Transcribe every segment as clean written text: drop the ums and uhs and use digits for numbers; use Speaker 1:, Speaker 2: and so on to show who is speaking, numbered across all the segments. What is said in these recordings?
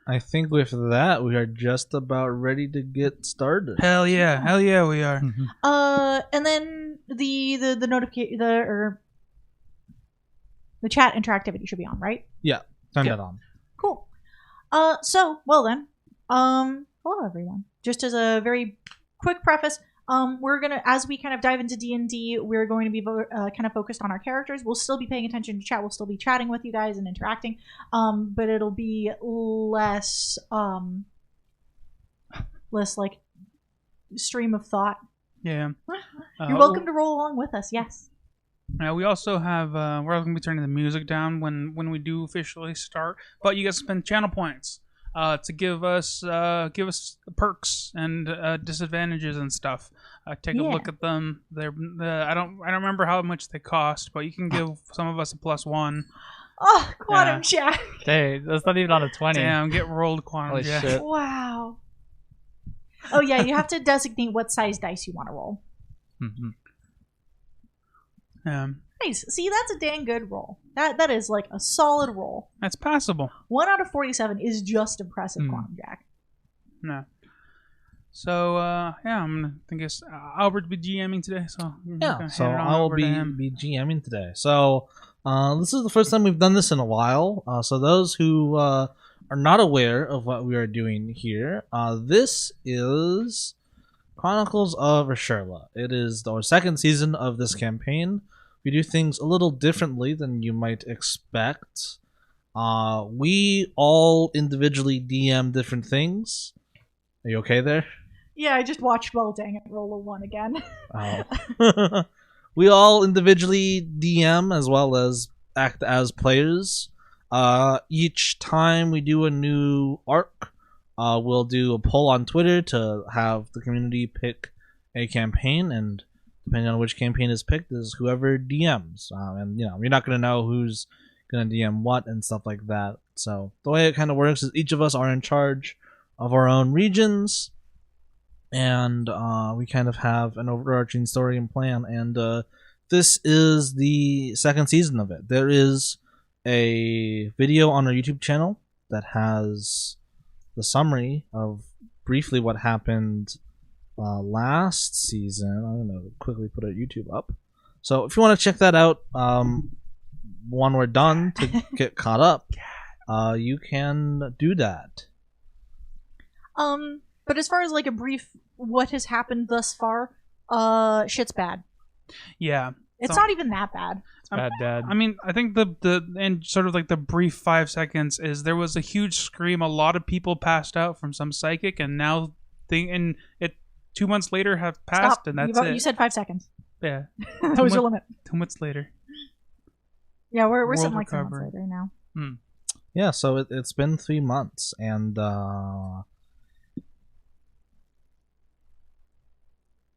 Speaker 1: I think with that, we are just about ready to get started.
Speaker 2: Hell yeah, we are.
Speaker 3: And then the notification the chat interactivity should be on, right?
Speaker 1: Yeah, turn that on.
Speaker 3: Cool. So well then, hello everyone. Just as a very quick preface, we're gonna, as we kind of dive into D&D, we're going to be kind of focused on our characters. We'll still be paying attention to chat. We'll still be chatting with you guys and interacting, but it'll be less like stream of thought.
Speaker 2: Yeah.
Speaker 3: You're welcome to roll along with us. Yes.
Speaker 2: We also have we're going to be turning the music down when we do officially start, but you guys spend channel points to give us perks and disadvantages and stuff. Take a look at them. I don't remember how much they cost, but you can give some of us a +1.
Speaker 3: Oh, quantum jack!
Speaker 4: Hey, that's not even on a 20.
Speaker 2: Damn, get rolled quantum jack.
Speaker 4: Shit.
Speaker 3: Wow. Oh yeah, you have to designate what size dice you want to roll.
Speaker 4: Mm-hmm.
Speaker 3: Nice. See, that's a dang good roll. That is like a solid roll.
Speaker 2: That's passable.
Speaker 3: 1 out of 47 is just impressive, quantum jack.
Speaker 2: No. So I guess Albert be GMing today. So
Speaker 1: so I will be GMing today. So this is the first time we've done this in a while. So those who are not aware of what we are doing here, this is Chronicles of Ishurla. It is our second season of this campaign. We do things a little differently than you might expect. We all individually DM different things. Are you okay there?
Speaker 3: Yeah, I just watched Well Dang It roll a 1 again.
Speaker 1: Oh. We all individually DM as well as act as players. Each time we do a new arc, we'll do a poll on Twitter to have the community pick a campaign, and depending on which campaign is picked is whoever DMs. And you're not going to know who's going to DM what and stuff like that. So the way it kind of works is each of us are in charge of our own regions, and we kind of have an overarching story and plan. And this is the second season of it. There is a video on our YouTube channel that has the summary of briefly what happened last season. I'm going to quickly put a YouTube up. So if you want to check that out when we're done to get caught up, you can do that.
Speaker 3: But as far as like a brief what has happened thus far, shit's bad.
Speaker 2: Yeah.
Speaker 3: It's not even that bad.
Speaker 4: It's bad, Dad.
Speaker 2: I mean, I think and sort of like the brief 5 seconds is there was a huge scream. A lot of people passed out from some psychic, and now 2 months later have passed.
Speaker 3: Stop.
Speaker 2: And that's it.
Speaker 3: You said 5 seconds.
Speaker 2: Yeah.
Speaker 3: That was your limit.
Speaker 2: 2 months later.
Speaker 3: Yeah, we're
Speaker 2: World
Speaker 3: sitting like 2
Speaker 2: recovery.
Speaker 3: months later now.
Speaker 1: Yeah, so it's been 3 months, and all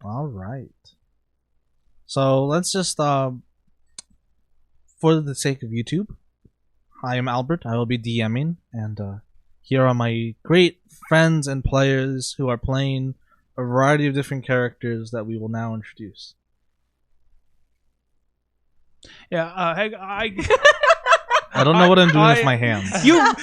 Speaker 1: right. So let's just, for the sake of YouTube, I am Albert. I will be DMing, and here are my great friends and players who are playing a variety of different characters that we will now introduce.
Speaker 2: Yeah,
Speaker 1: I don't know what I'm doing with my hands.
Speaker 2: You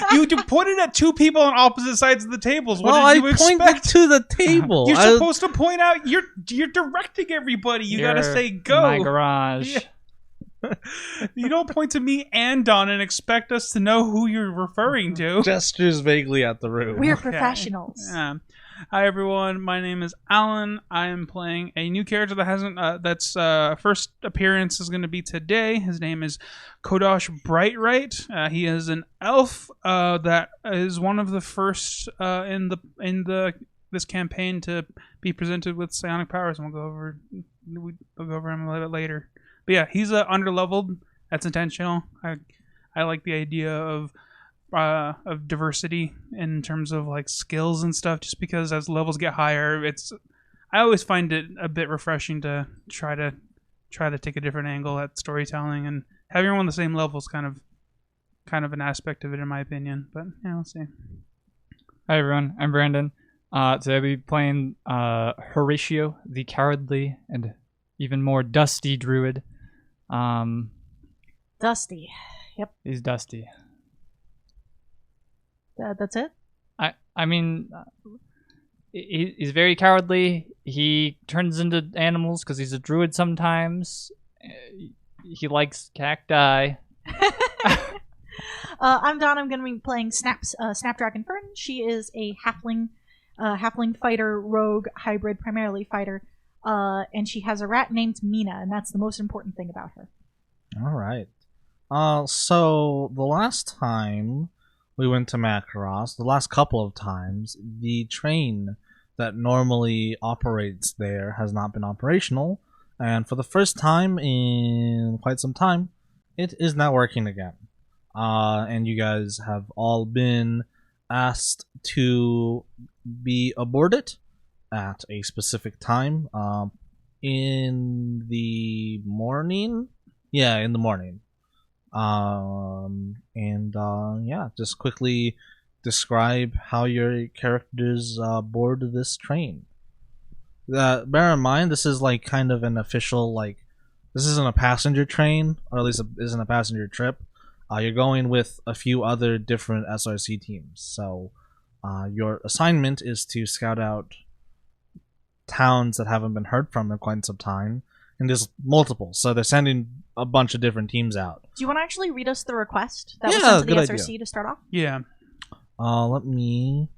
Speaker 2: pointed at 2 people on opposite sides of the tables. What did you expect?
Speaker 1: Pointed to the table.
Speaker 2: You're supposed to point out. You're directing everybody. You gotta say go.
Speaker 4: My garage.
Speaker 2: Yeah. You don't point to me and Don and expect us to know who you're referring to.
Speaker 1: Gestures vaguely at the room.
Speaker 3: We're professionals.
Speaker 2: Yeah. Hi everyone, my name is Alan. I am playing a new character that hasn't that's first appearance is going to be today. His name is Kodosh Brightright. He is an elf that is one of the first in this campaign to be presented with psionic powers, and we'll go over him a little bit later. But yeah, he's underleveled. That's intentional. I like the idea of diversity in terms of like skills and stuff, just because as levels get higher, I always find it a bit refreshing to try to take a different angle at storytelling, and having everyone on the same level is kind of an aspect of it in my opinion. But yeah, we'll see.
Speaker 4: Hi everyone, I'm Brandon. Today I'll be playing Horatio, the cowardly and even more dusty druid.
Speaker 3: Dusty. Yep.
Speaker 4: He's dusty.
Speaker 3: That's it?
Speaker 4: I mean, he's very cowardly. He turns into animals because he's a druid sometimes. He likes cacti.
Speaker 3: I'm Don. I'm going to be playing Snapdragon Fern. She is a halfling fighter, rogue, hybrid, primarily fighter. And she has a rat named Mina, and that's the most important thing about her.
Speaker 1: All right. So the last time we went to Macross, the last couple of times, the train that normally operates there has not been operational, and for the first time in quite some time, it is not working again. And you guys have all been asked to be aboard it at a specific time in the morning. Yeah, in the morning. Just quickly describe how your characters board this train. Bear in mind, this is like kind of an official, like, this isn't a passenger train, or at least it isn't a passenger trip. You're going with a few other different SRC teams, so your assignment is to scout out towns that haven't been heard from in quite some time, and there's multiple, so they're sending a bunch of different teams out.
Speaker 3: Do you want to actually read us the request that was
Speaker 1: Yeah,
Speaker 3: sent to the
Speaker 1: good
Speaker 3: SRC
Speaker 1: idea.
Speaker 3: to start off?
Speaker 2: Yeah.
Speaker 1: Let me...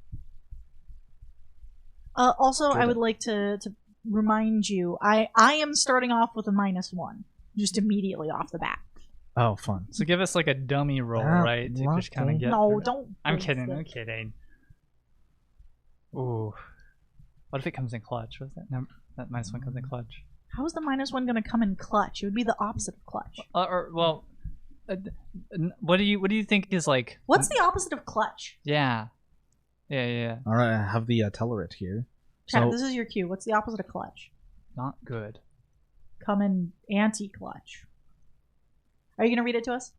Speaker 3: Also,
Speaker 1: Good.
Speaker 3: I would like to remind you, I am starting off with a -1, just immediately off the bat.
Speaker 1: Oh, fun.
Speaker 4: So give us like a dummy roll,
Speaker 1: Ah,
Speaker 4: right? To just kind of
Speaker 1: okay.
Speaker 4: get.
Speaker 3: No,
Speaker 4: through.
Speaker 3: don't.
Speaker 4: I'm
Speaker 3: waste
Speaker 4: kidding.
Speaker 3: it.
Speaker 4: I'm kidding. Ooh. What if it comes in clutch? What's that? No, that -1 comes in clutch.
Speaker 3: How is the -1 going to come in clutch? It would be the opposite of clutch.
Speaker 4: What do you think is like?
Speaker 3: What's the opposite of clutch?
Speaker 4: Yeah.
Speaker 1: All right, I have the Tellerite here.
Speaker 3: Chat,
Speaker 1: So,
Speaker 3: this is your cue. What's the opposite of clutch?
Speaker 4: Not good.
Speaker 3: Come in anti-clutch. Are you going to read it to us?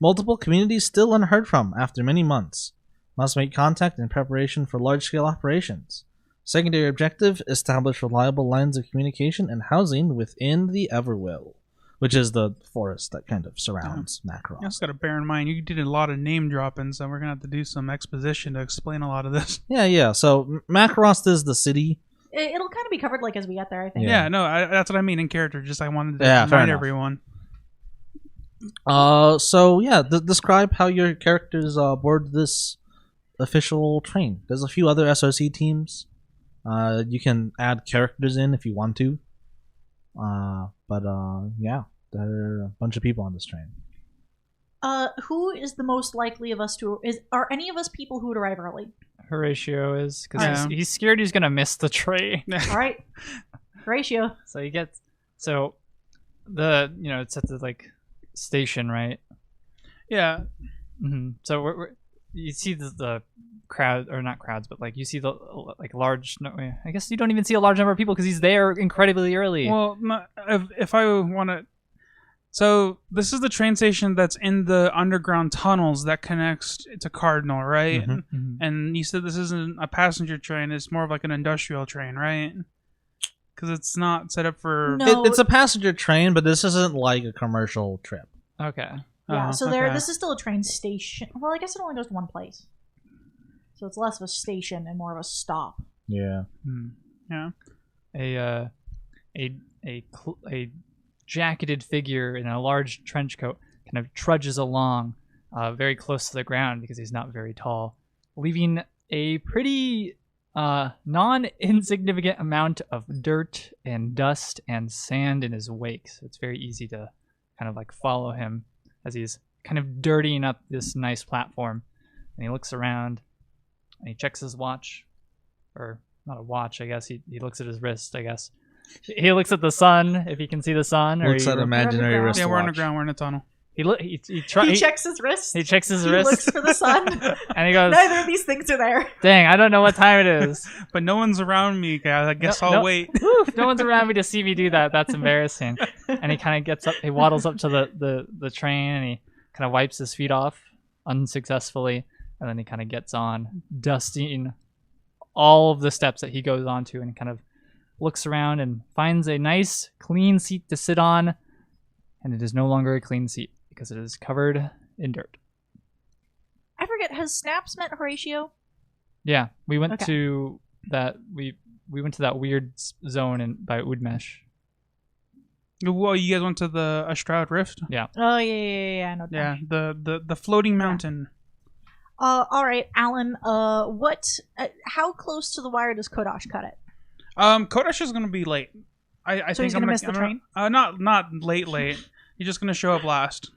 Speaker 1: multiple communities still unheard from after many months. Must make contact in preparation for large-scale operations. Secondary objective, establish reliable lines of communication and housing within the Everwill, which is the forest that kind of surrounds Macross.
Speaker 2: You also got to bear in mind, you did a lot of name dropping, so we're going to have to do some exposition to explain a lot of this.
Speaker 1: Yeah. So Macross is the city.
Speaker 3: It'll kind of be covered like as we get there, I think.
Speaker 1: Yeah.
Speaker 2: Yeah, no, that's what I mean in character. Just I wanted to
Speaker 1: Yeah, fair
Speaker 2: remind
Speaker 1: enough.
Speaker 2: everyone.
Speaker 1: Describe how your characters board this official train. There's a few other SRC teams. You can add characters in if you want to. Yeah, there are a bunch of people on this train.
Speaker 3: Who is the most likely of us to... Are any of us people who would arrive early?
Speaker 4: Horatio is because
Speaker 2: Yeah.
Speaker 4: he's scared he's gonna miss the train.
Speaker 3: All right. Ratio.
Speaker 4: So he gets it's at the like station, right?
Speaker 2: Yeah,
Speaker 4: So you see the crowd, or not crowds, but like you see the like large. No, I guess you don't even see a large number of people because he's there incredibly early.
Speaker 2: well, if I want to... So, this is the train station that's in the underground tunnels that connects to Cardinal, right?
Speaker 1: Mhm.
Speaker 4: Mhm.
Speaker 2: And you said this isn't a passenger train, it's more of like an industrial train, right? Because it's not set up for...
Speaker 3: No.
Speaker 1: It's a passenger train, but this isn't like a commercial trip.
Speaker 4: Okay.
Speaker 3: Yeah,
Speaker 2: Oh,
Speaker 3: so
Speaker 2: okay.
Speaker 3: this is still a train station. Well, I guess it only goes to one place. So it's less of a station and more of a stop.
Speaker 1: Yeah.
Speaker 2: Yeah.
Speaker 4: A jacketed figure in a large trench coat kind of trudges along very close to the ground because he's not very tall, leaving a pretty non-insignificant amount of dirt and dust and sand in his wake. So it's very easy to kind of like follow him as he's kind of dirtying up this nice platform. And he looks around and he checks his watch, or not a watch, I guess. He looks at his wrist, I guess. He looks at the sun, if he can see the sun.
Speaker 1: Looks
Speaker 4: or
Speaker 1: at
Speaker 4: he,
Speaker 1: imaginary
Speaker 3: underground.
Speaker 1: wristwatch.
Speaker 2: Yeah, we're underground, we're in a tunnel.
Speaker 4: he
Speaker 3: He
Speaker 4: checks
Speaker 3: checks his wrist.
Speaker 4: he checks his
Speaker 3: He
Speaker 4: wrist
Speaker 3: looks for the sun.
Speaker 4: and he goes,
Speaker 3: Neither of these things are there.
Speaker 4: dang, I don't know what time it is.
Speaker 2: But no one's around me, guys. I guess
Speaker 4: No-
Speaker 2: I'll
Speaker 4: no-
Speaker 2: wait.
Speaker 4: Woof, no one's around me to see me do that. That's embarrassing. And he kind of gets up, he waddles up to the train and he kind of wipes his feet off unsuccessfully. And then he kind of gets on, dusting all of the steps that he goes onto, and kind of looks around and finds a nice, clean seat to sit on. And it is no longer a clean seat because it is covered in dirt.
Speaker 3: I forget, has Snaps met Horatio?
Speaker 4: Yeah, we went
Speaker 3: Okay.
Speaker 4: to that. We went to that weird zone by Udmesh.
Speaker 2: Well, you guys went to the Ashtroud Rift.
Speaker 3: Oh yeah. I know.
Speaker 2: Yeah, the floating mountain.
Speaker 3: All right, Alan. How close to the wire does Kodosh cut it?
Speaker 2: Kodash is gonna be late. I
Speaker 3: So
Speaker 2: think
Speaker 3: he's gonna miss the
Speaker 2: I'm
Speaker 3: train?
Speaker 2: not late. He's just gonna show up last.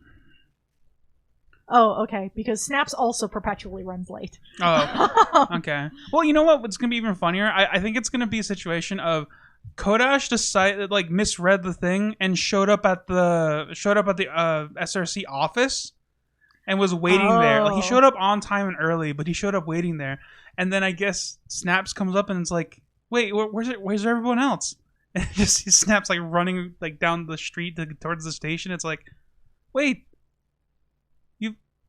Speaker 3: Oh, okay. Because Snaps also perpetually runs late.
Speaker 2: Oh, okay. Well, you know what? What's gonna be even funnier? I think it's gonna be a situation of Kodash decided misread the thing and showed up at the SRC office and was waiting there. Like, he showed up on time and early, but he showed up waiting there. And then I guess Snaps comes up and it's like, wait, where's everyone else? And just he Snaps running down the street towards the station. It's like, wait,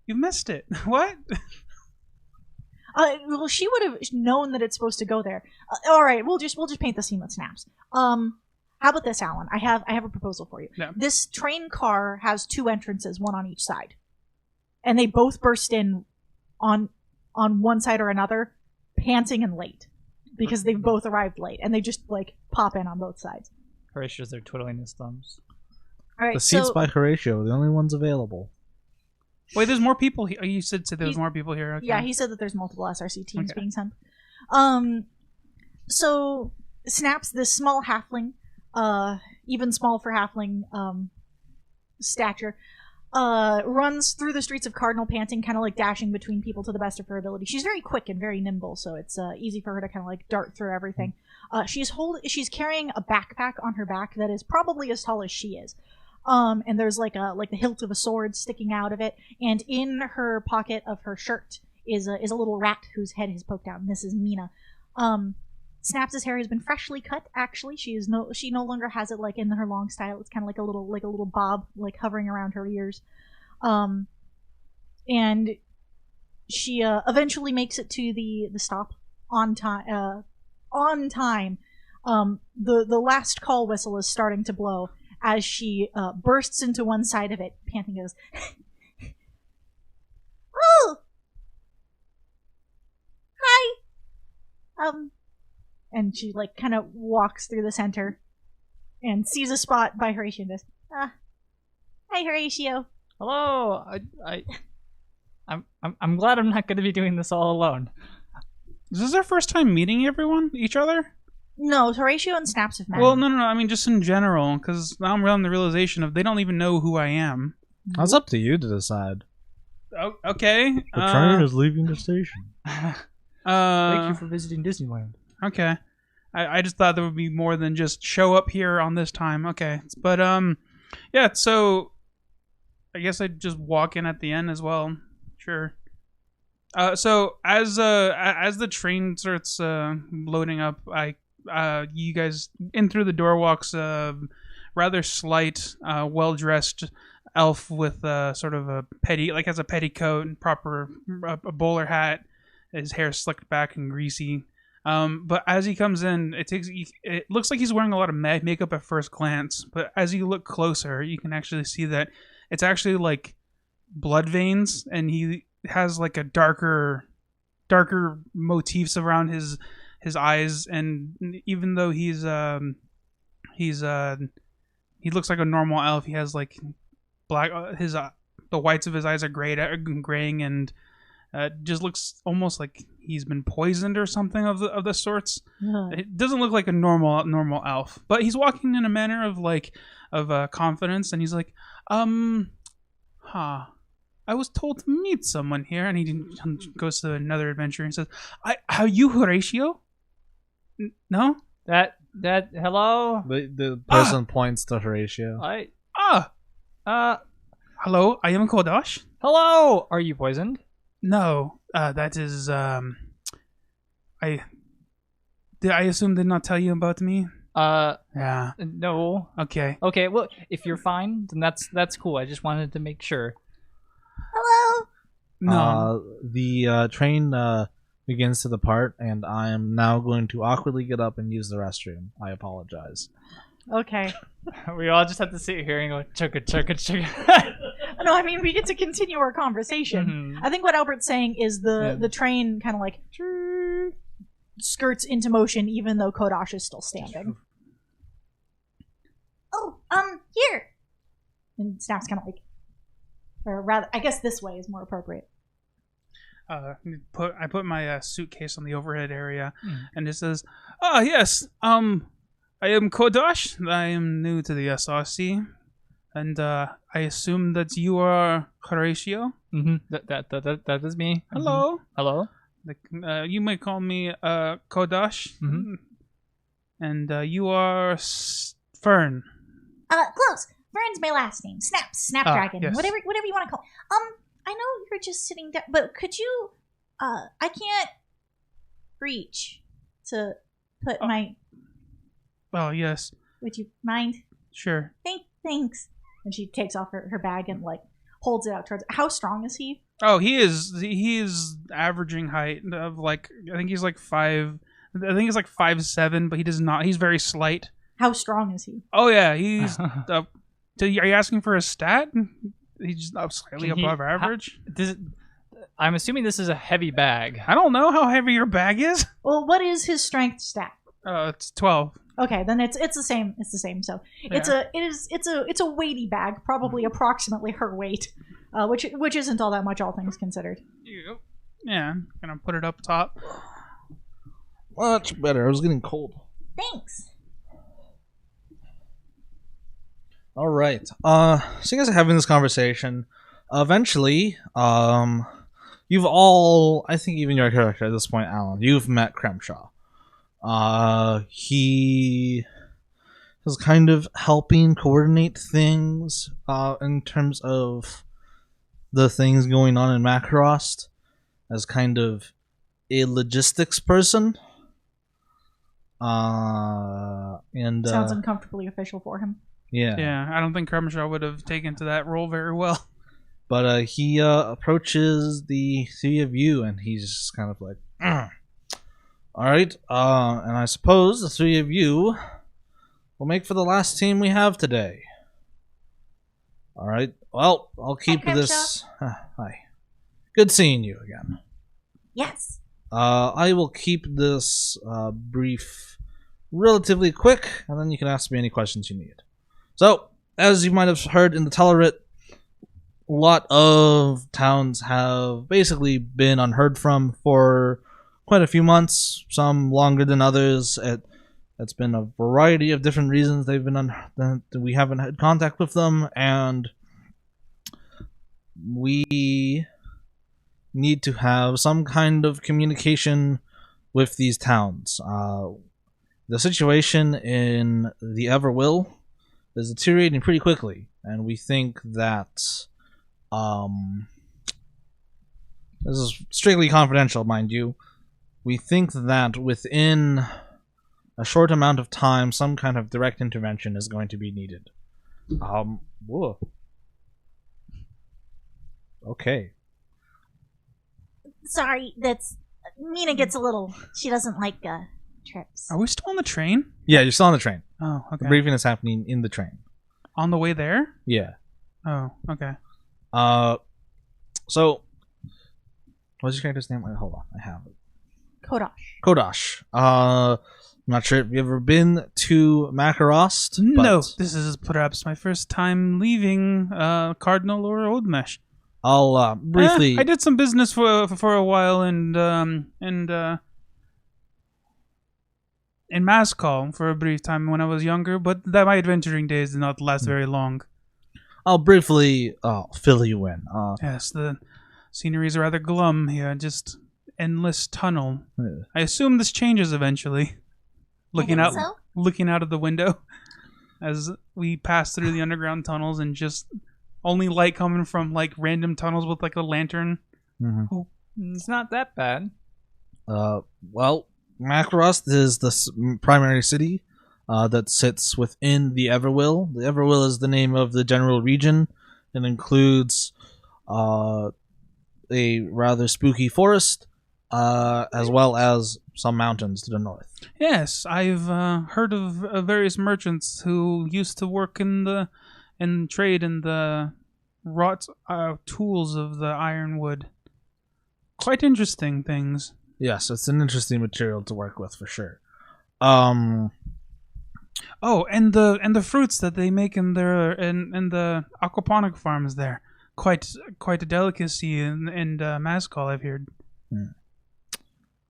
Speaker 2: you missed it. What?
Speaker 3: Well, she would have known that it's supposed to go there. All right, we'll just paint the scene with Snaps. How about this, Alan? I have a proposal for you.
Speaker 2: Yeah.
Speaker 3: This train car has 2 entrances, one on each side, and they both burst in on one side or another, panting and late, because they both arrived late, and they just pop in on both sides.
Speaker 4: Horatio's there twiddling his thumbs.
Speaker 3: All right,
Speaker 1: The seats
Speaker 3: so
Speaker 1: by Horatio, the only ones available.
Speaker 2: Wait, there's more people here. You said there was more people here. Okay.
Speaker 3: yeah, he said that there's multiple SRC teams
Speaker 2: Okay.
Speaker 3: being sent. So Snaps, this small halfling, even small for halfling stature, runs through the streets of Cardinal panting, kind of dashing between people to the best of her ability. She's very quick and very nimble, so it's easy for her to kind of dart through everything. She's carrying a backpack on her back that is probably as tall as she is. And there's the hilt of a sword sticking out of it, and in her pocket of her shirt is a little rat whose head is poked out. And this is Mina. Snaps' hair has been freshly cut. Actually, she no longer has it in her long style. It's kind of like a little bob hovering around her ears. And she eventually makes it to the stop on time. The last call whistle is starting to blow as she bursts into one side of it, panting, goes, "Oh, hi." And she kind of walks through the center and sees a spot by Horatio and goes, "Hi, Horatio."
Speaker 4: Hello. I'm glad I'm not going to be doing this all alone.
Speaker 2: Is this our first time meeting each other?
Speaker 3: No, Horatio and Snaps have met.
Speaker 2: Well, no. I mean, just in general, because now I'm on the realization of they don't even know who I am.
Speaker 1: That's up to you to decide.
Speaker 2: Oh, okay.
Speaker 1: The train is leaving the station.
Speaker 4: Thank you for visiting Disneyland.
Speaker 2: Okay. I just thought there would be more than just show up here on this time. Okay. But, yeah, so I guess I'd just walk in at the end as well. Sure. So as the train starts loading up, you guys in through the door walks a rather slight, well-dressed elf with sort of a has a petticoat and proper a bowler hat. His hair slicked back and greasy. But as he comes in, it looks like he's wearing a lot of makeup at first glance. But as you look closer, you can actually see that it's actually blood veins, and he has a darker motifs around his eyes. And even though he looks like a normal elf, he has black the whites of his eyes are graying and just looks almost like he's been poisoned or something of the sorts. It doesn't look like a normal elf, but he's walking in a manner of confidence, and he's like, I was told to meet someone here, and he goes to another adventure and says, "Are you Horatio?" No.
Speaker 4: That hello.
Speaker 1: The person points to Horatio.
Speaker 2: Hello, I am Kodash.
Speaker 4: Hello. Are you poisoned?
Speaker 2: No, that is, I assume did not tell you about me? Yeah.
Speaker 4: No.
Speaker 2: Okay.
Speaker 4: Okay, well, if you're fine, then that's cool. I just wanted to make sure.
Speaker 3: Hello.
Speaker 2: No.
Speaker 1: The train begins to depart, and I am now going to awkwardly get up and use the restroom. I apologize.
Speaker 3: Okay.
Speaker 4: We all just have to sit here and go chugga chugga chugga.
Speaker 3: No, I mean we get to continue our conversation.
Speaker 4: Mhm.
Speaker 3: I think what Albert's saying is the train kind of skirts into motion, even though Kodash is still standing. Oh, here. And Snap's kind of like, or rather, I guess this way is more appropriate.
Speaker 2: I put my suitcase on the overhead area, and it says, "Ah, yes. I am Kodash. I am new to the SRC, and I assume that you are Horatio.
Speaker 4: Mm-hmm. That is me.
Speaker 2: Hello.
Speaker 4: Mm-hmm. Hello.
Speaker 2: You may call me Kodash, and you are Fern.
Speaker 3: Close. Fern's my last name. Snapdragon.
Speaker 2: Yes.
Speaker 3: Whatever you want to call. I know you're just sitting down, but could you? I can't reach to put my.
Speaker 2: Oh yes.
Speaker 3: Would you mind?
Speaker 2: Sure.
Speaker 3: Thanks. And she takes off her bag and like holds it out towards. How strong is he?
Speaker 2: Oh, he is averaging height of like I think he's like 5'7", but he does not. He's very slight.
Speaker 3: How strong is he?
Speaker 2: Oh yeah, he's. Are you asking for a stat? He's just up slightly above average.
Speaker 4: I'm assuming this is a heavy bag.
Speaker 2: I don't know how heavy your bag is.
Speaker 3: Well, what is his strength stat?
Speaker 2: It's 12.
Speaker 3: Okay, then it's the same. It's the same. So
Speaker 2: Yeah.
Speaker 3: it's a weighty bag, probably approximately her weight, which isn't all that much, all things considered.
Speaker 2: Yeah, I'm gonna put it up top.
Speaker 1: Much better. I was getting cold.
Speaker 3: Thanks.
Speaker 1: All right. So you guys are having this conversation. Eventually, you've all, I think even your character at this point, Alan, you've met Cremshaw. He is kind of helping coordinate things in terms of the things going on in Macrost as kind of a logistics person. And
Speaker 3: Sounds uncomfortably official for him.
Speaker 2: Yeah, I don't think Crumshaw would have taken to that role very well.
Speaker 1: But he approaches the three of you, and he's just kind of like, all right, and I suppose the three of you will make for the last team we have today. All right, well, I'll keep this. Hi. Good seeing you again.
Speaker 3: Yes.
Speaker 1: I will keep this brief relatively quick, and then you can ask me any questions you need. So, as you might have heard in the Tellerite, a lot of towns have basically been unheard from for quite a few months, some longer than others. It's been a variety of different reasons they've been we haven't had contact with them, and we need to have some kind of communication with these towns. The situation in the Everwill is deteriorating pretty quickly, and we think that this is strictly confidential, mind you. We think that within a short amount of time, some kind of direct intervention is going to be needed. Whoa. Okay.
Speaker 3: Sorry, that's Mina gets a little. She doesn't like trips.
Speaker 2: Are we still on the train?
Speaker 1: Yeah, you're still on the train.
Speaker 2: Oh, okay.
Speaker 1: The briefing is happening in the train.
Speaker 2: On the way there?
Speaker 1: Yeah.
Speaker 2: Oh, okay.
Speaker 1: So, what's your character's name? Wait, hold on, I have it.
Speaker 3: Kodash.
Speaker 1: I'm not sure if you've ever been to Makarost.
Speaker 2: No, this is perhaps my first time leaving Cardinal or Oldmesh.
Speaker 1: I'll briefly.
Speaker 2: I did some business for a while in Mascall for a brief time when I was younger, but that my adventuring days did not last very long.
Speaker 1: I'll briefly fill you in.
Speaker 2: Yes, the scenery is rather glum here, just endless tunnel.
Speaker 1: Yeah.
Speaker 2: I assume this changes eventually. Looking out of the window as we pass through the underground tunnels and just only light coming from like random tunnels with like a lantern.
Speaker 1: Mm-hmm.
Speaker 4: Oh, it's not that bad.
Speaker 1: Well, Makarost is the primary city that sits within the Everwill. The Everwill is the name of the general region. It includes a rather spooky forest, as well as some mountains to the north.
Speaker 2: Yes, I've heard of various merchants who used to work in trade in the wrought tools of the ironwood. Quite interesting things.
Speaker 1: Yes, it's an interesting material to work with for sure.
Speaker 2: Oh, and the fruits that they make in the aquaponic farms there, quite a delicacy in Mazcal, I've heard.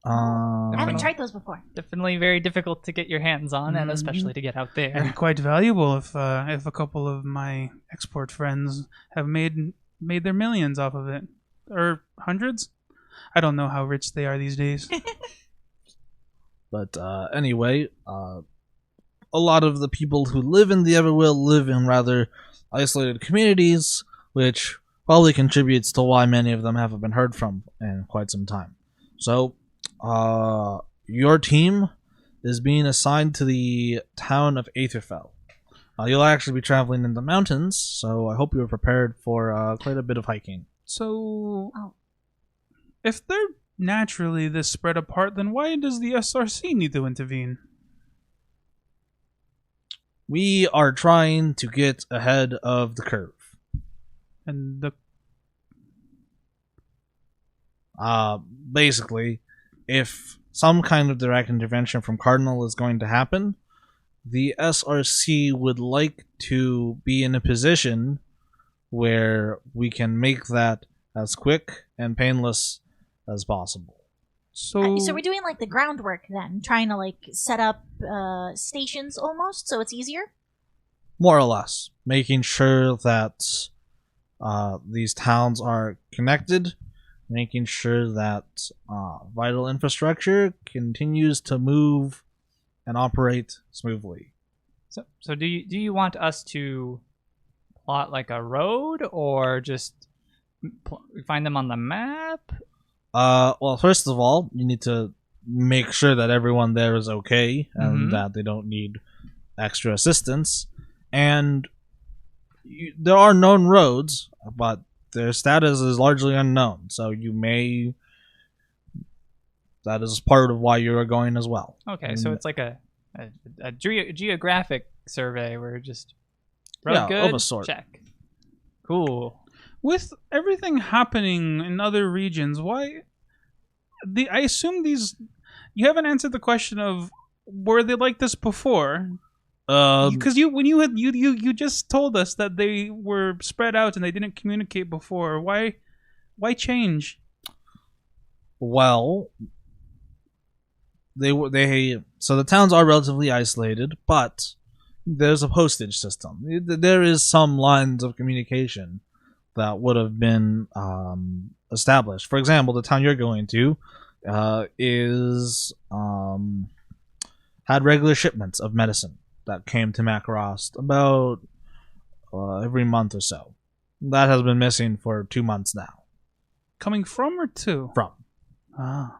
Speaker 3: I haven't tried those before.
Speaker 4: Definitely very difficult to get your hands on, and especially to get out there.
Speaker 2: And quite valuable if a couple of my export friends have made their millions off of it, or hundreds. I don't know how rich they are these days.
Speaker 1: But anyway, a lot of the people who live in the Everwill live in rather isolated communities, which probably contributes to why many of them haven't been heard from in quite some time. So, your team is being assigned to the town of Aetherfell. You'll actually be traveling in the mountains, so I hope you're prepared for quite a bit of hiking.
Speaker 2: So, if they're naturally this spread apart, then why does the SRC need to intervene?
Speaker 1: We are trying to get ahead of the curve.
Speaker 2: And the
Speaker 1: basically, if some kind of direct intervention from Cardinal is going to happen, the SRC would like to be in a position where we can make that as quick and painless as possible.
Speaker 2: so
Speaker 3: So we're doing like the groundwork then, trying to like set up stations almost, so it's easier.
Speaker 1: More or less, making sure that these towns are connected, making sure that vital infrastructure continues to move and operate smoothly.
Speaker 4: So do you want us to plot like a road, or just find them on the map?
Speaker 1: Well, first of all, you need to make sure that everyone there is okay and that they don't need extra assistance. And there are known roads, but their status is largely unknown. So that is part of why you are going as well.
Speaker 4: Okay, so it's like a geographic survey where just road good,
Speaker 1: of a sort.
Speaker 4: check. Cool.
Speaker 2: with everything happening in other regions, why? I assume these. You haven't answered the question of were they like this before? Because you just told us that they were spread out and they didn't communicate before. Why change?
Speaker 1: Well, so the towns are relatively isolated, but there's a postage system. There is some lines of communication that would have been established. For example, the town you're going to had regular shipments of medicine that came to Macrost about every month or so. That has been missing for 2 months now.
Speaker 2: Coming from or to?
Speaker 1: From.
Speaker 2: Ah.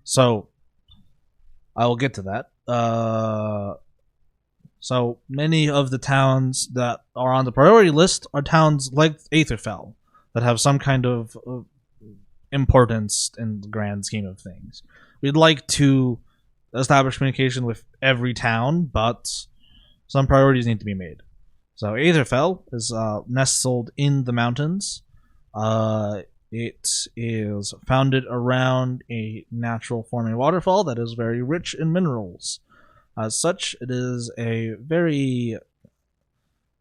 Speaker 1: So I will get to that. So many of the towns that are on the priority list are towns like Aetherfell that have some kind of importance in the grand scheme of things. We'd like to establish communication with every town, but some priorities need to be made. So Aetherfell is nestled in the mountains. It is founded around a natural forming waterfall that is very rich in minerals. As such, it is a very,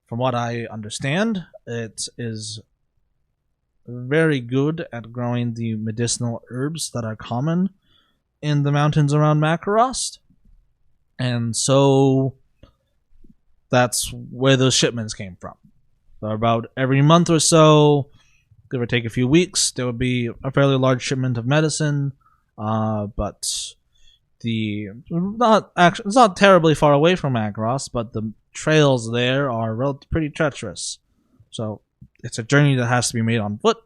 Speaker 1: from what I understand, it is very good at growing the medicinal herbs that are common in the mountains around Macrost. And so that's where those shipments came from. So about every month or so, give or take a few weeks, there would be a fairly large shipment of medicine, but it's not terribly far away from Macross, but the trails there are pretty treacherous. So it's a journey that has to be made on foot.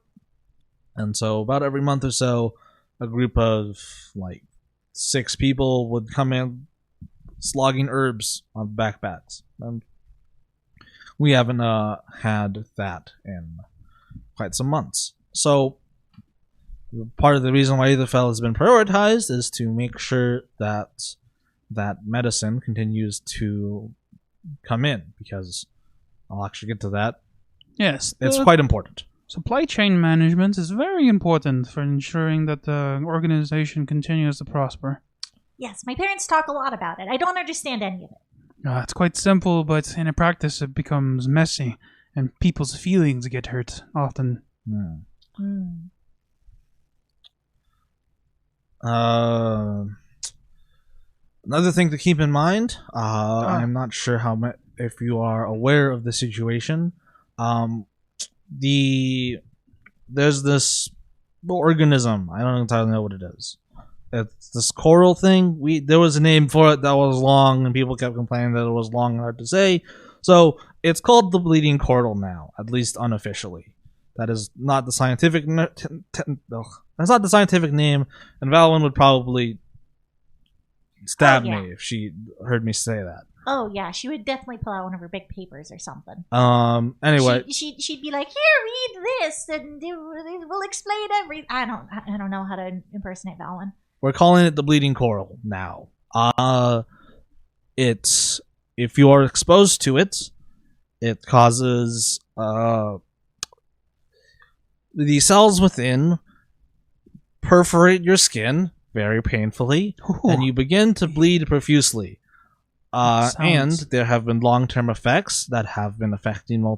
Speaker 1: And so about every month or so, a group of like 6 people would come in slogging herbs on backpacks. And we haven't had that in quite some months. So part of the reason why Aetherfell has been prioritized is to make sure that medicine continues to come in, because I'll actually get to that.
Speaker 2: Yes.
Speaker 1: It's quite important.
Speaker 2: Supply chain management is very important for ensuring that the organization continues to prosper.
Speaker 3: Yes, my parents talk a lot about it. I don't understand any of it.
Speaker 2: It's quite simple, but in a practice it becomes messy, and people's feelings get hurt often.
Speaker 1: Another thing to keep in mind, I'm not sure if you are aware of the situation. There's this organism. I don't entirely know what it is. It's this coral thing. There was a name for it that was long, and people kept complaining that it was long and hard to say. So it's called the bleeding coral now, at least unofficially. That is not the scientific. That's not the scientific name, and Valwyn would probably stab me if she heard me say that.
Speaker 3: Oh yeah, she would definitely pull out one of her big papers or something.
Speaker 1: Anyway,
Speaker 3: she'd be like, "Here, read this, and it will explain everything." I don't know how to impersonate Valwyn.
Speaker 1: We're calling it the bleeding coral now. It's if you are exposed to it, it causes the cells within perforate your skin very painfully, and you begin to bleed profusely. And there have been long-term effects that have been affecting a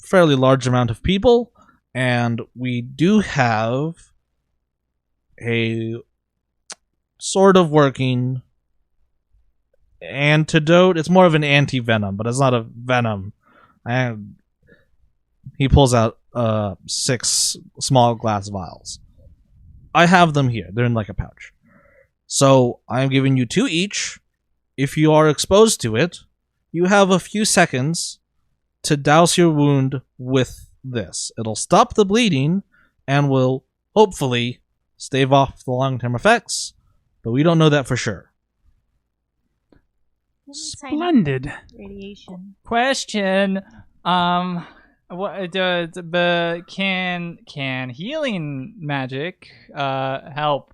Speaker 1: fairly large amount of people, and we do have a sort of working antidote. It's more of an anti-venom, but it's not a venom. And he pulls out 6 small glass vials. I have them here. They're in like a pouch. So I'm giving you 2 each. If you are exposed to it, you have a few seconds to douse your wound with this. It'll stop the bleeding and will hopefully stave off the long-term effects, but we don't know that for sure.
Speaker 2: Splendid.
Speaker 3: Radiation.
Speaker 4: Question. What can healing magic help?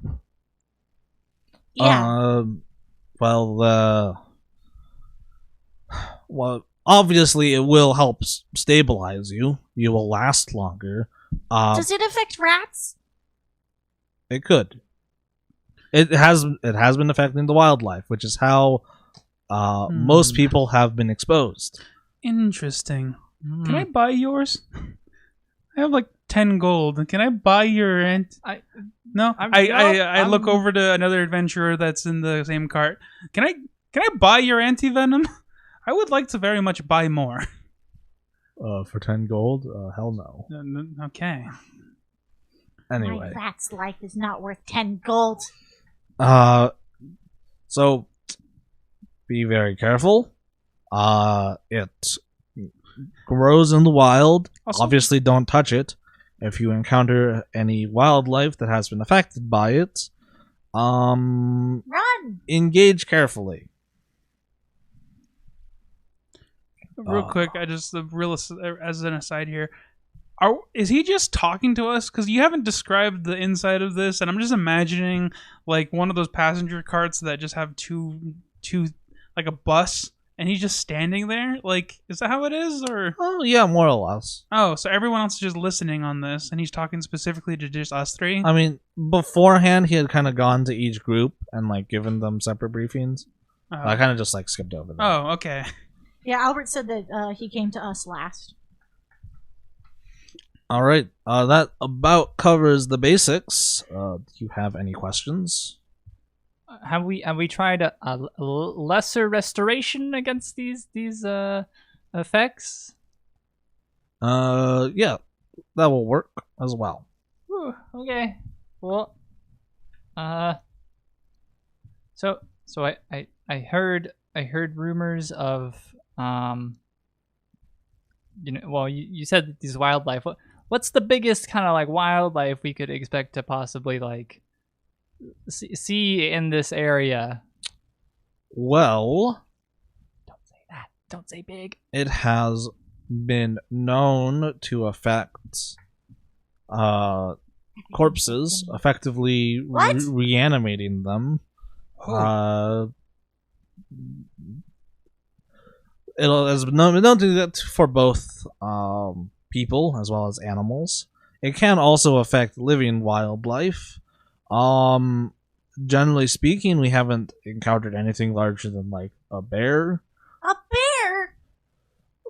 Speaker 3: Yeah.
Speaker 1: Well, obviously it will help stabilize you. You will last longer.
Speaker 3: Does it affect rats?
Speaker 1: It could. It has been affecting the wildlife, which is how most people have been exposed.
Speaker 2: Interesting. Can I buy yours? I have like 10 gold. Can I buy your No, I look over to another adventurer that's in the same cart. Can I buy your anti-venom? I would like to very much buy more.
Speaker 1: For 10 gold? Hell no.
Speaker 2: Okay.
Speaker 1: Anyway.
Speaker 3: My rat's life is not worth 10 gold.
Speaker 1: So be very careful. It grows in the wild.
Speaker 2: Also,
Speaker 1: obviously don't touch it. If you encounter any wildlife that has been affected by it,
Speaker 3: Run!
Speaker 1: engage carefully.
Speaker 2: Real quick, as an aside here, is he just talking to us? Because you haven't described the inside of this, and I'm just imagining like one of those passenger carts that just have two like a bus, and he's just standing there. Like, is that how it is, or?
Speaker 1: Oh yeah, more or less.
Speaker 2: Oh, so everyone else is just listening on this, and he's talking specifically to just us 3.
Speaker 1: I mean, beforehand he had kind of gone to each group and like given them separate briefings. I kind of just like skipped over that.
Speaker 2: Oh, okay.
Speaker 3: Yeah, Albert said that he came to us last.
Speaker 1: All right, that about covers the basics. Do you have any questions?
Speaker 4: Have we tried a lesser restoration against these effects?
Speaker 1: Yeah, that will work as well.
Speaker 4: Whew, okay. Well, so I heard rumors of you said that these wildlife. What's the biggest kind of like wildlife we could expect to possibly like see in this area?
Speaker 1: Well,
Speaker 4: don't say that. Don't say big.
Speaker 1: It has been known to affect corpses, effectively reanimating them. It has been known to do that for both people as well as animals. It can also affect living wildlife. Generally speaking, we haven't encountered anything larger than like a bear.
Speaker 3: A bear?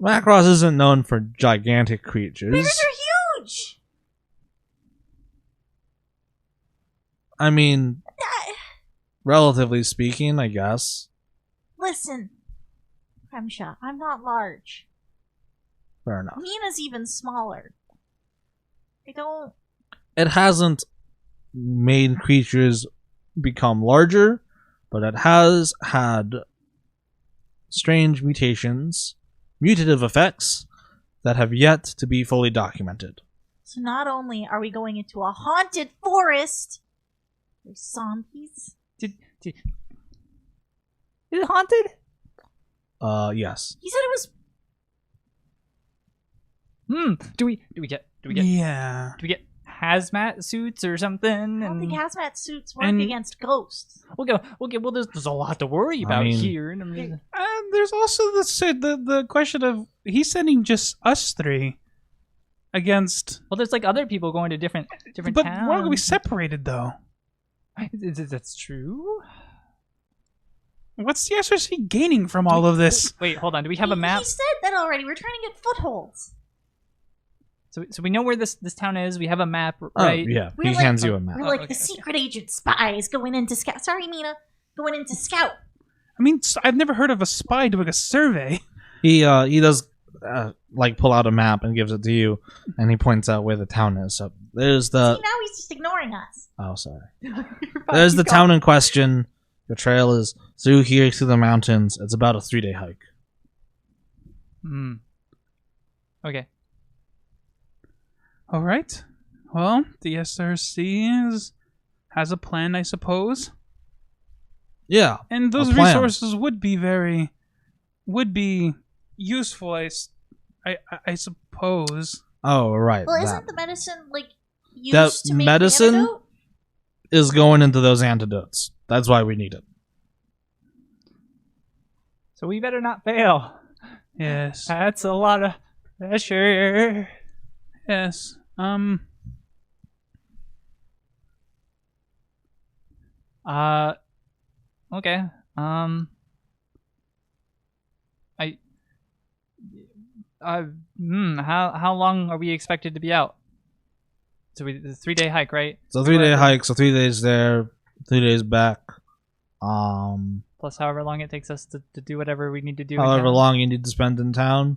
Speaker 1: Macross isn't known for gigantic creatures.
Speaker 3: Bears are huge!
Speaker 1: I mean, relatively speaking, I guess.
Speaker 3: Listen, Kremsha, I'm not large.
Speaker 1: Fair enough.
Speaker 3: Mina's even smaller. I don't...
Speaker 1: It hasn't made creatures become larger, but it has had strange mutations, mutative effects, that have yet to be fully documented.
Speaker 3: So not only are we going into a haunted forest, there's zombies.
Speaker 4: Is it haunted?
Speaker 1: Yes.
Speaker 3: He said it was...
Speaker 4: Do we get
Speaker 2: Yeah.
Speaker 4: do we get hazmat suits or something?
Speaker 3: I don't
Speaker 4: And
Speaker 3: think hazmat suits work
Speaker 2: and-
Speaker 3: against ghosts.
Speaker 4: well, there's a lot to worry about
Speaker 1: mean-
Speaker 4: here. And I'm just-
Speaker 2: And there's also the question of he's sending just us three against.
Speaker 4: well, there's like other people going to different
Speaker 2: But
Speaker 4: towns.
Speaker 2: we're gonna be separated though.
Speaker 4: That's true.
Speaker 2: What's the SRC gaining from all of this?
Speaker 4: Wait, hold on. Do we have a map?
Speaker 3: He said that already. We're trying to get footholds.
Speaker 4: So we know where this town is. We have a map,
Speaker 1: Oh,
Speaker 4: right?
Speaker 1: yeah.
Speaker 3: We're
Speaker 1: He
Speaker 3: like-
Speaker 1: hands you a map.
Speaker 3: We're like
Speaker 4: okay,
Speaker 3: the
Speaker 4: okay.
Speaker 3: secret agent spies going into scout. Sorry, Mina. Going into scout.
Speaker 2: I mean, I've never heard of a spy doing a survey.
Speaker 1: He does like pull out a map and gives it to you, and he points out where the town is. So there's
Speaker 3: See,
Speaker 1: the
Speaker 3: now he's just ignoring us.
Speaker 1: oh sorry.
Speaker 3: You're fine,
Speaker 1: There's the
Speaker 3: keep
Speaker 1: town
Speaker 3: going.
Speaker 1: in question. The trail is through here through the mountains. It's about a 3-day hike.
Speaker 4: Hmm. Okay.
Speaker 2: All right. Well, the SRC has a plan, I suppose,
Speaker 1: Yeah.
Speaker 2: and those
Speaker 1: A plan.
Speaker 2: resources would be useful. I suppose.
Speaker 1: Oh right.
Speaker 3: Well,
Speaker 1: that
Speaker 3: isn't the medicine like used
Speaker 1: That
Speaker 3: to make
Speaker 1: medicine?
Speaker 3: the antidote?
Speaker 1: is going into those antidotes. That's why we need it.
Speaker 4: So we better not fail.
Speaker 2: Yes.
Speaker 4: That's a lot of pressure.
Speaker 2: Yes.
Speaker 4: Okay. How long are we expected to be out? So the 3-day hike, right?
Speaker 1: So 3-day hike. So 3 days there, 3 days back.
Speaker 4: Plus however long it takes us to do whatever we need to do. in
Speaker 1: However
Speaker 4: town.
Speaker 1: long you need to spend in town.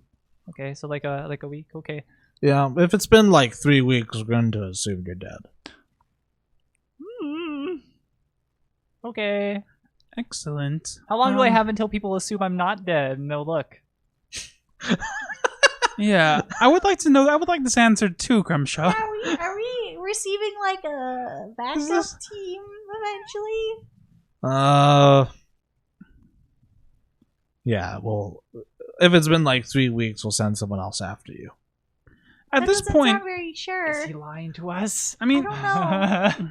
Speaker 4: Okay, so like a week. Okay.
Speaker 1: Yeah, if it's been like 3 weeks, we're going to assume you're dead.
Speaker 4: Okay.
Speaker 2: Excellent.
Speaker 4: How long do I
Speaker 2: Um,
Speaker 4: have until people assume I'm not dead and they'll look?
Speaker 2: Yeah, I would like to know. I would like this answered too, Grimshaw.
Speaker 3: Are we receiving like a backup
Speaker 2: this-
Speaker 3: team eventually?
Speaker 1: Yeah, well, if it's been like 3 weeks, we'll send someone else after you.
Speaker 2: At
Speaker 3: That
Speaker 2: this
Speaker 3: doesn't
Speaker 2: point,
Speaker 3: sound very sure.
Speaker 4: Is he lying to us?
Speaker 2: I mean,
Speaker 3: I don't know.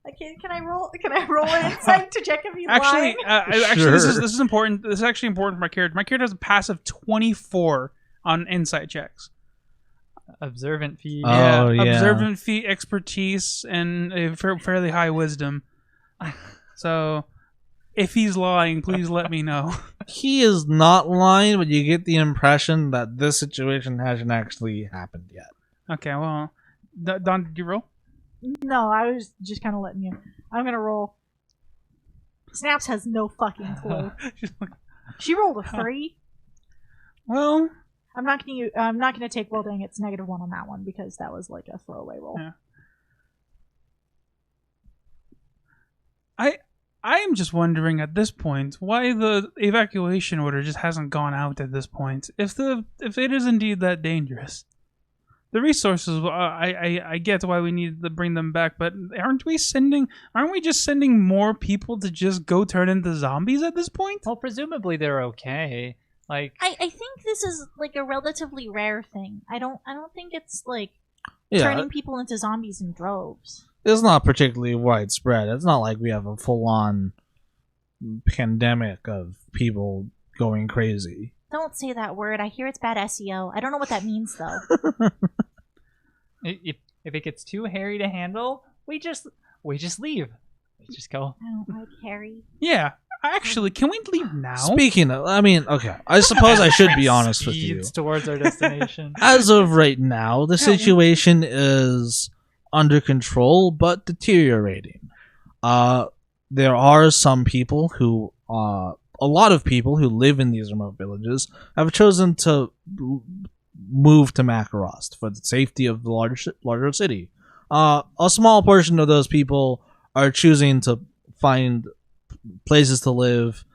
Speaker 3: Okay, can I roll? Can I roll an insight to check if he's
Speaker 2: actually,
Speaker 3: lying?
Speaker 2: this
Speaker 1: Sure.
Speaker 2: is important. This is actually important for my character. My character has a passive 24 on insight checks.
Speaker 4: Observant feed.
Speaker 1: Oh, yeah.
Speaker 2: Observant feat, expertise, and a fairly high wisdom. So, if he's lying, please let me know.
Speaker 1: He is not lying, but you get the impression that this situation hasn't actually happened yet.
Speaker 2: Okay, well, Don, did you roll?
Speaker 3: No, I was just kind of letting you. I'm gonna roll. Snaps has no fucking clue.
Speaker 2: She's like,
Speaker 3: She rolled a 3.
Speaker 2: well,
Speaker 3: I'm not gonna take well dang it's -1 on that one because that was like a throwaway roll.
Speaker 2: Yeah. I am just wondering at this point why the evacuation order just hasn't gone out at this point. If it is indeed that dangerous, the resources I get why we need to bring them back, but aren't we just sending more people to just go turn into zombies at this point?
Speaker 4: Well, presumably they're okay. Like,
Speaker 3: I think this is like a relatively rare thing. I don't think it's like
Speaker 1: Yeah,
Speaker 3: turning people into zombies in droves.
Speaker 1: it's not particularly widespread. It's not like we have a full-on pandemic of people going crazy.
Speaker 3: Don't say that word. I hear it's bad SEO. I don't know what that means though.
Speaker 4: If it gets too hairy to handle, we just leave. We just go.
Speaker 3: I don't like Harry.
Speaker 2: Yeah. Actually, can we leave now?
Speaker 1: Speaking of, I mean, okay, I suppose I should be honest with you.
Speaker 4: Speeds towards our destination.
Speaker 1: As of right now, the situation is under control but deteriorating. There are some people who, a lot of people who live in these remote villages have chosen to move to Makarost for the safety of the larger city. A small portion of those people are choosing to find places to live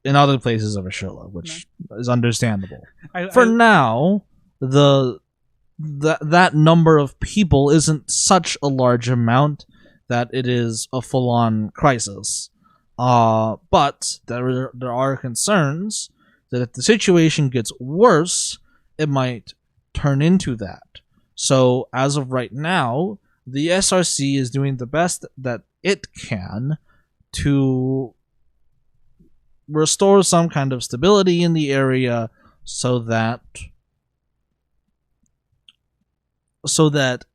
Speaker 1: in other places of Ishurla, which is understandable. For now, that number of people isn't such a large amount that it is a full-on crisis. But there are concerns that if the situation gets worse, it might turn into that. So as of right now, the SRC is doing the best that it can to restore some kind of stability in the area so that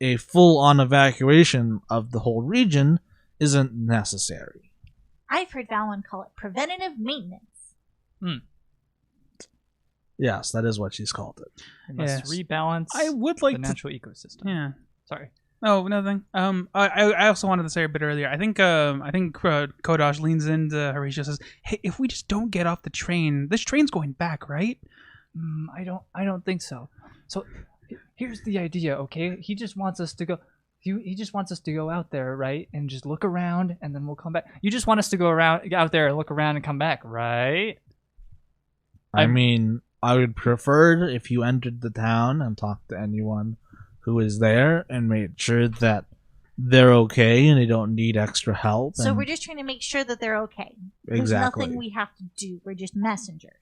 Speaker 1: a full-on evacuation of the whole region isn't necessary.
Speaker 3: I've heard Valen call it preventative maintenance.
Speaker 1: Yes, that is what she's called it.
Speaker 4: We must rebalance
Speaker 2: I would like
Speaker 4: the natural ecosystem.
Speaker 2: Yeah.
Speaker 4: Sorry.
Speaker 2: Oh, nothing. I also wanted to say a bit earlier. I think Kodosh leans into Horatio, says, "Hey, if we just don't get off the train, this train's going back, right?"
Speaker 4: I don't think so. So here's the idea, okay? He just wants us to go. He just wants us to go out there, right, and just look around, and then we'll come back. You just want us to go out there and look around and come back, right?
Speaker 1: I mean, I would prefer if you entered the town and talked to anyone who is there and made sure that they're okay and they don't need extra help.
Speaker 3: So we're just trying to make sure that they're okay. There's
Speaker 1: Exactly.
Speaker 3: nothing we have to do. We're just messengers.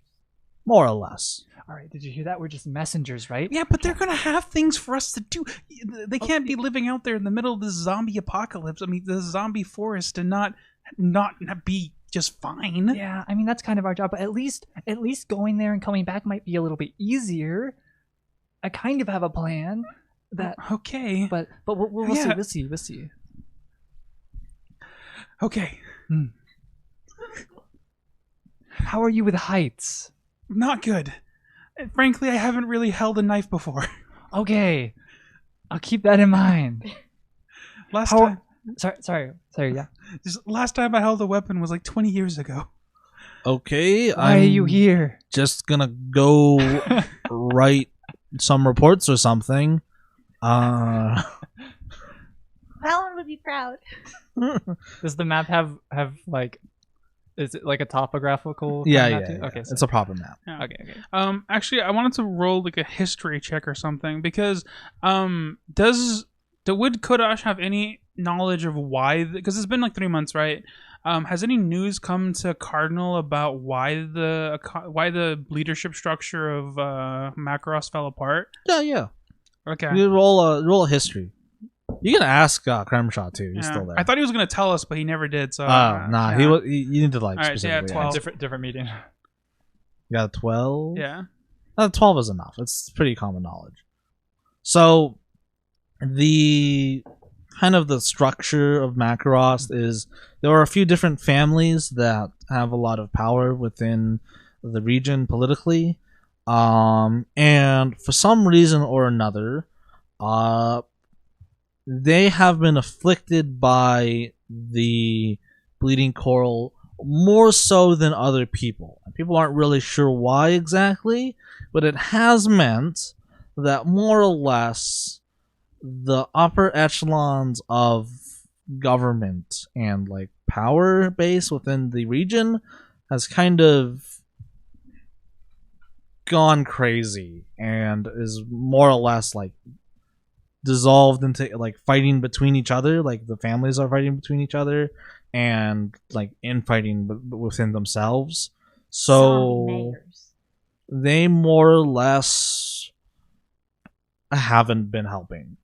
Speaker 1: More or less.
Speaker 4: All right, did you hear that? We're just messengers, right?
Speaker 2: Yeah, but they're gonna have things for us to do. They can't be living out there in the middle of this zombie apocalypse. I mean, the zombie forest, and not be just fine.
Speaker 4: Yeah, I mean that's kind of our job, but at least going there and coming back might be a little bit easier. I kind of have a plan.
Speaker 2: Okay.
Speaker 4: But we'll see. We'll see.
Speaker 2: Okay.
Speaker 4: How are you with heights?
Speaker 2: Not good. Frankly, I haven't really held a knife before.
Speaker 4: Okay, I'll keep that in mind.
Speaker 2: Sorry.
Speaker 4: Yeah.
Speaker 2: Last time I held a weapon was like 20 years ago.
Speaker 1: Okay,
Speaker 4: Why are you here?
Speaker 1: Just gonna go write some reports or something.
Speaker 3: Valen would be proud.
Speaker 4: Does the map have like? Is it like a topographical?
Speaker 1: Yeah.
Speaker 4: map too? Okay,
Speaker 1: It's a proper map.
Speaker 2: Yeah.
Speaker 4: Okay.
Speaker 2: Actually, I wanted to roll like a history check or something because would Kodash have any knowledge of why? Because it's been like 3 months, right? Has any news come to Cardinal about why the leadership structure of Makaros fell apart?
Speaker 1: Yeah.
Speaker 2: Okay.
Speaker 1: You roll a history. You can ask Kremshaw too. He's still there.
Speaker 2: I thought he was gonna tell us, but he never did. So
Speaker 1: nah.
Speaker 2: yeah.
Speaker 1: You need to like
Speaker 2: All right,
Speaker 1: specifically.
Speaker 2: yeah, 12.
Speaker 4: Different meeting.
Speaker 1: You got a 12.
Speaker 2: Yeah.
Speaker 1: 12 is enough. It's pretty common knowledge. So the kind of the structure of Makarost is there are a few different families that have a lot of power within the region politically, and for some reason or another, they have been afflicted by the bleeding coral more so than other people. People aren't really sure why exactly, but it has meant that more or less the upper echelons of government and like power base within the region has kind of gone crazy and is more or less like dissolved into like fighting between each other. Like the families are fighting between each other and like infighting within themselves. So they more or less haven't been helping.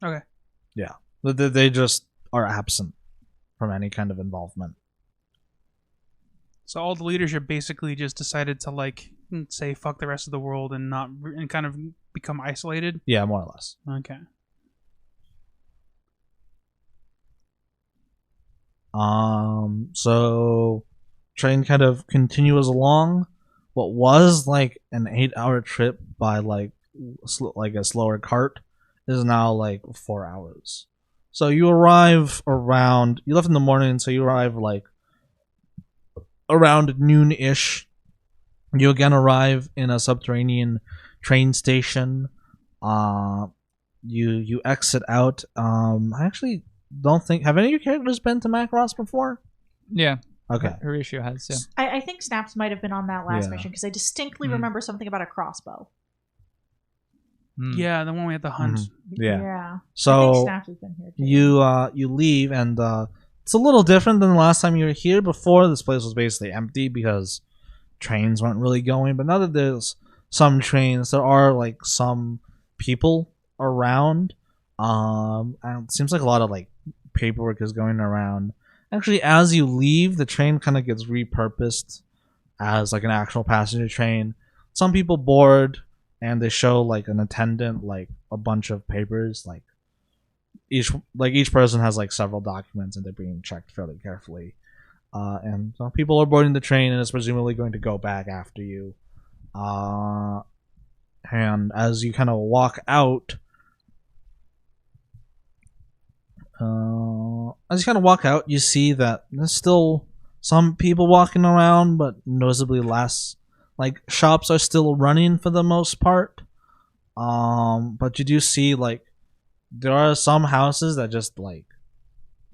Speaker 2: Okay.
Speaker 1: Yeah. They just are absent from any kind of involvement.
Speaker 2: So all the leadership basically just decided to like say fuck the rest of the world and not and kind of become isolated.
Speaker 1: Yeah, more or less.
Speaker 2: Okay.
Speaker 1: So train kind of continues along. What was like an 8-hour trip by like a slower cart is now like 4 hours. So you arrive around. You left in the morning, so you arrive like around noon-ish. You again arrive in a subterranean train station. You exit out. I actually don't think, have any of your characters been to Macross before?
Speaker 4: Yeah.
Speaker 1: Okay.
Speaker 4: Horatio has, yeah.
Speaker 3: I think Snaps might have been on that last
Speaker 1: Yeah.
Speaker 3: mission because I distinctly
Speaker 4: Mm.
Speaker 3: remember something about a crossbow.
Speaker 4: Mm.
Speaker 2: Yeah, the one we had the hunt.
Speaker 1: Yeah.
Speaker 3: I think
Speaker 1: So
Speaker 3: Snaps has been here too.
Speaker 1: you leave, and it's a little different than the last time you were here. Before, this place was basically empty because trains weren't really going. But now that there's some trains, there are like some people around. And it seems like a lot of like paperwork is going around. Actually, as you leave, the train kind of gets repurposed as like an actual passenger train. Some people board, and they show like an attendant like a bunch of papers. Like each person has like several documents, and they're being checked fairly carefully. And people are boarding the train, and it's presumably going to go back after you. And as you kind of walk out, you see that there's still some people walking around, but noticeably less. Like, shops are still running for the most part. But you do see, like, there are some houses that just, like,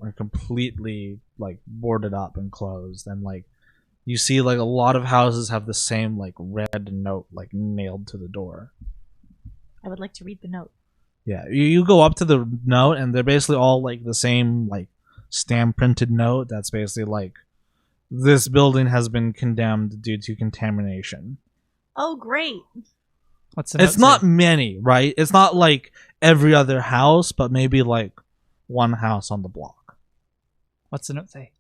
Speaker 1: are completely, like, boarded up and closed. And, like, you see, like, a lot of houses have the same, like, red note, like, nailed to the door.
Speaker 3: I would like to read the note.
Speaker 1: Yeah, you go up to the note, and they're basically all, like, the same, like, stamp printed note that's basically, like, this building has been condemned due to contamination.
Speaker 3: Oh, great.
Speaker 4: What's the note
Speaker 1: It's not
Speaker 4: say?
Speaker 1: many, right? It's not like every other house, but maybe, like, one house on the block.
Speaker 4: What's the note say?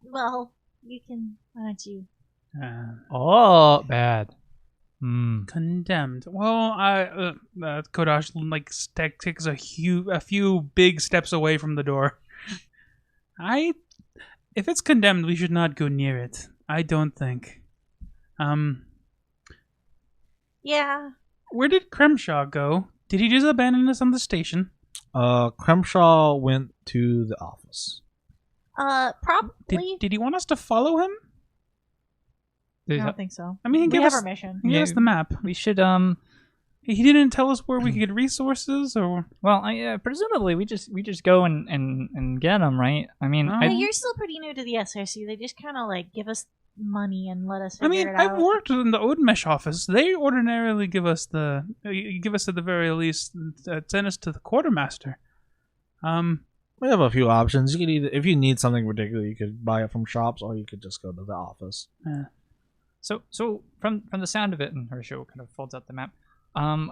Speaker 3: Well, you can, why don't you?
Speaker 4: Oh, bad. Hmm.
Speaker 2: Condemned. Well, Kodash like takes a few big steps away from the door. If it's condemned, we should not go near it. I don't think.
Speaker 3: Yeah.
Speaker 2: Where did Cremshaw go? Did he just abandon us on the station?
Speaker 1: Cremshaw went to the office.
Speaker 3: Probably.
Speaker 2: Did he want us to follow him?
Speaker 3: I don't think so.
Speaker 2: I mean, he
Speaker 3: we
Speaker 2: gave
Speaker 3: have
Speaker 2: us
Speaker 3: our mission.
Speaker 2: he gave us the map.
Speaker 4: We should,
Speaker 2: He didn't tell us where we could get resources, or
Speaker 4: well, presumably we just go and get them, right? I mean,
Speaker 2: Oh.
Speaker 3: Yeah, you're still pretty new to the SRC. They just kind of like give us money and let us figure it
Speaker 2: I've
Speaker 3: out.
Speaker 2: worked in the Odemesh office. They ordinarily give us at the very least send us to the quartermaster.
Speaker 1: We have a few options. You could either, if you need something particular, you could buy it from shops, or you could just go to the office.
Speaker 4: So from the sound of it, and Horatio kind of folds out the map.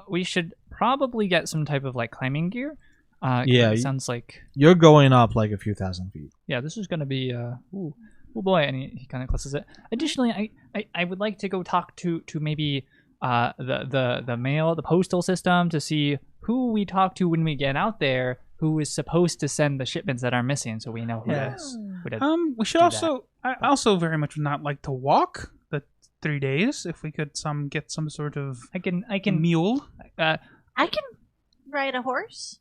Speaker 4: We should probably get some type of like climbing gear.
Speaker 1: Yeah,
Speaker 4: it sounds like
Speaker 1: You're going up like a few thousand feet.
Speaker 4: yeah, this is gonna be oh boy, and he kind of classes it. Additionally, I would like to go talk to maybe the mail, the postal system, to see who we talk to when we get out there, who is supposed to send the shipments that are missing, so we know who
Speaker 2: Yes.
Speaker 4: to
Speaker 2: We should
Speaker 4: do
Speaker 2: also. I also very much would not like to walk the 3 days. If we could get some sort of
Speaker 4: I can
Speaker 2: mule.
Speaker 3: I can ride a horse.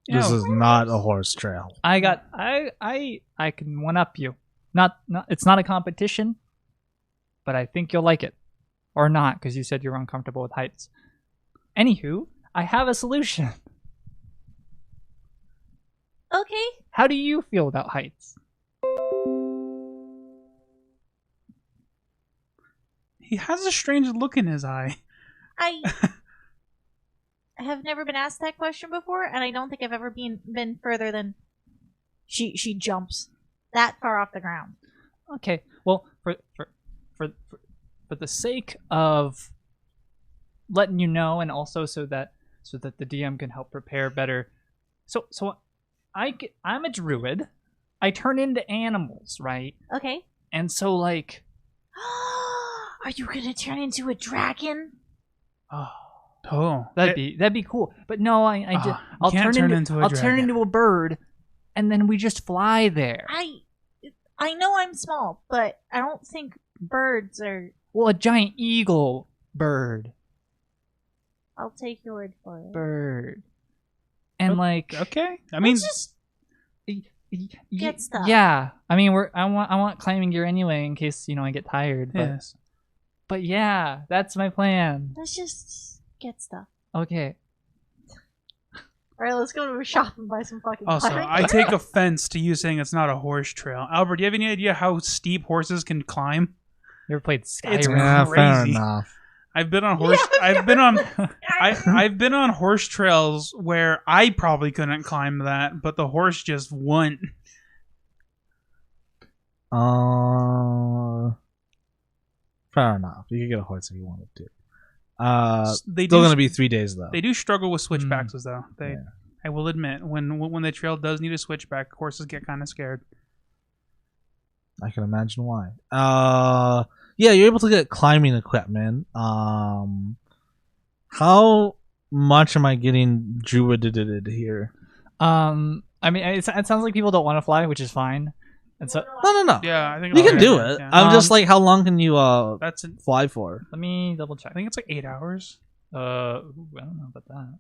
Speaker 1: This is not a horse trail.
Speaker 4: I can one up you. Not it's not a competition, but I think you'll like it. Or not, because you said you're uncomfortable with heights. Anywho, I have a solution.
Speaker 3: Okay.
Speaker 4: How do you feel about heights?
Speaker 2: He has a strange look in his eye.
Speaker 3: I have never been asked that question before, and I don't think I've ever been further than she jumps that far off the ground.
Speaker 4: Okay, well, for the sake of letting you know, and also so that the DM can help prepare better. So I'm a druid. I turn into animals, right?
Speaker 3: Okay.
Speaker 4: And so like,
Speaker 3: Are you gonna turn into a dragon?
Speaker 2: Oh,
Speaker 4: that'd be cool. But no, I'll
Speaker 2: can't turn into a
Speaker 4: I'll turn
Speaker 2: dragon.
Speaker 4: into a bird, and then we just fly there.
Speaker 3: I know I'm small, but I don't think birds are.
Speaker 4: Well, a giant eagle bird.
Speaker 3: I'll take your word for it.
Speaker 4: Bird. And like,
Speaker 2: okay. I mean,
Speaker 3: Let's just get stuff.
Speaker 4: Yeah. I mean, I want climbing gear anyway in case I get tired. But,
Speaker 2: yes.
Speaker 4: But yeah, that's my plan.
Speaker 3: Let's just get stuff.
Speaker 4: Okay.
Speaker 3: All right, let's go to a shop and buy some fucking.
Speaker 2: Also,
Speaker 3: climbing
Speaker 2: I
Speaker 3: gear.
Speaker 2: take offense to you saying it's not a horse trail. Albert, do you have any idea how steep horses can climb?
Speaker 4: You ever played
Speaker 2: It's
Speaker 4: Skyrim?
Speaker 1: Yeah, fair
Speaker 2: crazy.
Speaker 1: enough.
Speaker 2: I've been on horse. I've been on. I've been on horse trails where I probably couldn't climb that, but the horse just went.
Speaker 1: Fair enough. You can get a horse if you wanted to.
Speaker 2: They
Speaker 1: Still
Speaker 2: do.
Speaker 1: gonna be 3 days though.
Speaker 2: They do struggle with switchbacks, though. They,
Speaker 1: Yeah.
Speaker 2: I will admit, when the trail does need a switchback, horses get kind of scared.
Speaker 1: I can imagine why. Yeah, you're able to get climbing equipment. How much am I getting druided here?
Speaker 4: I mean, it sounds like people don't want to fly, which is fine. And so
Speaker 1: No.
Speaker 2: Yeah, I think
Speaker 1: You
Speaker 2: it's
Speaker 1: can
Speaker 2: okay.
Speaker 1: do it.
Speaker 2: Yeah.
Speaker 1: I'm just like, how long can you
Speaker 2: That's it.
Speaker 1: fly for?
Speaker 4: let me double check.
Speaker 2: I think it's like 8 hours.
Speaker 4: Ooh, I don't know about that.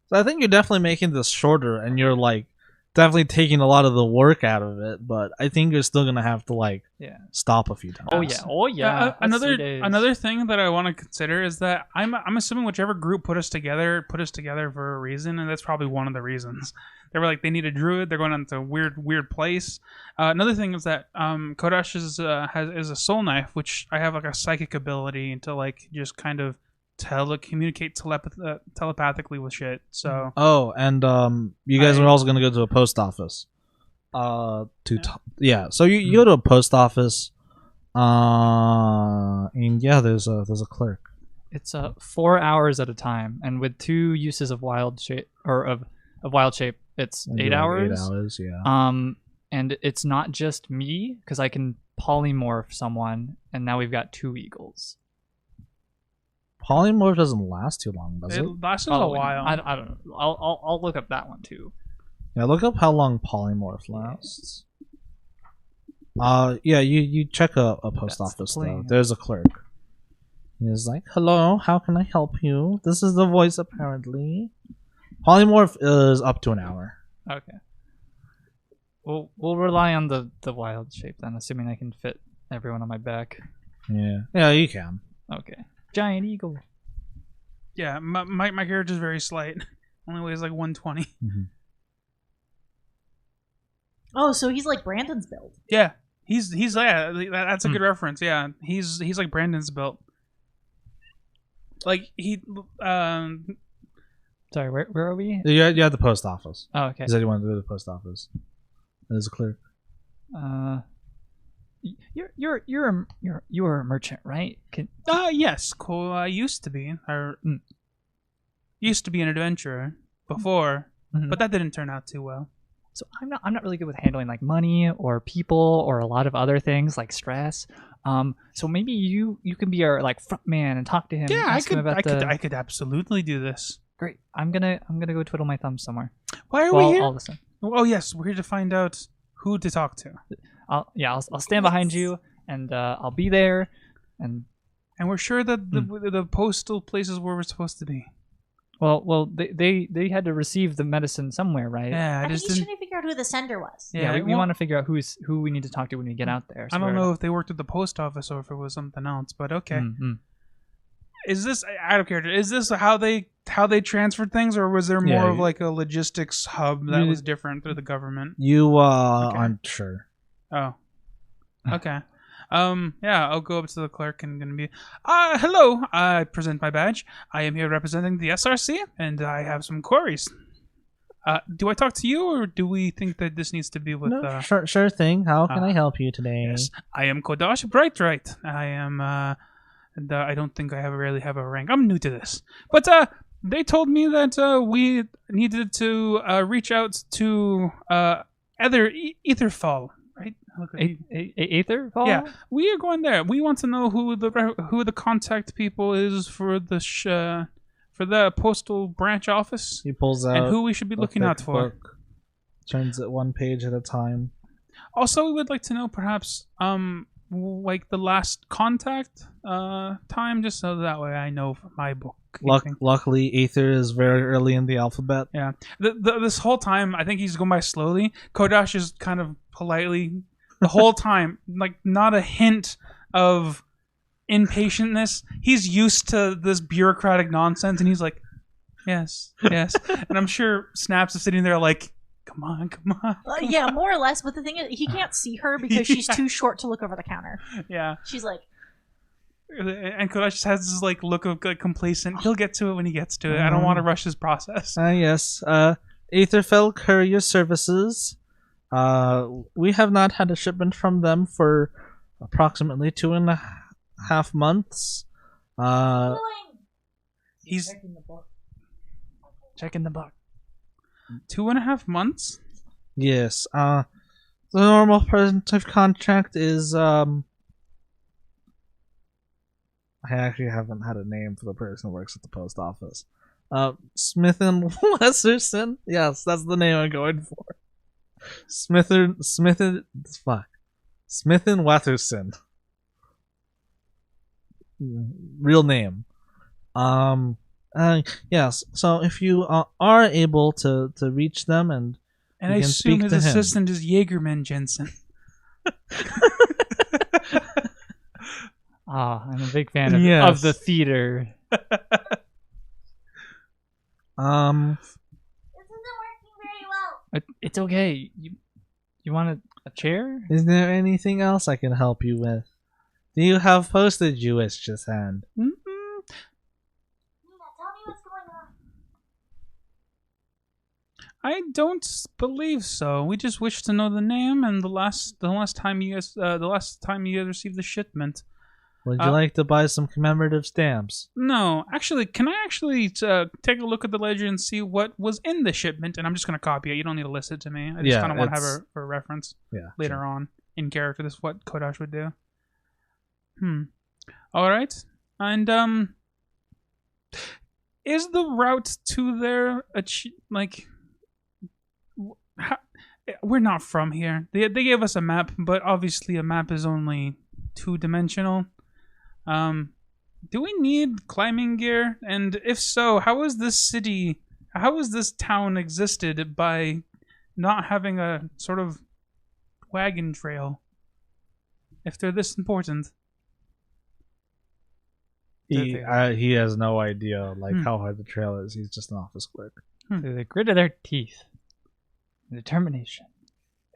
Speaker 1: So I think you're definitely making this shorter, and you're like definitely taking a lot of the work out of it. But I think you're still gonna have to like
Speaker 4: Yeah.
Speaker 1: stop a few times.
Speaker 4: Oh yeah. That's 3 days.
Speaker 2: Another thing that I want to consider is that I'm assuming whichever group put us together for a reason, and that's probably one of the reasons. They were like, they need a druid. They're going into a weird place. Another thing is that Kodash is a soul knife, which I have like a psychic ability to like just kind of communicate telepathically with shit. So
Speaker 1: Oh, and you guys are also gonna go to a post office. So you go to a post office. And yeah, there's a clerk.
Speaker 4: It's 4 hours at a time, and with 2 uses of wild shape of wild shape, it's
Speaker 1: And
Speaker 4: 8
Speaker 1: you're like
Speaker 4: hours.
Speaker 1: 8 hours, yeah.
Speaker 4: And it's not just me because I can polymorph someone, and now we've got 2 eagles.
Speaker 1: Polymorph doesn't last too long, does it?
Speaker 2: it lasts a while.
Speaker 4: I don't know. I'll look up that one too.
Speaker 1: Yeah, look up how long polymorph lasts. Yeah, you check a post
Speaker 4: That's the
Speaker 1: office though.
Speaker 4: plan.
Speaker 1: There's a clerk. He's like, "Hello, how can I help you?" This is the voice apparently. Polymorph is up to an hour.
Speaker 4: Okay. We'll rely on the wild shape then, assuming I can fit everyone on my back.
Speaker 1: Yeah, you can.
Speaker 4: Okay. Giant eagle.
Speaker 2: Yeah, my character's very slight. Only weighs like 120.
Speaker 3: Oh, so he's like Brandon's build.
Speaker 2: Yeah, he's that's a good reference. Yeah, he's like Brandon's built. Like he
Speaker 4: Sorry, where are we?
Speaker 1: You're at the post office.
Speaker 4: Oh, okay.
Speaker 1: He said he wanted to go to the post office. There's a clerk.
Speaker 4: You're a merchant, right?
Speaker 2: yes, cool. I used to be an adventurer before, but that didn't turn out too well.
Speaker 4: So I'm not really good with handling like money or people or a lot of other things like stress. So maybe you can be our like front man and talk to him.
Speaker 2: Yeah,
Speaker 4: ask him about
Speaker 2: I could absolutely do this.
Speaker 4: Great. I'm gonna go twiddle my thumbs somewhere.
Speaker 2: Why are we here?
Speaker 4: I'll listen.
Speaker 2: Oh yes, we're here to find out who to talk to.
Speaker 4: I'll stand behind you and I'll be there and
Speaker 2: we're sure that the postal place is where we're supposed to be.
Speaker 4: well they had to receive the medicine somewhere, right?
Speaker 2: Yeah,
Speaker 3: I
Speaker 2: I
Speaker 3: think
Speaker 2: just
Speaker 3: he's
Speaker 2: didn't.
Speaker 3: trying to figure out who the sender was.
Speaker 4: Yeah, we
Speaker 2: well,
Speaker 4: want to figure out who we need to talk to when we get out there.
Speaker 2: I don't know if they worked at the post office or if it was something else, but okay. Is this out of character? Is this how they transferred things, or was there more of like a logistics hub that was different through the government?
Speaker 1: You aren't sure.
Speaker 2: Oh, okay. Yeah, I'll go up to the clerk and gonna be, hello. I present my badge. I am here representing the SRC, and I have some queries. Do I talk to you, or do we think that this needs to be with?
Speaker 1: No, sure thing. How can I help you today?
Speaker 2: Yes, I am Kodash Brightright. I am. And I don't think I really have a rank. I'm new to this, but they told me that we needed to reach out to Etherfall right? Look at
Speaker 4: Aether? Fall?
Speaker 2: Yeah, we are going there. We want to know who the contact people is for the for the postal branch office,
Speaker 1: He pulls out
Speaker 2: and who we should be
Speaker 1: a
Speaker 2: looking
Speaker 1: thick
Speaker 2: out for.
Speaker 1: book, turns it one page at a time.
Speaker 2: Also, we would like to know perhaps like the last contact time, just so that way I know for my book.
Speaker 1: Luckily, Aether is very early in the alphabet.
Speaker 2: Yeah. This whole time, I think he's going by slowly. Kodash is kind of politely the whole time, like not a hint of impatientness. He's used to this bureaucratic nonsense, and he's like, yes. And I'm sure Snaps is sitting there like, come on.
Speaker 3: Yeah, more or less. But the thing is, he can't see her because she's too short to look over the counter.
Speaker 2: Yeah.
Speaker 3: She's like...
Speaker 2: And Kodash just has this like look of like complacent. He'll get to it when he gets to it. I don't want to rush his process.
Speaker 1: Yes. Aetherfell Courier Services. We have not had a shipment from them for approximately 2.5 months.
Speaker 2: He's
Speaker 4: Checking the book.
Speaker 2: 2.5 months.
Speaker 1: Yes. The normal presentive contract is I actually haven't had a name for the person who works at the post office. Smith and Westerson. Yes, that's the name I'm going for. Smith and Westerson. Real name. Yes. So if you are able to reach them and
Speaker 2: I
Speaker 1: you can
Speaker 2: assume
Speaker 1: speak
Speaker 2: his
Speaker 1: to him.
Speaker 2: assistant is Jaegerman Jensen.
Speaker 4: I'm a big fan
Speaker 1: Yes.
Speaker 4: of the theater.
Speaker 3: This isn't working very well.
Speaker 4: It's okay. You want a chair?
Speaker 1: Is there anything else I can help you with? Do you have postage you wish to send?
Speaker 3: Nina, tell me what's going on.
Speaker 2: I don't believe so. We just wish to know the name and the last time you guys received the shipment.
Speaker 1: Would you like to buy some commemorative stamps?
Speaker 2: No, actually, can I actually take a look at the ledger and see what was in the shipment? And I'm just going to copy it. You don't need to list it to me. I just kind of want to have a reference later on in character. This is what Kodash would do. All right. And is the route to there we're not from here. They gave us a map, but obviously a map is only 2-dimensional. Do we need climbing gear? And if so, how is this town existed by not having a sort of wagon trail? If they're this important.
Speaker 1: He has no idea how hard the trail is. He's just an office clerk.
Speaker 4: The grit of their teeth. Determination.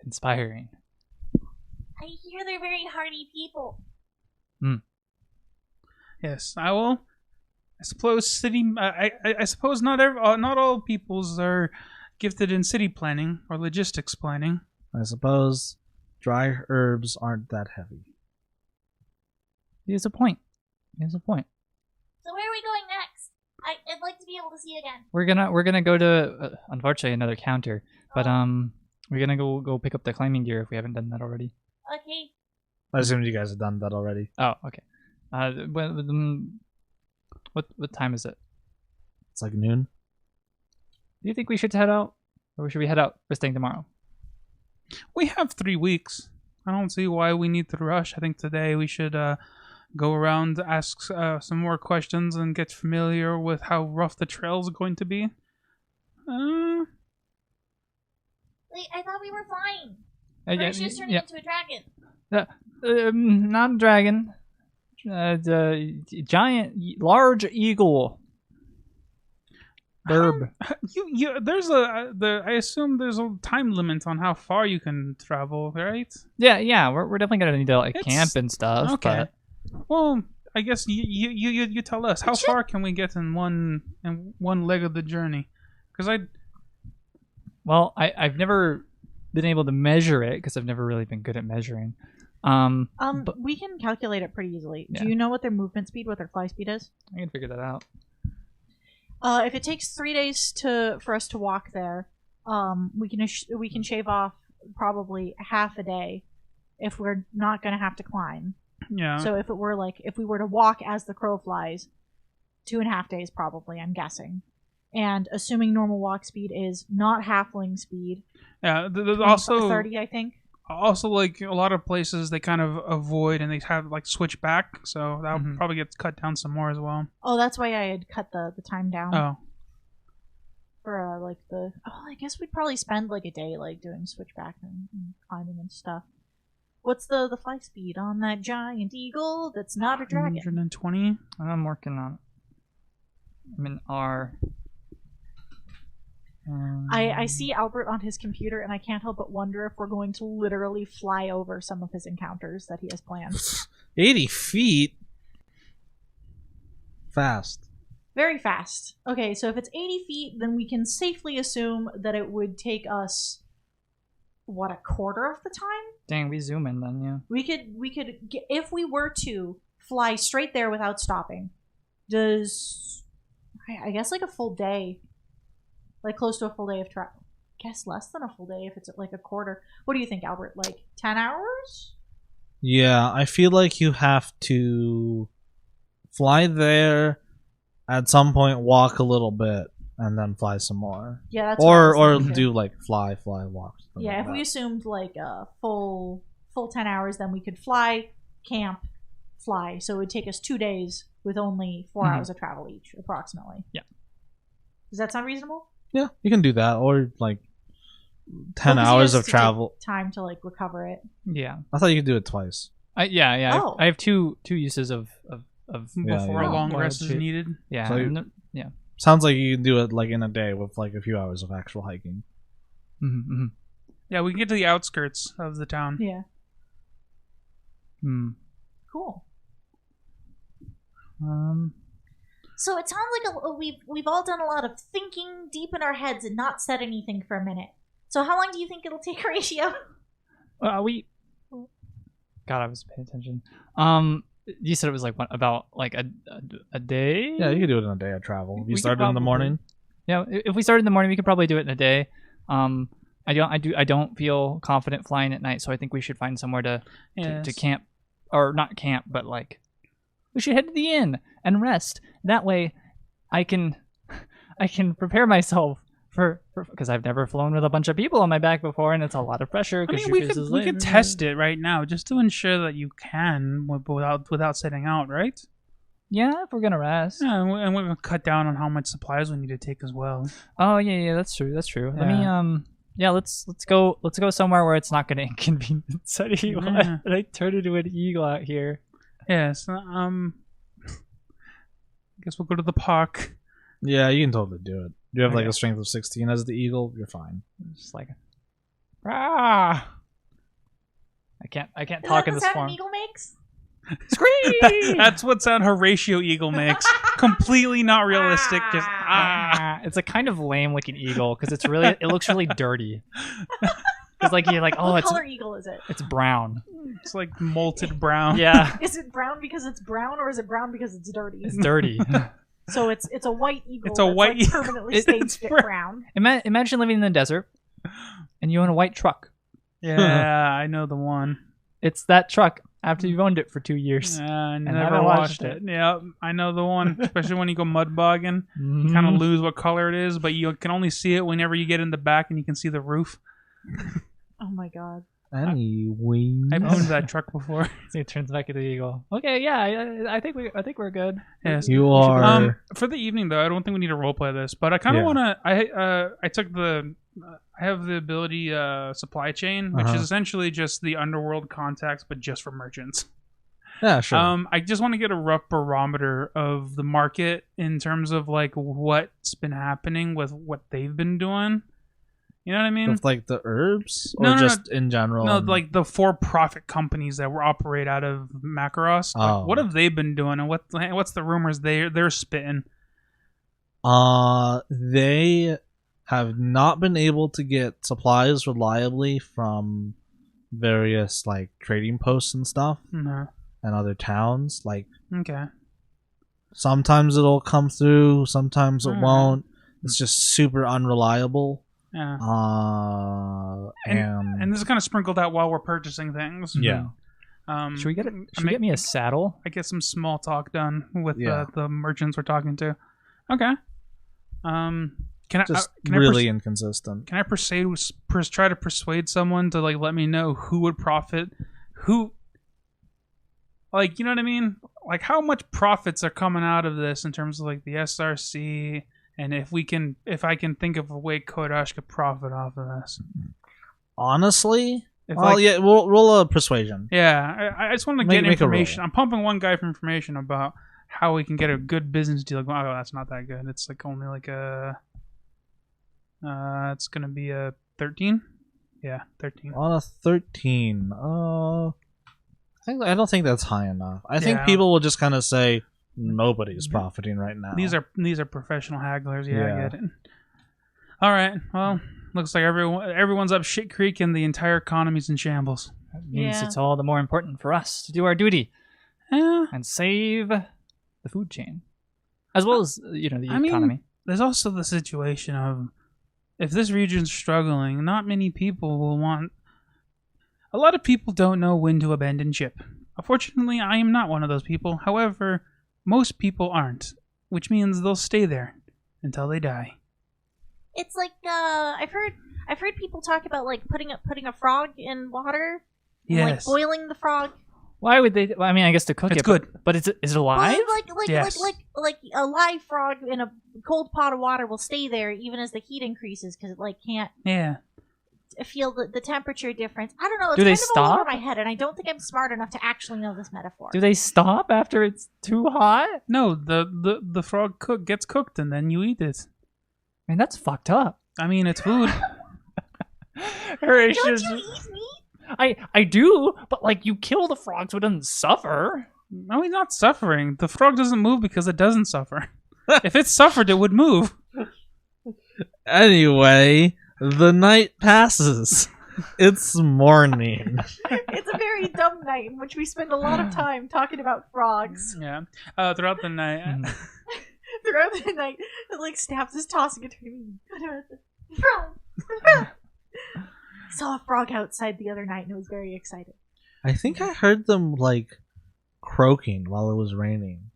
Speaker 4: Inspiring.
Speaker 3: I hear they're very hardy people.
Speaker 2: Yes, I will. I suppose I suppose not all peoples are gifted in city planning or logistics planning.
Speaker 1: I suppose dry herbs aren't that heavy.
Speaker 4: He has a point.
Speaker 3: So where are we going next? I'd like to be able to see again.
Speaker 4: We're gonna go to unfortunately another counter, but we're gonna go pick up the climbing gear if we haven't done that already.
Speaker 3: Okay.
Speaker 1: I assumed you guys had done that already.
Speaker 4: Oh, okay. What time is it?
Speaker 1: It's like noon.
Speaker 4: Do you think we should head out, or should we head out first thing tomorrow?
Speaker 2: We have 3 weeks. I don't see why we need to rush. I think today we should go around, ask some more questions, and get familiar with how rough the trail is going to be.
Speaker 3: Wait, I thought we were fine.
Speaker 4: Yeah,
Speaker 3: She's turning into a dragon.
Speaker 4: Not a dragon. Giant, large eagle. Burb.
Speaker 2: I assume there's a time limit on how far you can travel, right?
Speaker 4: Yeah. We're definitely gonna need to camp and stuff.
Speaker 2: Okay.
Speaker 4: But...
Speaker 2: Well, I guess you tell us how far can we get in one leg of the journey? Because
Speaker 4: I've never been able to measure it because I've never really been good at measuring. But
Speaker 3: we can calculate it pretty easily.
Speaker 4: Yeah.
Speaker 3: Do you know what their movement speed, what their fly speed is?
Speaker 4: I can figure that out.
Speaker 3: If it takes 3 days for us to walk there, we can shave off probably half a day if we're not going to have to climb.
Speaker 2: Yeah.
Speaker 3: So if we were to walk as the crow flies, 2.5 days probably, I'm guessing. And assuming normal walk speed is not halfling speed.
Speaker 2: Yeah. There's also
Speaker 3: 30, I think.
Speaker 2: Also, like a lot of places, they kind of avoid and they have like switch back, so that
Speaker 4: Mhm.
Speaker 2: probably gets cut down some more as well.
Speaker 3: Oh, that's why I had cut the time down.
Speaker 2: Oh,
Speaker 3: For I guess we'd probably spend like a day like doing switchback and climbing and stuff. What's the fly speed on that giant eagle that's not a dragon?
Speaker 2: 120.
Speaker 4: I'm working on it. I'm in R.
Speaker 3: I see Albert on his computer, and I can't help but wonder if we're going to literally fly over some of his encounters that he has planned.
Speaker 1: 80 feet? Fast.
Speaker 3: Very fast. Okay, so if it's 80 feet, then we can safely assume that it would take us, what, a quarter of the time?
Speaker 4: Dang, we zoom in then, yeah.
Speaker 3: We could get, if we were to fly straight there without stopping, does, I guess like a full day, like close to a full day of travel. Guess less than a full day if it's like a quarter. What do you think, Albert? Like 10 hours?
Speaker 1: Yeah, I feel like you have to fly there, at some point walk a little bit, and then fly some more.
Speaker 3: Yeah, that's what I was
Speaker 1: Or
Speaker 3: thinking, too.
Speaker 1: do like fly, walk. something
Speaker 3: Yeah,
Speaker 1: like
Speaker 3: if we
Speaker 1: that.
Speaker 3: assumed like a full 10 hours, then we could fly, camp, fly. So it would take us 2 days with only 4
Speaker 4: Mhm.
Speaker 3: hours of travel each, approximately.
Speaker 4: Yeah.
Speaker 3: Does that sound reasonable?
Speaker 1: Yeah, you can do that, or like 10
Speaker 3: Well, 'cause he
Speaker 1: hours
Speaker 3: has
Speaker 1: of
Speaker 3: to
Speaker 1: travel.
Speaker 3: take time to like recover it.
Speaker 4: Yeah.
Speaker 1: I thought you could do it twice.
Speaker 4: Yeah.
Speaker 3: Oh.
Speaker 4: I have two uses of
Speaker 1: Yeah,
Speaker 2: Before
Speaker 1: yeah.
Speaker 2: a long
Speaker 4: wild
Speaker 2: rest is
Speaker 4: shape.
Speaker 2: needed.
Speaker 4: Yeah.
Speaker 1: So you-
Speaker 4: and yeah.
Speaker 1: Sounds like you can do it like in a day with like a few hours of actual hiking.
Speaker 4: Mm-hmm.
Speaker 2: Yeah, we can get to the outskirts of the town.
Speaker 3: Yeah.
Speaker 4: Mm.
Speaker 3: Cool.
Speaker 4: Um.
Speaker 3: So it sounds like we've all done a lot of thinking deep in our heads and not said anything for a minute. So how long do you think it'll take, Horatio?
Speaker 4: We. God, I was paying attention. You said it was like what, about like a day?
Speaker 1: Yeah, you could do it in a day of travel. If
Speaker 4: We
Speaker 1: you
Speaker 4: could
Speaker 1: started in the
Speaker 4: probably-
Speaker 1: morning.
Speaker 4: Yeah, if we started in the morning, we could probably do it in a day. I don't feel confident flying at night, so I think we should find somewhere to
Speaker 2: Yes.
Speaker 4: camp, or not camp, but like we should head to the inn and rest. That way, I can prepare myself for because I've never flown with a bunch of people on my back before, and it's a lot of pressure.
Speaker 2: I mean, we could test it right now just to ensure that you can without setting out, right?
Speaker 4: Yeah, if we're gonna rest.
Speaker 2: Yeah, and we're gonna cut down on how much supplies we need to take as well.
Speaker 4: Oh yeah, that's true. That's true. Let
Speaker 2: Yeah.
Speaker 4: me yeah, let's go somewhere where it's not gonna inconvenience anyone.
Speaker 2: Yeah.
Speaker 4: And I turn into an eagle out here.
Speaker 2: Yes. I guess we'll go to the park.
Speaker 1: Yeah, you can totally do it. You have like
Speaker 4: Okay.
Speaker 1: a strength of 16 as the eagle, you're fine.
Speaker 4: Just like ah. I can't
Speaker 3: Is
Speaker 4: talk
Speaker 3: that
Speaker 4: in
Speaker 3: the
Speaker 4: this
Speaker 3: sound
Speaker 4: form.
Speaker 3: an eagle makes?
Speaker 4: Scream!
Speaker 2: That's what sound Horatio Eagle makes. Completely not realistic. Just
Speaker 4: It's a kind of lame looking eagle because it looks really dirty. Because like you're like, oh,
Speaker 3: What
Speaker 4: it's
Speaker 3: color eagle is it?
Speaker 4: it's brown.
Speaker 2: It's like molted brown.
Speaker 4: Yeah,
Speaker 3: Is it brown because it's brown, or is it brown because it's dirty?
Speaker 4: it's dirty.
Speaker 3: So it's a white eagle.
Speaker 2: It's a
Speaker 3: that's,
Speaker 2: white
Speaker 3: like,
Speaker 2: eagle.
Speaker 3: permanently
Speaker 2: It's
Speaker 3: staged
Speaker 2: brown.
Speaker 3: brown.
Speaker 4: Imagine living in the desert and you own a white truck.
Speaker 2: Yeah, I know the one.
Speaker 4: It's that truck after you've owned it for 2 years.
Speaker 2: I never
Speaker 4: haven't
Speaker 2: washed
Speaker 4: washed
Speaker 2: it. Yeah, I know the one. Especially when you go mud bogging, you kind of lose what color it is, but you can only see it whenever you get in the back and you can see the roof.
Speaker 3: Oh my god.
Speaker 1: Anyway.
Speaker 2: I've owned that truck before.
Speaker 4: So it turns back into the eagle. Okay, yeah, I think we're good.
Speaker 2: Yes.
Speaker 1: You are.
Speaker 2: For the evening though, I don't think we need to roleplay this, but I kind of
Speaker 1: Yeah.
Speaker 2: want to. I took the. I have the ability supply chain, which
Speaker 1: Uh-huh.
Speaker 2: is essentially just the underworld contacts, but just for merchants.
Speaker 1: Yeah, sure.
Speaker 2: I just want to get a rough barometer of the market in terms of like what's been happening with what they've been doing. You know what I mean?
Speaker 1: With like the herbs? Or
Speaker 2: No, no,
Speaker 1: just in general?
Speaker 2: No, like the for-profit companies that operate out of Makaros. Like,
Speaker 1: Oh.
Speaker 2: what have they been doing, and what's the rumors they're spitting?
Speaker 1: They have not been able to get supplies reliably from various like trading posts and stuff
Speaker 2: No.
Speaker 1: and other towns. Like
Speaker 2: Okay.
Speaker 1: sometimes it'll come through, sometimes it
Speaker 2: Alright.
Speaker 1: won't. It's just super unreliable.
Speaker 2: Yeah.
Speaker 1: And
Speaker 2: And this is kind of sprinkled out while we're purchasing things.
Speaker 1: yeah.
Speaker 4: Should we get me a saddle?
Speaker 2: I get some small talk done with
Speaker 1: Yeah.
Speaker 2: the merchants we're talking to. Okay. Can
Speaker 1: Just
Speaker 2: I
Speaker 1: really inconsistent.
Speaker 2: can I try to persuade someone to like let me know who would profit, who, like, you know what I mean? Like how much profits are coming out of this in terms of like the SRC, and if I can think of a way Kodash could profit off of this.
Speaker 1: Honestly,
Speaker 2: If
Speaker 1: yeah, we'll roll a persuasion.
Speaker 2: Yeah, I just want to get
Speaker 1: Make a roll.
Speaker 2: information. I'm pumping one guy for information about how we can get a good business deal. Oh, that's not that good. It's like only like it's gonna be a 13. Yeah, 13.
Speaker 1: On a 13, I don't think that's high enough. I think
Speaker 2: Yeah.
Speaker 1: people will just kind of say nobody's profiting right now.
Speaker 2: These are professional hagglers. Yeah,
Speaker 1: Yeah.
Speaker 2: I get it. All right. Well, looks like everyone's up shit creek and the entire economy's in shambles.
Speaker 4: That means
Speaker 3: Yeah.
Speaker 4: it's all the more important for us to do our duty
Speaker 2: Yeah.
Speaker 4: and save the food chain, as well as the economy.
Speaker 2: There's also the situation of if this region's struggling, not many people will want. A lot of people don't know when to abandon ship. Unfortunately, I am not one of those people. However, most people aren't, which means they'll stay there until they die.
Speaker 3: It's like I've heard people talk about like putting a frog in water, and, like
Speaker 2: Yes.
Speaker 3: boiling the frog.
Speaker 4: Why would they? Well, I mean, I guess to cook
Speaker 2: It's
Speaker 4: it.
Speaker 2: good.
Speaker 4: But is it alive?
Speaker 3: Well,
Speaker 2: Yes.
Speaker 3: like a live frog in a cold pot of water will stay there even as the heat increases because it like can't
Speaker 2: Yeah.
Speaker 3: feel the temperature difference. I don't know. It's
Speaker 4: Do they
Speaker 3: kind of all over
Speaker 4: stop?
Speaker 3: my head, and I don't think I'm smart enough to actually know this metaphor.
Speaker 4: Do they stop after it's too hot?
Speaker 2: No, the frog gets cooked and then you eat it.
Speaker 4: I mean, that's fucked up.
Speaker 2: I mean, it's food.
Speaker 4: Horatius,
Speaker 3: Don't you eat meat?
Speaker 4: I do, but like you kill the frog so it doesn't suffer.
Speaker 2: No, he's not suffering. The frog doesn't move because it doesn't suffer. If it suffered, it would move.
Speaker 1: Anyway, the night passes. It's morning.
Speaker 3: It's a very dumb night in which we spend a lot of time talking about frogs.
Speaker 2: Yeah. Throughout the night.
Speaker 4: Mhm.
Speaker 3: Throughout the night, it like Snaps is tossing it to me. Frog. Saw a frog outside the other night and was very excited.
Speaker 1: I think I heard them like croaking while it was raining.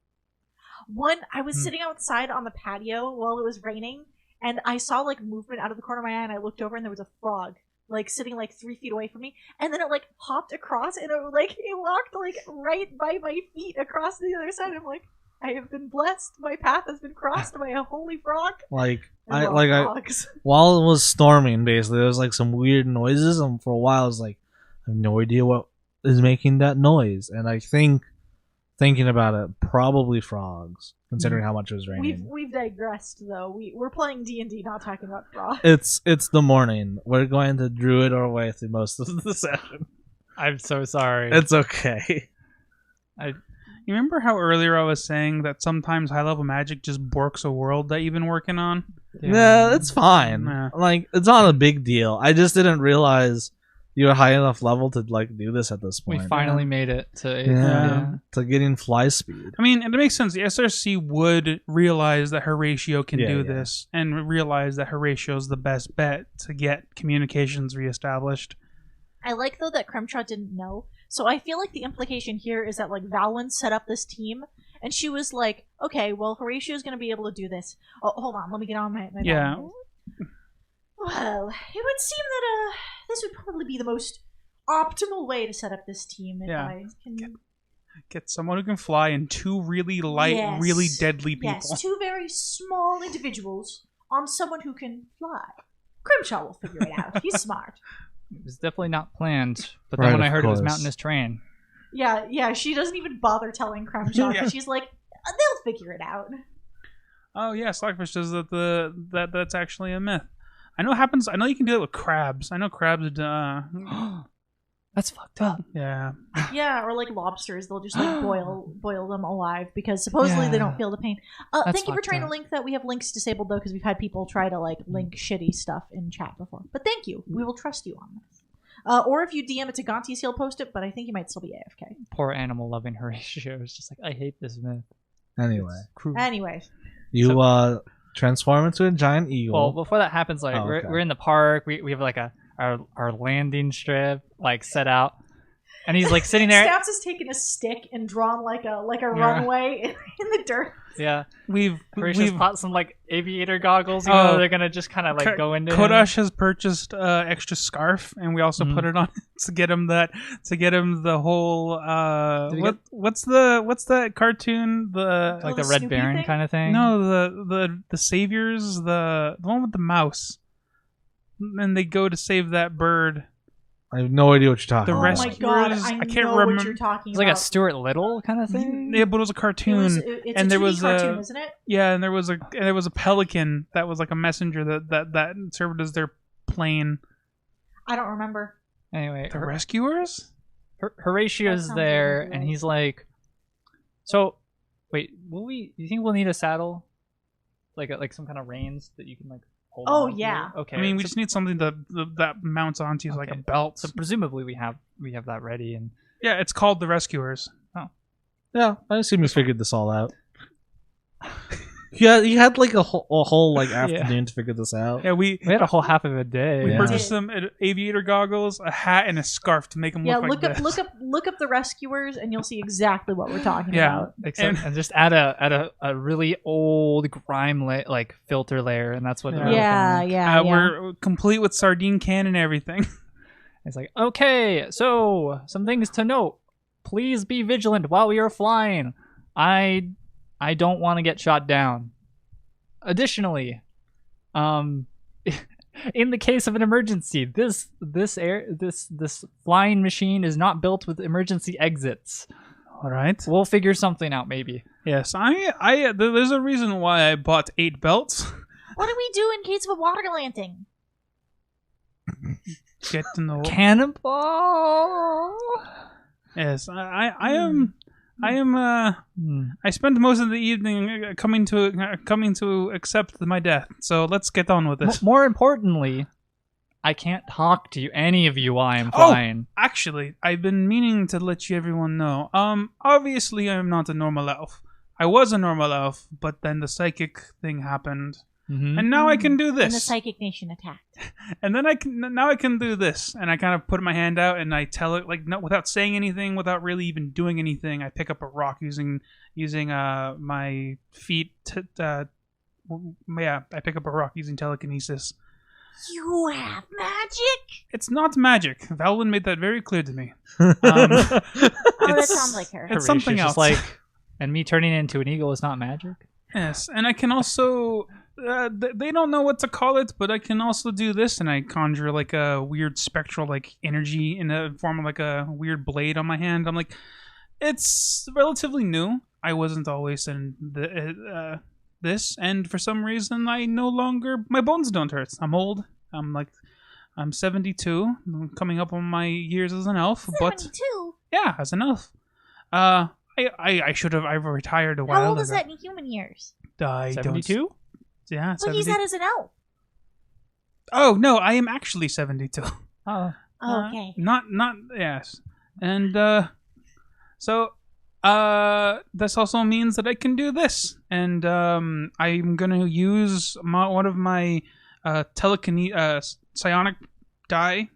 Speaker 3: I was sitting outside on the patio while it was raining, and I saw like movement out of the corner of my eye, and I looked over and there was a frog like sitting like 3 feet away from me, and then it like hopped across and it walked like right by my feet across to the other side. I'm like, I have been blessed. My path has been crossed by a holy frog.
Speaker 1: Like
Speaker 3: I love frogs.
Speaker 1: while it was storming, basically there was like some weird noises, and for a while I was like, I have no idea what is making that noise. And I think, thinking about it, probably frogs, considering how much it was raining.
Speaker 3: We've digressed though. We're playing D&D, not talking about frogs.
Speaker 1: It's the morning. We're going to druid our way through most of the session.
Speaker 4: I'm so sorry.
Speaker 1: It's okay.
Speaker 2: You remember how earlier I was saying that sometimes high level magic just borks a world that you've been working on?
Speaker 1: Yeah, it's fine.
Speaker 2: Yeah.
Speaker 1: Like, it's not a big deal. I just didn't realize you were high enough level to like do this at this
Speaker 4: We
Speaker 1: point.
Speaker 4: finally made it to
Speaker 1: Yeah. To getting fly speed.
Speaker 2: I mean, and it makes sense. The SRC would realize that Horatio can
Speaker 1: Yeah,
Speaker 2: do
Speaker 1: yeah.
Speaker 2: this and realize that Horatio's the best bet to get communications reestablished.
Speaker 3: I like though that Kremtraw didn't know. So I feel like the implication here is that like Valwyn set up this team, and she was like, "Okay, well Horatio's going to be able to do this." Oh, hold on, let me get on my
Speaker 2: Yeah.
Speaker 3: Well, it would seem that this would probably be the most optimal way to set up this team. If
Speaker 2: Yeah.
Speaker 3: I can...
Speaker 2: Get someone who can fly and two really light,
Speaker 3: Yes.
Speaker 2: really deadly people.
Speaker 3: Yes, two very small individuals on someone who can fly. Grimshaw will figure it out. He's smart.
Speaker 4: It was definitely not planned. But then
Speaker 1: Right,
Speaker 4: when I
Speaker 1: of
Speaker 4: heard it was
Speaker 1: course.
Speaker 4: mountainous terrain,
Speaker 3: Yeah, she doesn't even bother telling Grimshaw.
Speaker 2: Yeah.
Speaker 3: She's like, they'll figure it out.
Speaker 2: Oh yeah, Slackfish says that that's actually a myth. I know it happens. I know you can do it with crabs. I know crabs.
Speaker 4: that's fucked up.
Speaker 2: Yeah.
Speaker 3: Yeah, or like lobsters, they'll just like boil them alive because supposedly they don't
Speaker 4: Yeah.
Speaker 3: feel the pain.
Speaker 4: That's
Speaker 3: Thank you for
Speaker 4: fucked
Speaker 3: trying to
Speaker 4: up.
Speaker 3: link that. We have links disabled though because we've had people try to like link shitty stuff in chat before. But thank you. We will trust you on this. Or if you DM it to Gontis, he'll post it. But I think he might still be AFK.
Speaker 4: Poor animal loving Horatio is just like, I hate this myth.
Speaker 1: Anyway,
Speaker 4: Cruel.
Speaker 3: Anyways,
Speaker 1: you Transform into a giant eagle.
Speaker 4: Well, before that happens, like
Speaker 1: Oh, okay.
Speaker 4: we're in the park. We have like our landing strip like set out, and he's like sitting there.
Speaker 3: Snaps has taken a stick and drawn like a runway in the dirt.
Speaker 4: Yeah,
Speaker 2: We've
Speaker 4: Horatio's bought some like aviator goggles. You know, they're gonna just kind of like go into him.
Speaker 2: Kodash has purchased extra scarf, and we also put it on to get him the whole what's that cartoon, the
Speaker 4: like
Speaker 3: the
Speaker 4: the Red
Speaker 3: Snoopy
Speaker 4: Baron
Speaker 3: thing?
Speaker 4: kind of thing.
Speaker 2: no the saviors, the one with the mouse, and they go to save that bird.
Speaker 1: I have no idea what you're talking
Speaker 2: The
Speaker 3: Oh
Speaker 1: about.
Speaker 3: my
Speaker 2: rescuers,
Speaker 3: god,
Speaker 2: I
Speaker 3: I
Speaker 2: can't
Speaker 3: know what
Speaker 2: remember.
Speaker 3: you're talking
Speaker 4: It's like a
Speaker 3: about.
Speaker 4: Stuart Little kind of thing.
Speaker 2: Yeah, but it was a cartoon.
Speaker 3: It's
Speaker 2: and
Speaker 3: a
Speaker 2: there
Speaker 3: 2D
Speaker 2: was
Speaker 3: cartoon,
Speaker 2: a-
Speaker 3: isn't it?
Speaker 2: Yeah, and there was a pelican that was like a messenger that served as their plane.
Speaker 3: I don't remember.
Speaker 4: Anyway,
Speaker 2: The rescuers?
Speaker 3: That
Speaker 4: Horatio's
Speaker 3: sounds
Speaker 4: there,
Speaker 3: really
Speaker 4: and
Speaker 3: right.
Speaker 4: he's like, "So, wait, you think we'll need a saddle, like some kind of reins that you can like hold?"
Speaker 3: Oh,
Speaker 4: on to?
Speaker 3: yeah.
Speaker 4: Okay.
Speaker 2: I mean, we
Speaker 4: so,
Speaker 2: just need something that mounts onto you like a
Speaker 4: Okay.
Speaker 2: belt.
Speaker 4: so presumably we have that ready, and
Speaker 2: Yeah, it's called the Rescuers.
Speaker 1: Yeah, I assume you figured this all out. Yeah, you had like a whole like afternoon to figure this out.
Speaker 2: Yeah, we
Speaker 4: we had a whole half of a day.
Speaker 2: we
Speaker 1: Yeah.
Speaker 2: purchased some aviator goggles, a hat, and a scarf to make them
Speaker 3: Yeah,
Speaker 2: look like this.
Speaker 3: look up the rescuers, and you'll see exactly what we're talking
Speaker 2: Yeah.
Speaker 3: about.
Speaker 4: Except, and just add a really old grime like filter layer, and that's what. they're
Speaker 3: Yeah,
Speaker 4: looking
Speaker 3: yeah, yeah.
Speaker 2: We're complete with sardine can and everything.
Speaker 4: It's like, okay, so some things to note. Please be vigilant while we are flying. I don't want to get shot down. Additionally, in the case of an emergency, this flying machine is not built with emergency exits.
Speaker 2: All right.
Speaker 4: We'll figure something out, maybe.
Speaker 2: Yes, there's a reason why I bought 8 belts.
Speaker 3: What do we do in case of a water landing?
Speaker 2: Get to know.
Speaker 4: Cannonball.
Speaker 2: Yes, I am. I spent most of the evening coming to accept my death. So let's get on with this.
Speaker 4: More importantly, I can't talk to any of you while I'm
Speaker 2: Oh!
Speaker 4: flying.
Speaker 2: Actually, I've been meaning to let everyone know. Obviously, I'm not a normal elf. I was a normal elf, but then the psychic thing happened,
Speaker 4: Mhm.
Speaker 2: and now I can do
Speaker 3: And the
Speaker 2: this.
Speaker 3: Psychic Nation attacked.
Speaker 2: And then now I can do this, and I kind of put my hand out and I tell it like no, without saying anything, without really even doing anything. I pick up a rock using my feet. I pick up a rock using telekinesis.
Speaker 3: You have magic?
Speaker 2: It's not magic. Valwyn made that very clear to me.
Speaker 3: Oh, that
Speaker 2: It's-
Speaker 3: sounds like her.
Speaker 2: It's something
Speaker 4: Horatius
Speaker 2: else.
Speaker 4: is like, and me turning into an eagle is not magic.
Speaker 2: Yes, and I can also. They don't know what to call it, but I can also do this, and I conjure like a weird spectral like energy in the form of like a weird blade on my hand. I'm like, it's relatively new. I wasn't always in this, and for some reason, I no longer my bones don't hurt. I'm old. I'm 72. I'm coming up on my years as an elf, but
Speaker 3: 72?
Speaker 2: yeah, as an elf. I should have. I've retired a while
Speaker 3: How old
Speaker 2: ago.
Speaker 3: is that in human years?
Speaker 2: I don't.
Speaker 4: 72?
Speaker 2: Yeah,
Speaker 3: Well, he
Speaker 2: 70.
Speaker 3: said as an elf.
Speaker 2: Oh no, I am actually 72.
Speaker 4: Oh,
Speaker 3: Oh, okay.
Speaker 2: Not yes. And so this also means that I can do this. And I'm going to use one of my psionic die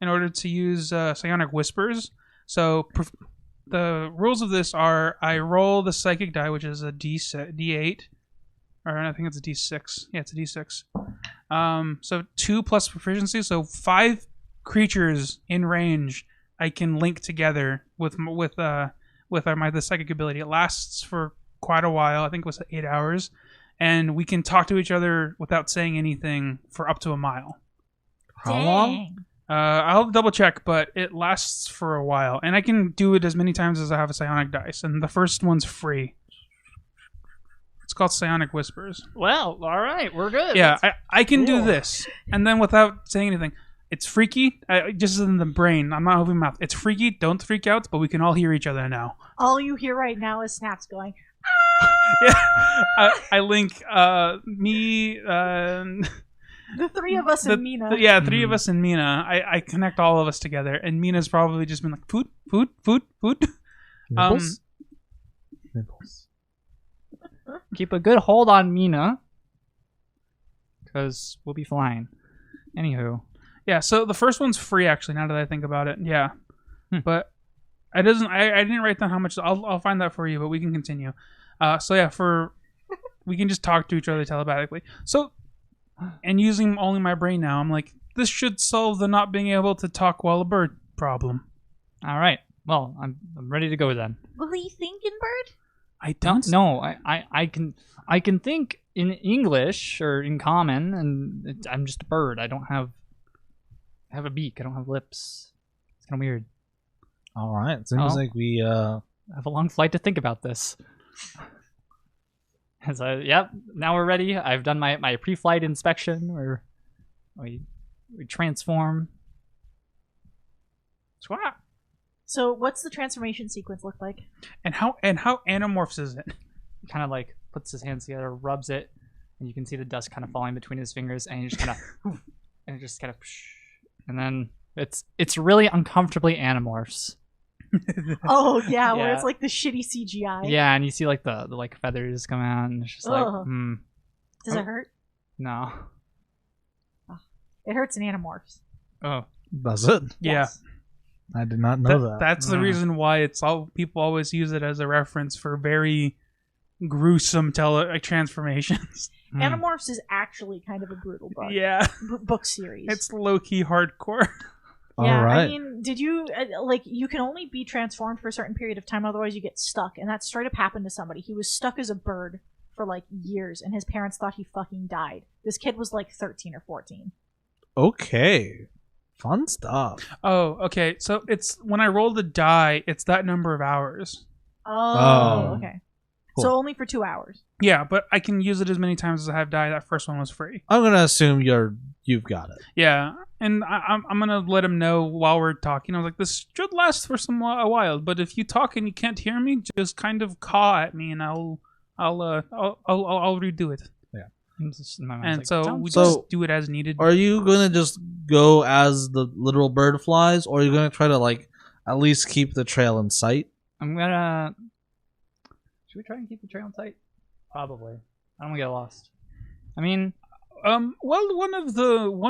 Speaker 2: in order to use psionic whispers. So the rules of this are I roll the psychic die, which is a D8. Or I think it's a D6. Yeah, it's a D6. So 2 plus proficiency, so 5 creatures in range I can link together with the psychic ability. It lasts for quite a while. I think it was 8 hours, and we can talk to each other without saying anything for up to a mile.
Speaker 1: How long?
Speaker 3: Dang.
Speaker 2: I'll double check, but it lasts for a while, and I can do it as many times as I have a psionic dice, and the first one's free. It's called Psionic Whispers.
Speaker 4: well, all right, we're good.
Speaker 2: Yeah, I can do
Speaker 4: cool.
Speaker 2: this, and then without saying anything, it's freaky. Just in the brain, I'm not opening my mouth. It's freaky. Don't freak out, but we can all hear each other now.
Speaker 3: All you hear right now is Snaps going,
Speaker 2: Yeah, I link me.
Speaker 3: the three of us and Mina.
Speaker 2: Yeah, 3 of us and Mina. I connect all of us together, and Mina's probably just been like food.
Speaker 1: Nipples? Nipples.
Speaker 4: Keep a good hold on Mina. because we'll be flying. Anywho.
Speaker 2: Yeah, so the first one's free, actually, now that I think about it. Yeah. But I didn't write down how much. I'll find that for you, but we can continue. So yeah, we can just talk to each other telepathically. So, and using only my brain now, I'm like, this should solve the not being able to talk while a bird problem.
Speaker 4: All right. Well, I'm ready to go then.
Speaker 3: Will he think in bird?
Speaker 2: I don't.
Speaker 4: No, I can think in English or in common, and I'm just a bird. I have a beak. I don't have lips. It's kind of weird.
Speaker 1: All right. Seems like we
Speaker 4: I have a long flight to think about this. So, yep. Now we're ready. I've done my pre-flight inspection, where we transform. Swat.
Speaker 3: So what's the transformation sequence look like?
Speaker 2: And how anamorphs is it?
Speaker 4: He kind of like puts his hands together, rubs it, and you can see the dust kind of falling between his fingers, and he just kind of, and it just kind of, and then it's really uncomfortably anamorphs.
Speaker 3: Oh yeah, where
Speaker 4: Yeah.
Speaker 3: it's like the shitty CGI.
Speaker 4: Yeah, and you see like the like feathers come out, and it's just like,
Speaker 3: Ugh. Does it hurt?
Speaker 4: no.
Speaker 3: It hurts in Animorphs.
Speaker 4: Oh,
Speaker 1: does it?
Speaker 2: Yeah.
Speaker 3: Yes.
Speaker 1: I did not know that.
Speaker 2: That's the reason why people always use it as a reference for very gruesome transformations.
Speaker 3: Animorphs is actually kind of a brutal book.
Speaker 2: Yeah,
Speaker 3: Book series.
Speaker 2: it's low key hardcore.
Speaker 3: Yeah,
Speaker 1: All right.
Speaker 3: I mean, did you you can only be transformed for a certain period of time, otherwise you get stuck, and that straight up happened to somebody. He was stuck as a bird for like years, and his parents thought he fucking died. This kid was like 13 or 14.
Speaker 1: Okay. Fun stuff.
Speaker 2: Oh, okay. So it's when I roll the die, it's that number of hours.
Speaker 3: Oh,
Speaker 1: Oh.
Speaker 3: okay.
Speaker 1: Cool.
Speaker 3: So only for 2 hours.
Speaker 2: Yeah, but I can use it as many times as I have die. That first one was free.
Speaker 1: I'm gonna assume you've got it.
Speaker 2: Yeah, and I'm gonna let him know while we're talking. I was like, this should last for a while, but if you talk and you can't hear me, just kind of caw at me, and I'll redo it. And so we just do it as needed.
Speaker 1: Are you gonna just go as the literal bird flies, or are you gonna try to like at least keep the trail in sight?
Speaker 4: I'm gonna. Should we try and keep the trail in sight? Probably. I don't want to get lost. I mean,
Speaker 2: Well, one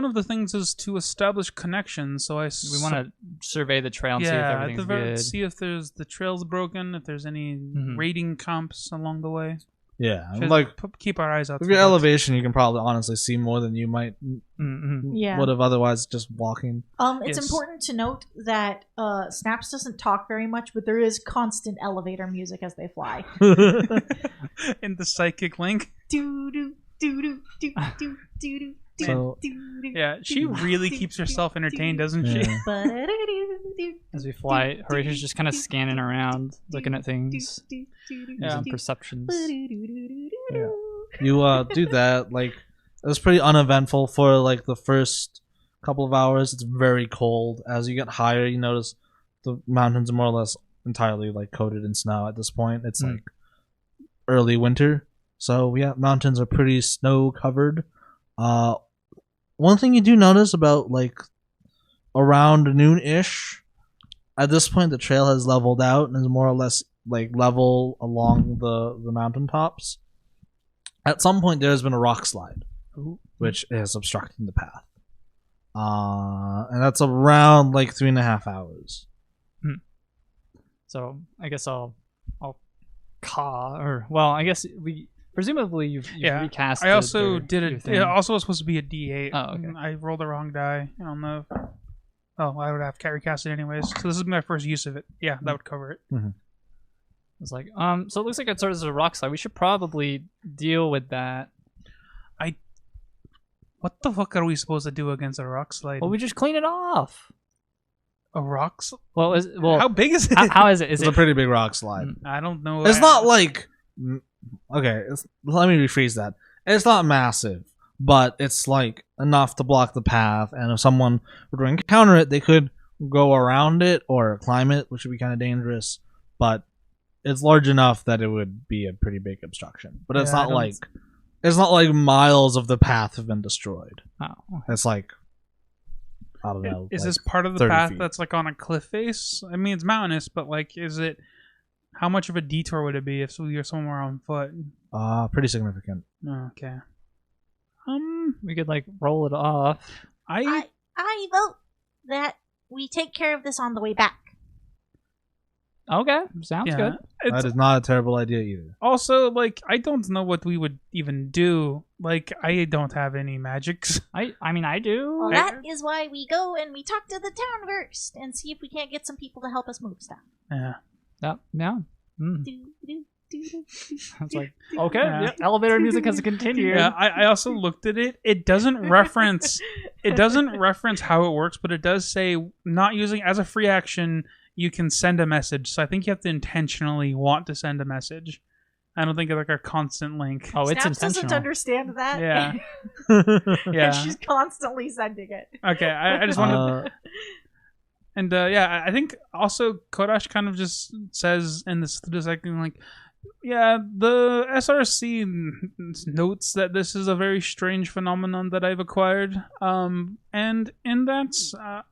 Speaker 2: of the things is to establish connections. So we
Speaker 4: we want to survey the trail and see if everything's good.
Speaker 2: see if there's the trail's broken, if there's any raiding comps along the way.
Speaker 1: Yeah,
Speaker 2: Just
Speaker 1: like
Speaker 2: keep our eyes out.
Speaker 1: with
Speaker 2: for
Speaker 1: your
Speaker 2: that.
Speaker 1: elevation, you can probably honestly see more than you might
Speaker 3: Yeah.
Speaker 1: would have otherwise just walking.
Speaker 3: It's
Speaker 2: Yes.
Speaker 3: important to note that Snaps doesn't talk very much, but there is constant elevator music as they fly.
Speaker 2: In the psychic link.
Speaker 3: Do do do do do do do do.
Speaker 1: So-
Speaker 2: Yeah, she really keeps herself entertained, doesn't she?
Speaker 1: Yeah.
Speaker 4: As we fly, Horatio's just kind of scanning around, looking at things,
Speaker 2: Yeah.
Speaker 4: using perceptions.
Speaker 1: Yeah. You do that, like it was pretty uneventful for like the first couple of hours. It's very cold. As you get higher, you notice the mountains are more or less entirely like coated in snow at this point. It's like early winter. So yeah, mountains are pretty snow covered. One thing you do notice about like around noon-ish, at this point the trail has leveled out and is more or less like level along the mountaintops. At some point there's been a rock slide, which is obstructing the path. And that's around like 3.5 hours.
Speaker 4: So I guess I'll caw, or well, I guess we presumably you've recast.
Speaker 2: I also
Speaker 4: your
Speaker 2: did it.
Speaker 4: thing.
Speaker 2: It also was supposed to be a D8.
Speaker 4: Oh, okay.
Speaker 2: I rolled the wrong die. I don't know. Oh, I would have carry cast it anyways. So this is my first use of it. Yeah, that would cover it.
Speaker 4: It's like, so it looks like it starts as a rock slide. We should probably deal with that.
Speaker 2: What the fuck are we supposed to do against a rock slide?
Speaker 4: Well, we just clean it off.
Speaker 2: A rock slide?
Speaker 4: Well,
Speaker 2: How big is it?
Speaker 4: how is it? Is
Speaker 1: It's
Speaker 4: it
Speaker 1: a pretty big rock slide.
Speaker 2: I don't know.
Speaker 1: It's not like okay. Let me rephrase that. It's not massive, but it's like enough to block the path. And if someone were to encounter it, they could go around it or climb it, which would be kind of dangerous. But it's large enough that it would be a pretty big obstruction. But it's not like miles of the path have been destroyed.
Speaker 4: Oh,
Speaker 1: It's like I don't know.
Speaker 2: Is
Speaker 1: like
Speaker 2: this part of the
Speaker 1: 30
Speaker 2: path
Speaker 1: feet.
Speaker 2: that's like on a cliff face? I mean, it's mountainous, but like, is it? How much of a detour would it be if you're somewhere on foot?
Speaker 1: pretty significant.
Speaker 2: Okay.
Speaker 4: We could like roll it off.
Speaker 2: I
Speaker 3: I vote that we take care of this on the way back.
Speaker 4: Okay, sounds good.
Speaker 2: It's
Speaker 1: That is not a terrible idea either.
Speaker 2: also like I don't know what we would even do. Like I don't have any magics.
Speaker 4: I mean, I do.
Speaker 3: Well, that is why we go and we talk to the town first and see if we can't get some people to help us move stuff.
Speaker 2: Yeah.
Speaker 4: Yeah. Mm.
Speaker 3: Do, do, do, do,
Speaker 4: It's
Speaker 3: do,
Speaker 4: like
Speaker 3: do,
Speaker 4: okay.
Speaker 2: Yeah.
Speaker 4: Yeah, elevator music has continued.
Speaker 2: Yeah, I also looked at it. It doesn't reference how it works, but it does say not using as a free action. You can send a message, so I think you have to intentionally want to send a message. I don't think it's like a constant link.
Speaker 4: Oh, it's
Speaker 3: Snaps doesn't
Speaker 4: intentional.
Speaker 3: understand that.
Speaker 2: Yeah.
Speaker 3: And
Speaker 2: Yeah.
Speaker 3: she's constantly sending it.
Speaker 2: Okay, I just wanted, and yeah, I think also Kodash kind of just says in this second, like, yeah, the SRC notes that this is a very strange phenomenon that I've acquired, and in that.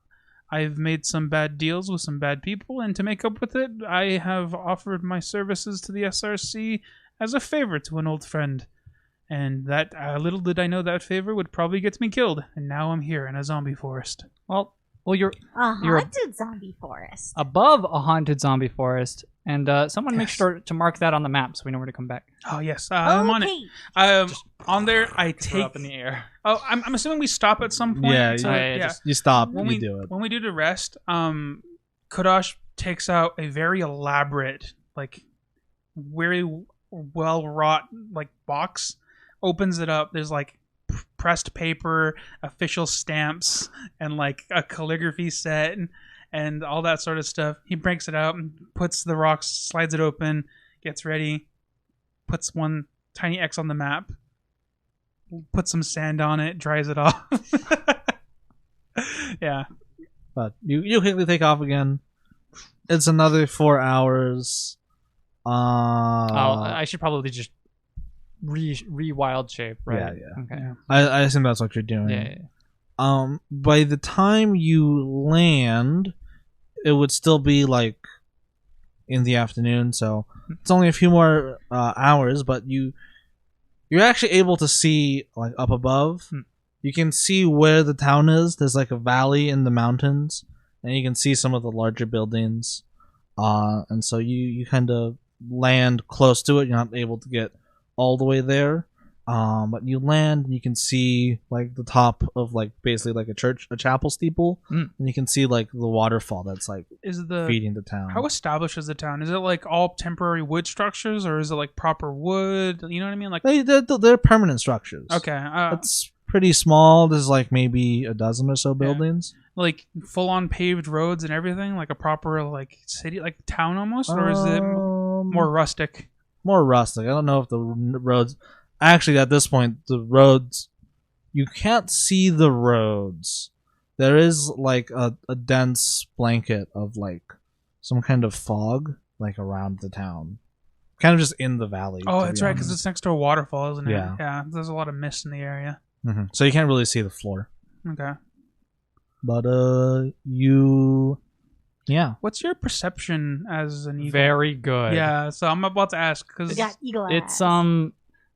Speaker 2: I've made some bad deals with some bad people, and to make up with it, I have offered my services to the SRC as a favor to an old friend. And that little did I know that favor would probably get me killed, and now I'm here in a zombie forest.
Speaker 4: Well, you're
Speaker 3: A haunted zombie forest.
Speaker 4: above a haunted zombie forest, and someone make
Speaker 2: Yes.
Speaker 4: sure to mark that on the map so we know where to come back.
Speaker 2: Oh yes, I'm on it. On there, I
Speaker 4: Throw
Speaker 2: take.
Speaker 4: up in the air.
Speaker 2: Oh, I'm assuming we stop at some point.
Speaker 1: Yeah,
Speaker 2: so,
Speaker 4: yeah,
Speaker 2: yeah.
Speaker 4: just-
Speaker 1: You stop,
Speaker 2: When
Speaker 1: you
Speaker 2: we
Speaker 1: do it.
Speaker 2: when we do the rest, Kodash takes out a very elaborate, like, very well wrought like box. Opens it up. There's like pressed paper, official stamps, and like a calligraphy set and all that sort of stuff. He breaks it out and puts the rocks, slides it open, gets ready, puts one tiny X on the map, puts some sand on it, dries it off. Yeah.
Speaker 1: But you quickly take off again. It's another 4 hours.
Speaker 4: I should probably just re-wild shape, right?
Speaker 1: Yeah.
Speaker 4: Okay.
Speaker 2: Yeah.
Speaker 1: I assume that's what you're doing.
Speaker 4: Yeah.
Speaker 1: By the time you land, it would still be like in the afternoon, so it's only a few more hours. But you're actually able to see like up above. You can see where the town is. There's like a valley in the mountains, and you can see some of the larger buildings. And so you kind of land close to it. You're not able to get all the way there. But you land and you can see like the top of like basically like a chapel steeple, and you can see like the waterfall that's like
Speaker 2: Is the
Speaker 1: feeding the town.
Speaker 2: How established is the town? Is it like all temporary wood structures, or is it like proper wood? You know what I mean? Like
Speaker 1: They're permanent structures.
Speaker 2: okay,
Speaker 1: It's pretty small. There's like maybe a dozen or so buildings.
Speaker 2: like full on paved roads and everything, like a proper like city, like town almost, or is it more rustic?
Speaker 1: More rustic? I don't know if the roads. Actually, at this point, the roads, you can't see the roads. There is like a dense blanket of like some kind of fog like around the town, kind of just in the valley.
Speaker 2: Oh,
Speaker 1: to
Speaker 2: that's
Speaker 1: be
Speaker 2: right, because
Speaker 1: honest.
Speaker 2: it's next to a waterfall, isn't it?
Speaker 1: Yeah.
Speaker 2: Yeah. There's a lot of mist in the area.
Speaker 1: So you can't really see the floor.
Speaker 2: Okay.
Speaker 1: But you, yeah.
Speaker 2: What's your perception as an eagle?
Speaker 4: Very good.
Speaker 2: Yeah. So I'm about to ask because
Speaker 3: We got eagle eyes.
Speaker 4: It's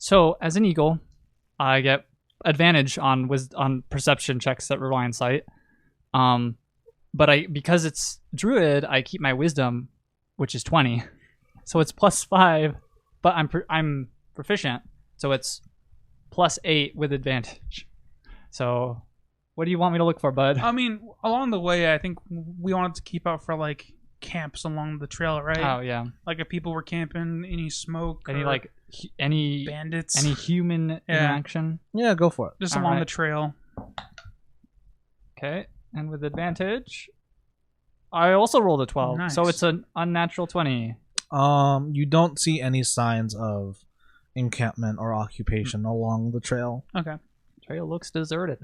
Speaker 4: So as an eagle, I get advantage on perception checks that rely on sight. But because it's druid, I keep my wisdom, which is 20, so it's +5. But I'm proficient, so it's +8 with advantage. So, what do you want me to look for, bud?
Speaker 2: I mean, along the way, I think we wanted to keep out for like camps along the trail, right?
Speaker 4: Oh yeah.
Speaker 2: Like if people were camping, any smoke,
Speaker 4: Any
Speaker 2: or
Speaker 4: like any
Speaker 2: bandits,
Speaker 4: any human interaction?
Speaker 1: Yeah, go for it.
Speaker 2: just
Speaker 4: All
Speaker 2: along
Speaker 4: right.
Speaker 2: the trail.
Speaker 4: Okay, and with advantage, I also rolled a 12, so
Speaker 2: Nice.
Speaker 4: it's an unnatural 20.
Speaker 1: You don't see any signs of encampment or occupation along the trail.
Speaker 2: Okay.
Speaker 4: Trail looks deserted.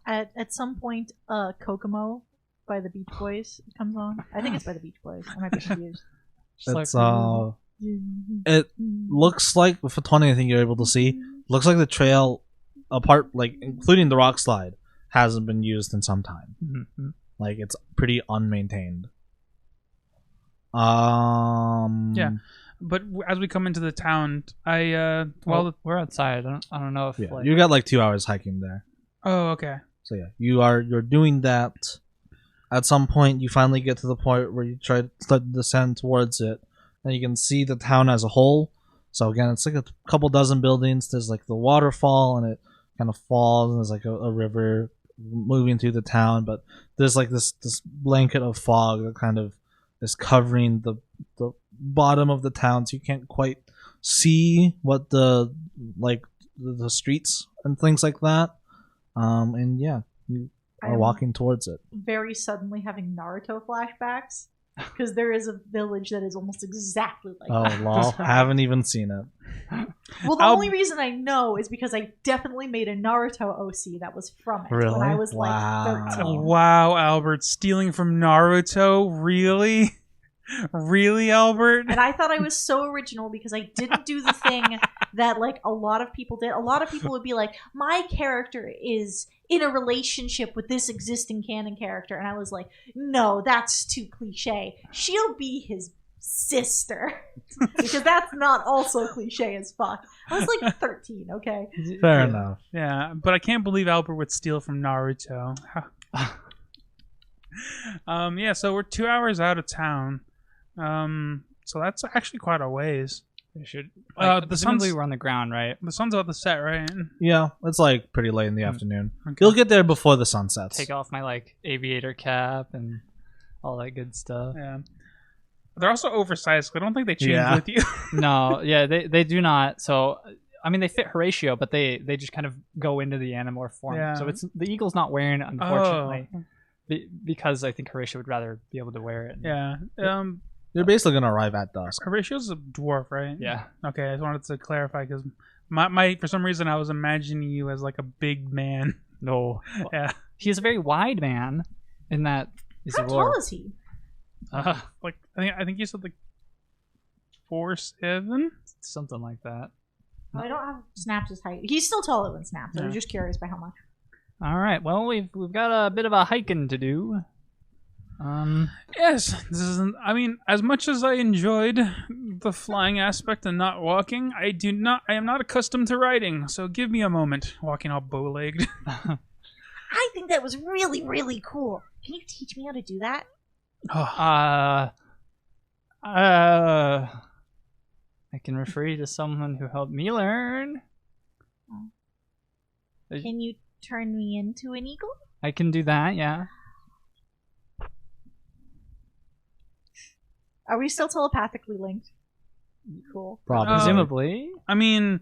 Speaker 3: At some point, Kokomo by the Beach Boys comes on. I think it's by the Beach Boys. I might be confused.
Speaker 4: Just
Speaker 1: It's
Speaker 4: like,
Speaker 1: it looks like for 20, I think you're able to see. Looks like the trail, apart like including the rock slide, hasn't been used in some time.
Speaker 4: Mhm.
Speaker 1: Like it's pretty unmaintained.
Speaker 2: Yeah. But as we come into the town, well,
Speaker 4: we're outside. I don't know if
Speaker 1: Yeah,
Speaker 4: like,
Speaker 1: you got like 2 hours hiking there.
Speaker 2: oh, okay.
Speaker 1: So yeah, you're doing that. At some point, you finally get to the point where you try to start to descend towards it, and you can see the town as a whole. So again, it's like a couple dozen buildings. There's like the waterfall, and it kind of falls, and there's like a river moving through the town. But there's like this blanket of fog that kind of is covering the bottom of the town, so you can't quite see what the streets and things like that. And yeah, you are walking towards it.
Speaker 3: Very suddenly having Naruto flashbacks because there is a village that is almost exactly like that.
Speaker 1: Oh, lol. Haven't even seen it.
Speaker 3: Well, the only reason I know is because I definitely made a Naruto OC that was from it when I was like 13.
Speaker 2: Wow, Albert, stealing from Naruto? Really? Really, Albert?
Speaker 3: And I thought I was so original because I didn't do the thing that like a lot of people did. A lot of people would be like, my character is in a relationship with this existing canon character. And I was like, no, that's too cliche. She'll be his sister. Because that's not also cliche as fuck. I was like 13, okay?
Speaker 1: Fair enough.
Speaker 2: Yeah, but I can't believe Albert would steal from Naruto. Yeah, so we're 2 hours out of town. So that's actually quite a ways.
Speaker 4: we should.
Speaker 2: The sun's
Speaker 4: Presumably we're on the ground, right?
Speaker 2: the sun's about to set, right?
Speaker 1: Yeah, it's like pretty late in the afternoon.
Speaker 2: Okay.
Speaker 1: You'll get there before the sun sets.
Speaker 4: Take off my like aviator cap and all that good stuff.
Speaker 2: Yeah. They're also oversized. I don't think they change
Speaker 1: Yeah.
Speaker 2: with you.
Speaker 4: No, yeah, they do not. So I mean, they fit Horatio, but they just kind of go into the Animorph form.
Speaker 2: Yeah.
Speaker 4: So it's the eagle's not wearing it, unfortunately, because I think Horatio would rather be able to wear it.
Speaker 2: Yeah.
Speaker 1: You're basically gonna arrive at dusk.
Speaker 2: Horatio's a dwarf, right?
Speaker 4: Yeah.
Speaker 2: Okay, I just wanted to clarify because my for some reason I was imagining you as like a big man.
Speaker 4: No.
Speaker 2: Yeah.
Speaker 4: He's a very wide man in that he's
Speaker 3: How
Speaker 4: a
Speaker 3: tall
Speaker 4: dwarf.
Speaker 3: is he?
Speaker 2: Like I think you said like 4'7".
Speaker 4: Something like that.
Speaker 3: I don't have Snaps' height. He's still taller than Snaps. I
Speaker 2: Yeah.
Speaker 3: was just curious by how much.
Speaker 4: All right. Well, we've got a bit of a hiking to do.
Speaker 2: Yes, this isn't. I mean, as much as I enjoyed the flying aspect and not walking, I am not accustomed to riding. So give me a moment. Walking all bow-legged.
Speaker 3: I think that was really, really cool. Can you teach me how to do that?
Speaker 4: I can refer you to someone who helped me learn.
Speaker 3: Can you turn me into an eagle?
Speaker 4: I can do that, yeah.
Speaker 3: Are we still telepathically linked? Cool.
Speaker 1: Probably.
Speaker 4: Presumably.
Speaker 2: I mean,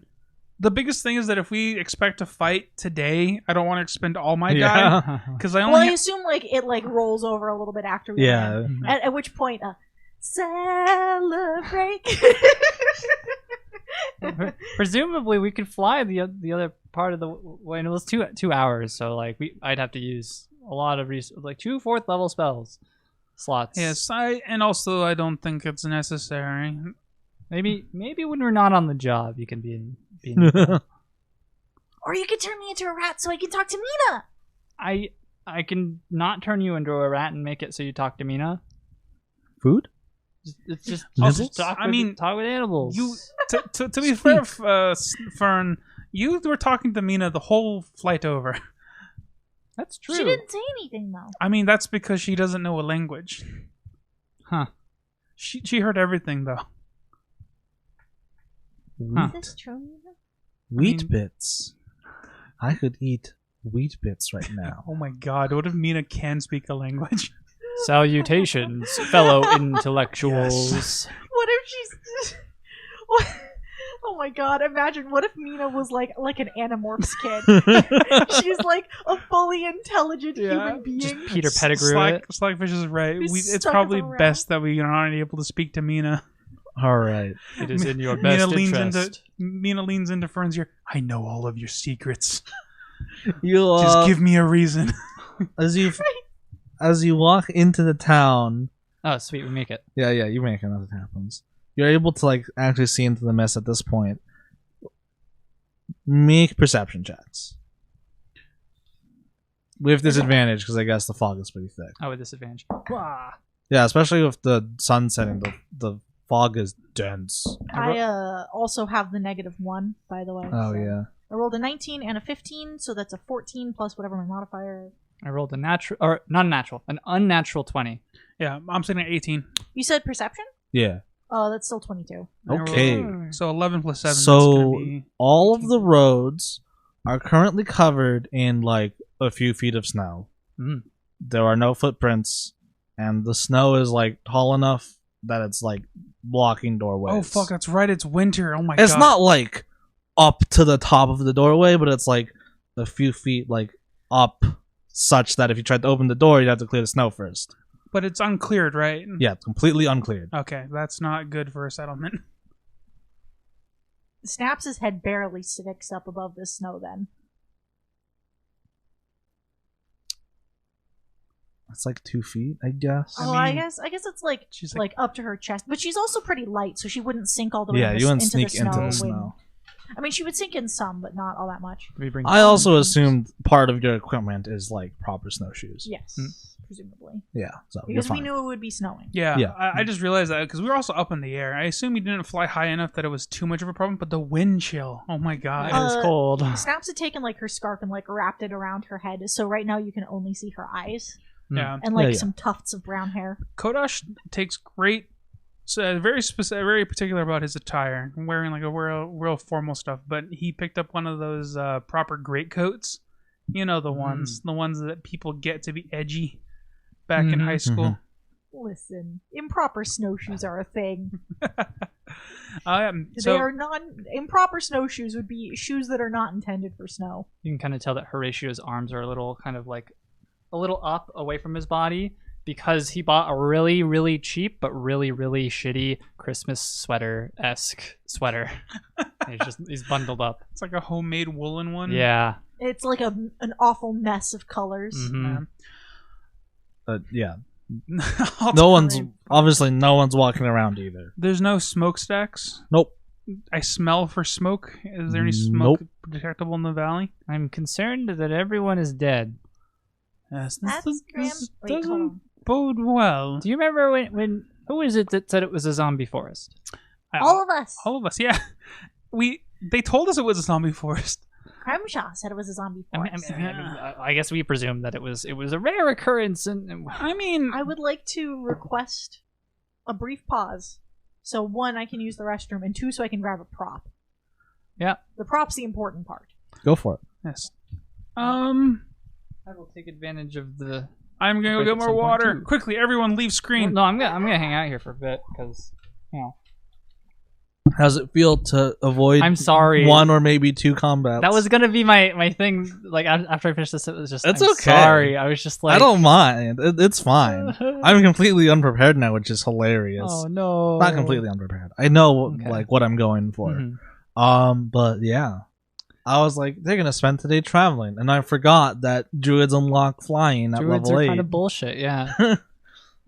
Speaker 2: the biggest thing is that if we expect to fight today, I don't want to expend all my guy
Speaker 1: Yeah.
Speaker 2: because I
Speaker 3: Well,
Speaker 2: only.
Speaker 3: I assume like it like rolls over a little bit after we land.
Speaker 1: Yeah.
Speaker 3: At which point, celebrate.
Speaker 4: Presumably, we could fly the other part of the way. And it was 2 hours, so like I'd have to use a lot of like 2 4th level spells slots.
Speaker 2: Yes, and also I don't think it's necessary.
Speaker 4: Maybe when we're not on the job, you can be in.
Speaker 3: Or you could turn me into a rat so I can talk to Mina.
Speaker 4: I can not turn you into a rat and make it so you talk to Mina.
Speaker 1: Food?
Speaker 4: It's just
Speaker 1: Nibbles?
Speaker 4: talk
Speaker 2: I
Speaker 4: with,
Speaker 2: mean,
Speaker 4: talk with animals.
Speaker 2: You to be fair, Fern, you were talking to Mina the whole flight over.
Speaker 4: That's true.
Speaker 3: She didn't say anything though.
Speaker 2: I mean, that's because she doesn't know a language.
Speaker 4: Huh.
Speaker 2: She heard everything though.
Speaker 4: Huh.
Speaker 3: Is this true, Mina?
Speaker 1: Wheat
Speaker 2: I mean-
Speaker 1: bits. I could eat wheat bits right now.
Speaker 2: Oh my god, what if Mina can speak a language?
Speaker 4: Salutations, fellow intellectuals.
Speaker 3: What if she's? What? Oh my god! Imagine what if Mina was like an Animorphs kid. She's like a fully intelligent human being.
Speaker 4: Just Peter Pettigrew it.
Speaker 2: Slackfish is right.
Speaker 3: He's
Speaker 2: It's
Speaker 3: stuck
Speaker 2: probably
Speaker 3: as a rat.
Speaker 2: best that we aren't able to speak to Mina.
Speaker 1: All right.
Speaker 4: It is in your best interest.
Speaker 2: Mina leans into Fern's ear. I know all of your secrets.
Speaker 1: You
Speaker 2: Just give me a reason.
Speaker 1: as you walk into the town.
Speaker 4: Oh, sweet, we make it.
Speaker 1: Yeah, you make it. Nothing happens. You're able to like actually see into the mist at this point. Make perception checks. With disadvantage because I guess the fog is pretty thick.
Speaker 4: Oh, with disadvantage.
Speaker 1: Yeah, especially with the sun setting, the fog is dense.
Speaker 3: I also have the -1, by the way.
Speaker 1: Oh
Speaker 3: so.
Speaker 1: yeah.
Speaker 3: I rolled a 19 and a 15, so that's a 14 plus whatever my modifier is.
Speaker 4: I rolled a natural, or not a natural, an unnatural 20.
Speaker 2: Yeah, I'm sitting at 18.
Speaker 3: You said perception?
Speaker 1: Yeah.
Speaker 3: Oh, that's still 22.
Speaker 1: Okay.
Speaker 2: So 11 plus 7.
Speaker 1: So
Speaker 2: that's gonna be
Speaker 1: all of the roads are currently covered in like a few feet of snow.
Speaker 4: Mm.
Speaker 1: There are no footprints, and the snow is like tall enough that it's like blocking doorways.
Speaker 2: Oh fuck, that's right. It's winter. Oh my god.
Speaker 1: It's not like up to the top of the doorway, but it's like a few feet like up, such that if you tried to open the door, you'd have to clear the snow first.
Speaker 2: But it's uncleared, right?
Speaker 1: Yeah, it's completely uncleared.
Speaker 2: Okay, that's not good for a settlement.
Speaker 3: Snaps' head barely sticks up above the snow then.
Speaker 1: It's like 2 feet, I guess.
Speaker 3: I guess it's like
Speaker 2: she's
Speaker 3: like up to her chest, but she's also pretty light, so she wouldn't sink all the way
Speaker 1: Yeah, you wouldn't
Speaker 3: into
Speaker 1: sneak
Speaker 3: the snow.
Speaker 1: into the snow.
Speaker 3: I mean, she would sink in some, but not all that much.
Speaker 1: I also assumed part of your equipment is like proper snowshoes.
Speaker 3: Yes, presumably.
Speaker 1: Yeah, so you're
Speaker 3: Because we
Speaker 1: fine.
Speaker 3: knew it would be snowing.
Speaker 2: Yeah,
Speaker 1: Yeah.
Speaker 2: I just realized that because we were also up in the air. I assume you didn't fly high enough that it was too much of a problem, but the wind chill. Oh my god.
Speaker 4: It is cold.
Speaker 3: Snaps had taken like her scarf and like wrapped it around her head, so right now you can only see her eyes
Speaker 2: Yeah.
Speaker 3: and like
Speaker 1: Yeah, yeah.
Speaker 3: some tufts of brown hair.
Speaker 2: Kodosh takes great, very specific, very particular about his attire, wearing like a real formal stuff. But he picked up one of those proper greatcoats. You know the ones that people get to be edgy back in high school.
Speaker 3: Listen, improper snowshoes are a thing.
Speaker 2: So
Speaker 3: They are not improper snowshoes would be shoes that are not intended for snow.
Speaker 4: You can kind of tell that Horatio's arms are a little kind of like a little up away from his body because he bought a really, really cheap but really, really shitty Christmas sweater-esque sweater. He's bundled up.
Speaker 2: it's like a homemade woolen one.
Speaker 4: Yeah.
Speaker 3: It's like an awful mess of colors.
Speaker 4: Mhm.
Speaker 1: Yeah.
Speaker 2: I'll
Speaker 1: No
Speaker 2: tell
Speaker 1: one's
Speaker 2: you.
Speaker 1: obviously no one's walking around either.
Speaker 2: There's no smokestacks.
Speaker 1: Nope.
Speaker 2: I smell for smoke. Is there any smoke
Speaker 1: Nope.
Speaker 2: detectable in the valley?
Speaker 4: I'm concerned that everyone is dead.
Speaker 2: Yes,
Speaker 3: That's grim. Wait, hold
Speaker 2: doesn't
Speaker 3: on.
Speaker 2: bode well.
Speaker 4: Do you remember when who is it that said it was a zombie forest?
Speaker 3: All of us.
Speaker 2: All of us, yeah. They told us it was a zombie forest.
Speaker 3: Grimshaw said it was a zombie forest.
Speaker 4: I guess we presumed that it was a rare occurrence, and
Speaker 2: I mean,
Speaker 3: I would like to request a brief pause. So one, I can use the restroom, and two, so I can grab a prop.
Speaker 4: Yeah.
Speaker 3: The prop's the important part.
Speaker 1: Go for it.
Speaker 2: yes.
Speaker 4: I will take advantage of the.
Speaker 2: I'm gonna go
Speaker 4: Break
Speaker 2: get
Speaker 4: at
Speaker 2: more
Speaker 4: some point,
Speaker 2: water.
Speaker 4: too.
Speaker 2: Quickly, everyone, leave screen.
Speaker 4: No, I'm gonna hang out here for a bit because
Speaker 1: How does it feel to avoid
Speaker 4: I'm sorry.
Speaker 1: one or maybe two combats?
Speaker 4: that was gonna be my thing. Like after I finished this, it was just.
Speaker 1: It's
Speaker 4: I'm
Speaker 1: okay.
Speaker 4: Sorry, I was just like.
Speaker 1: I don't mind. It's fine. I'm completely unprepared now, which is hilarious.
Speaker 4: Oh no.
Speaker 1: Not completely unprepared. I know
Speaker 4: Okay.
Speaker 1: like what I'm going for.
Speaker 4: Mhm.
Speaker 1: But yeah. I was like, they're gonna spend today traveling, and I forgot that druids unlock flying at
Speaker 4: Druids
Speaker 1: level
Speaker 4: are
Speaker 1: 8.
Speaker 4: kind of bullshit. Yeah.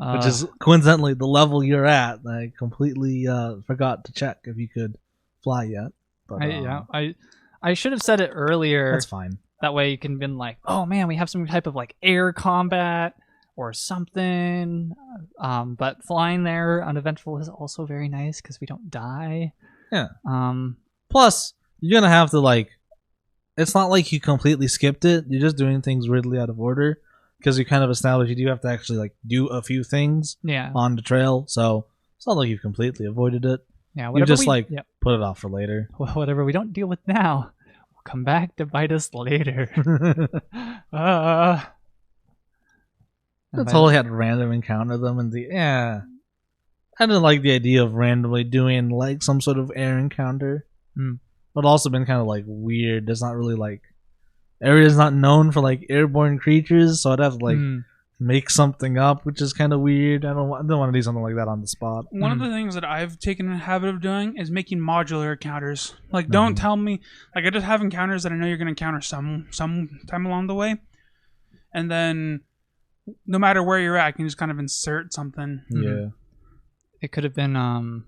Speaker 1: Which is coincidentally the level you're at. I completely forgot to check if you could fly yet. But
Speaker 4: I should have said it earlier.
Speaker 1: that's fine.
Speaker 4: That way you can been like, oh man, we have some type of like air combat or something. But flying there uneventful is also very nice because we don't die.
Speaker 1: Yeah.
Speaker 4: Plus,
Speaker 1: You're gonna have to like. It's not like you completely skipped it. You're just doing things weirdly out of order because you kind of established you do have to actually like do a few things
Speaker 4: yeah,
Speaker 1: on the trail. So it's not like you've completely avoided it.
Speaker 4: yeah.
Speaker 1: You just
Speaker 4: we,
Speaker 1: put it off for later.
Speaker 4: whatever we don't deal with now will come back to bite us later.
Speaker 1: I totally had to random encounter them and I didn't like the idea of randomly doing like some sort of air encounter. But also been kind of like weird. There's not really like area's not known for like airborne creatures, so I'd have to like make something up, which is kind of weird. I don't want to do something like that on the spot.
Speaker 2: One of the things that I've taken a habit of doing is making modular encounters. Like, don't tell me. Like, I just have encounters that I know you're going to encounter some time along the way, and then no matter where you're at, you can just kind of insert something.
Speaker 1: Yeah.
Speaker 4: It could have been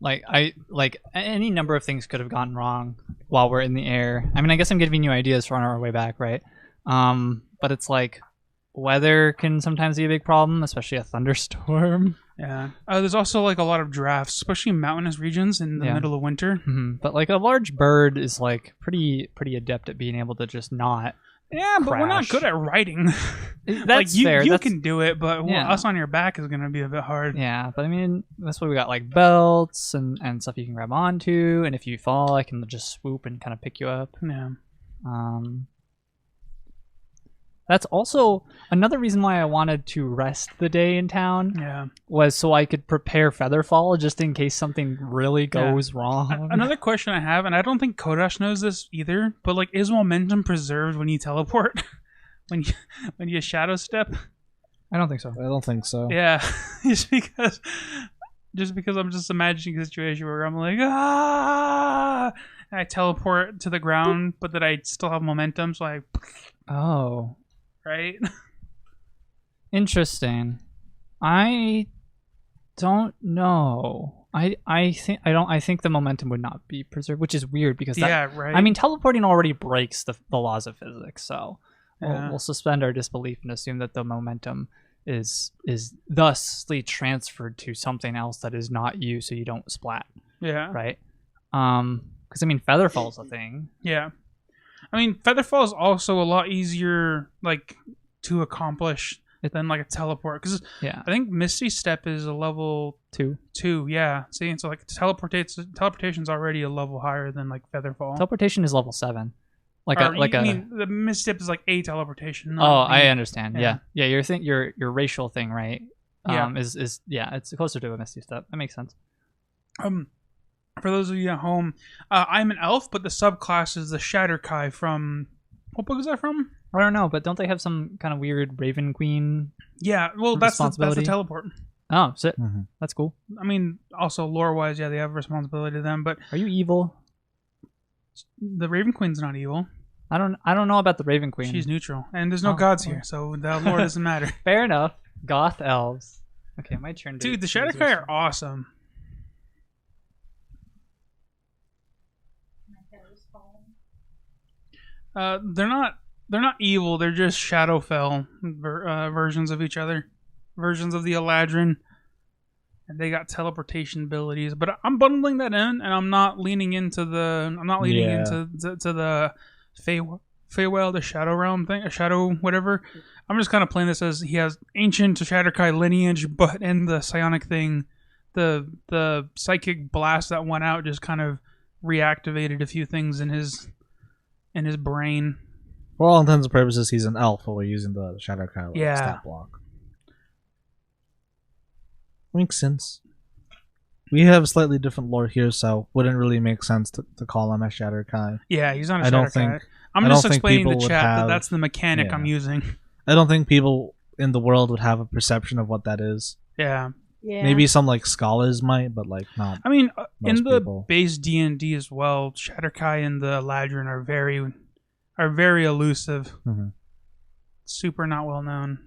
Speaker 4: like any number of things could have gone wrong while we're in the air. I mean, I guess I'm giving you ideas for on our way back, right? But it's like weather can sometimes be a big problem, especially a thunderstorm.
Speaker 2: Yeah. There's also like a lot of drafts, especially in mountainous regions in the middle of winter.
Speaker 4: But like a large bird is like pretty adept at being able to just not.
Speaker 2: Yeah, but we're not good at riding.
Speaker 4: That's
Speaker 2: like
Speaker 4: fair.
Speaker 2: You can do it, but
Speaker 4: Yeah.
Speaker 2: us on your back is going to be a bit hard.
Speaker 4: Yeah, but I mean, that's why we got like belts and stuff you can grab onto, and if you fall, I can just swoop and kind of pick you up.
Speaker 2: Yeah.
Speaker 4: That's also another reason why I wanted to rest the day in town.
Speaker 2: Yeah.
Speaker 4: Was so I could prepare Featherfall just in case something really goes wrong.
Speaker 2: Another question I have, and I don't think Kodash knows this either, but like, is momentum preserved when you teleport? when you shadow step?
Speaker 4: I don't think so.
Speaker 1: I don't think so.
Speaker 2: Yeah, just because I'm just imagining a situation where I'm like, and I teleport to the ground, but that I still have momentum, so I.
Speaker 4: Oh.
Speaker 2: Right.
Speaker 4: Interesting. I don't know. I think the momentum would not be preserved, which is weird because
Speaker 2: right.
Speaker 4: I mean, teleporting already breaks the laws of physics, so
Speaker 2: Yeah.
Speaker 4: we'll suspend our disbelief and assume that the momentum is thusly transferred to something else that is not you, so you don't splat.
Speaker 2: Yeah.
Speaker 4: Right. Because I mean, Featherfall's a thing.
Speaker 2: Yeah. I mean, Featherfall is also a lot easier, like, to accomplish than like a teleport. Because
Speaker 4: Yeah.
Speaker 2: I think Misty Step is a level
Speaker 4: 2.
Speaker 2: 2. Yeah. See, so like teleportation's already a level higher than like Featherfall.
Speaker 4: Teleportation is level 7.
Speaker 2: I mean, the Misty Step is like a teleportation.
Speaker 4: I understand.
Speaker 2: Yeah.
Speaker 4: Yeah. Your racial thing, right?
Speaker 2: Yeah.
Speaker 4: Is it's closer to a Misty Step. That makes sense.
Speaker 2: For those of you at home, I'm an elf, but the subclass is the Shatterkai from... What book is that from?
Speaker 4: I don't know, but don't they have some kind of weird Raven Queen?
Speaker 2: Yeah, well, that's the teleport.
Speaker 4: Oh, shit.
Speaker 1: Mm-hmm.
Speaker 4: That's cool.
Speaker 2: I mean, also lore-wise, yeah, they have responsibility to them, but...
Speaker 4: Are you evil?
Speaker 2: The Raven Queen's not evil.
Speaker 4: I don't know about the Raven Queen.
Speaker 2: She's neutral, and there's no gods here, so the lore doesn't matter.
Speaker 4: Fair enough. Goth elves. Okay, my turn.
Speaker 2: Dude, the Shatterkai are awesome. They're not evil. They're just Shadowfell versions of each other, versions of the Eladrin, and they got teleportation abilities. But I'm bundling that in, and I'm not leaning into the the Feywild, the Shadow Realm thing, a Shadow whatever. I'm just kind of playing this as he has ancient Shatterkai lineage, but in the psionic thing, the psychic blast that went out just kind of reactivated a few things in his brain.
Speaker 1: For all intents and purposes, he's an elf, but we're using the Shatterkai stat block. Makes sense. We have slightly different lore here, so wouldn't really make sense to call him a Shatterkai.
Speaker 2: Yeah, he's not a
Speaker 1: I don't
Speaker 2: Shatterkai.
Speaker 1: think-
Speaker 2: I'm
Speaker 1: I
Speaker 2: just
Speaker 1: don't think
Speaker 2: explaining to
Speaker 1: people
Speaker 2: chat
Speaker 1: would
Speaker 2: that
Speaker 1: have-
Speaker 2: that's the mechanic
Speaker 1: Yeah.
Speaker 2: I'm using.
Speaker 1: I don't think people in the world would have a perception of what that is.
Speaker 2: Yeah.
Speaker 3: Yeah.
Speaker 1: Maybe some like scholars might, but like not.
Speaker 2: I mean,
Speaker 1: Most
Speaker 2: in the
Speaker 1: people.
Speaker 2: base D&D as well, Shatterkai and the Eladrin are very elusive.
Speaker 1: Mhm.
Speaker 2: Super not well known.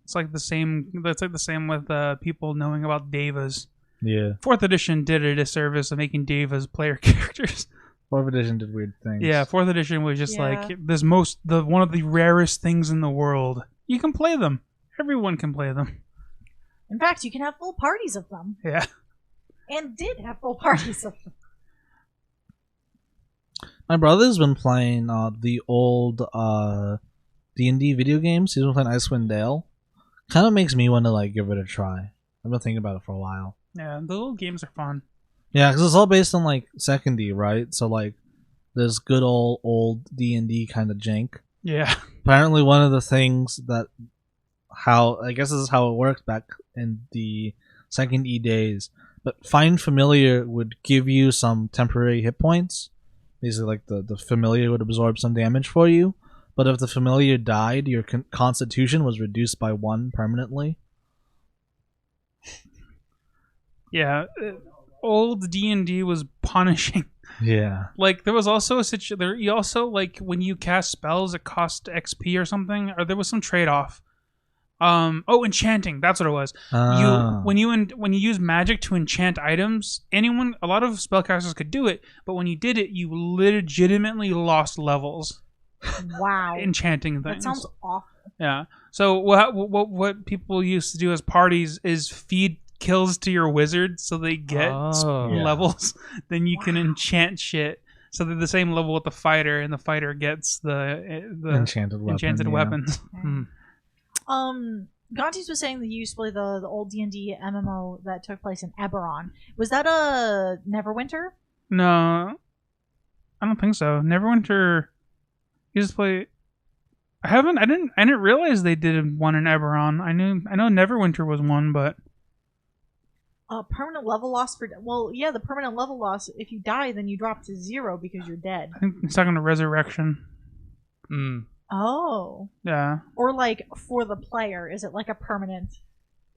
Speaker 2: It's like the same. That's like the same with people knowing about Devas.
Speaker 1: Yeah.
Speaker 2: 4th edition did a disservice of making Devas player characters.
Speaker 1: 4th edition did weird things.
Speaker 2: Yeah, 4th edition was just
Speaker 3: Yeah.
Speaker 2: like one of the rarest things in the world. You can play them. Everyone can play them.
Speaker 3: In fact, you can have full parties of them.
Speaker 2: Yeah.
Speaker 3: And did have full parties of them.
Speaker 1: My brother's been playing the old D&D video games. He's been playing Icewind Dale. Kind of makes me want to like give it a try. I've been thinking about it for a while.
Speaker 2: Yeah, the little games are fun.
Speaker 1: Yeah, because it's all based on like 2nd D, right? So like, there's good old D&D kind of jank.
Speaker 2: Yeah.
Speaker 1: Apparently, one of the things that I guess this is how it worked back in the 2nd E days. But Find Familiar would give you some temporary hit points. Basically, like the familiar would absorb some damage for you. But if the familiar died, your constitution was reduced by 1 permanently.
Speaker 2: Yeah. Old D&D was punishing.
Speaker 1: Yeah.
Speaker 2: Like, there was also a situation there. You also, like, when you cast spells, it cost XP or something, or there was some trade-off. Enchanting. That's what it was. When you use magic to enchant items, a lot of spellcasters could do it, but when you did it, you legitimately lost levels
Speaker 3: Wow.
Speaker 2: enchanting things.
Speaker 3: That sounds awful.
Speaker 2: Yeah. So what people used to do as parties is feed kills to your wizard so they get levels. Then you can enchant shit so they're the same level with the fighter, and the fighter gets the enchanted weapons.
Speaker 3: Gontis was saying that you used to play the old D&D MMO that took place in Eberron. Was that a Neverwinter?
Speaker 2: No, I don't think so. Neverwinter used to play. I didn't realize they did one in Eberron. I know Neverwinter was one, but
Speaker 3: permanent level loss for the permanent level loss. If you die, then you drop to 0 because you're dead.
Speaker 2: I think it's talking to resurrection.
Speaker 3: Oh.
Speaker 2: Yeah.
Speaker 3: Or like for the player, is it like a permanent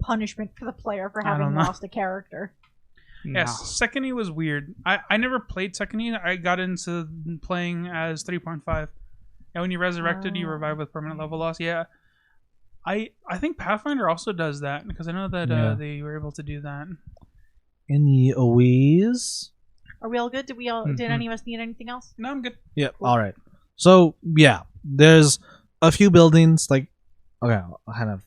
Speaker 3: punishment for the player for having lost a character?
Speaker 2: Yes, Second was weird. I never played Second. I got into playing as 3.5. And when you resurrected, you revive with permanent level loss. Yeah. I think Pathfinder also does that, because I know that they were able to do that.
Speaker 1: Any OEs?
Speaker 3: Are we all good? Did any of us need anything else?
Speaker 2: No, I'm good.
Speaker 1: Yeah. Cool. All right. So yeah, there's a few buildings. Like, okay, I'll kind of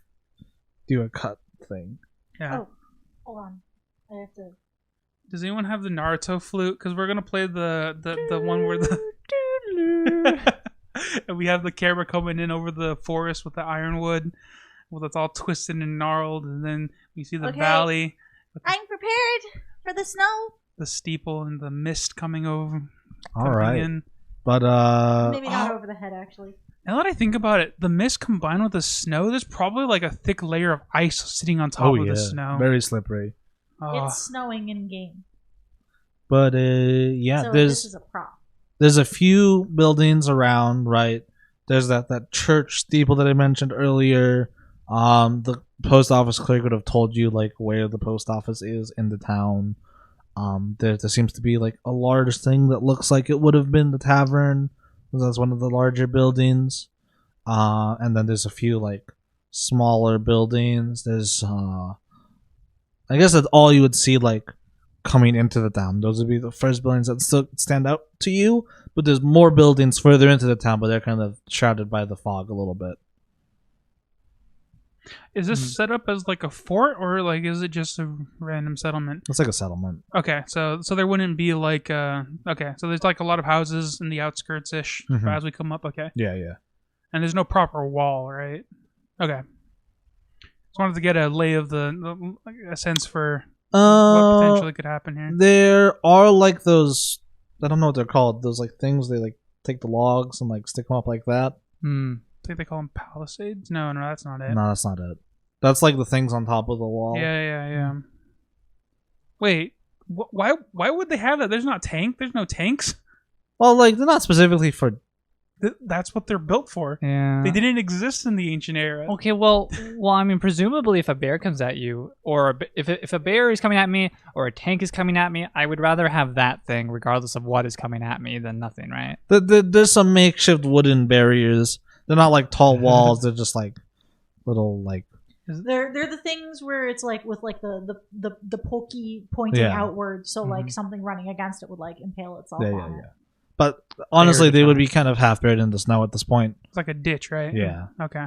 Speaker 1: do a cut thing.
Speaker 2: Yeah.
Speaker 3: Oh, hold on. I have to.
Speaker 2: Does anyone have the Naruto flute? Because we're gonna play the one where the and we have the camera coming in over the forest with the ironwood, well, that's all twisted and gnarled, and then we see the valley.
Speaker 3: I'm prepared for the snow.
Speaker 2: The steeple and the mist coming over.
Speaker 1: All right.
Speaker 2: In.
Speaker 1: But
Speaker 3: maybe not over the head, actually.
Speaker 2: Now that I think about it, the mist combined with the snow, there's probably like a thick layer of ice sitting on top of the snow.
Speaker 1: Very slippery.
Speaker 3: It's snowing in game.
Speaker 1: But so
Speaker 3: this is a prop.
Speaker 1: There's a few buildings around, right? There's that church steeple that I mentioned earlier. The post office clerk would have told you like where the post office is in the town. There seems to be like a large thing that looks like it would have been the tavern. That's one of the larger buildings. And then there's a few like smaller buildings. There's I guess that's all you would see like coming into the town. Those would be the first buildings that still stand out to you, but there's more buildings further into the town, but they're kind of shrouded by the fog a little bit.
Speaker 2: Is this set up as like a fort, or like is it just a random settlement?
Speaker 1: It's like a settlement.
Speaker 2: Okay, so there wouldn't be like so there's like a lot of houses in the outskirts ish as we come up. Okay.
Speaker 1: Yeah.
Speaker 2: And there's no proper wall, right? Okay. Just wanted to get a lay of a sense for what potentially could happen here.
Speaker 1: There are like those, I don't know what they're called. Those like things they like take the logs and like stick them up like that.
Speaker 2: I think they call them palisades. No, that's not it.
Speaker 1: No, that's not it. That's like the things on top of the wall.
Speaker 2: Yeah. Wait, why would they have that? There's no tanks.
Speaker 1: Well, like they're not specifically for.
Speaker 2: That's what they're built for.
Speaker 4: Yeah.
Speaker 2: They didn't exist in the ancient era.
Speaker 4: Okay, well, I mean, presumably if a bear comes at you, or if a bear is coming at me, or a tank is coming at me, I would rather have that thing, regardless of what is coming at me, than nothing, right?
Speaker 1: There's some makeshift wooden barriers. They're not like tall walls. They're just like little like.
Speaker 3: They're the things where it's like with like the pokey pointing outward, so like something running against it would like impale itself on it.
Speaker 1: But honestly, they would be kind of half buried in the snow at this point.
Speaker 2: It's like a ditch, right?
Speaker 1: Yeah.
Speaker 2: Okay.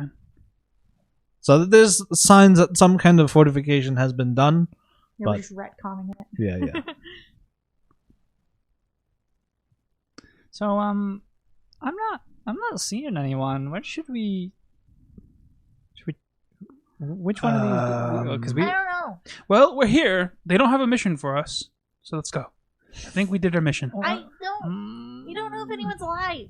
Speaker 1: So there's signs that some kind of fortification has been done.
Speaker 3: We're just retconning it.
Speaker 1: Yeah.
Speaker 4: So I'm not seeing anyone. What should we? Which one of these? Because
Speaker 3: I don't know.
Speaker 2: Well, we're here. They don't have a mission for us, so let's go. I think we did our mission.
Speaker 3: We don't know if anyone's alive.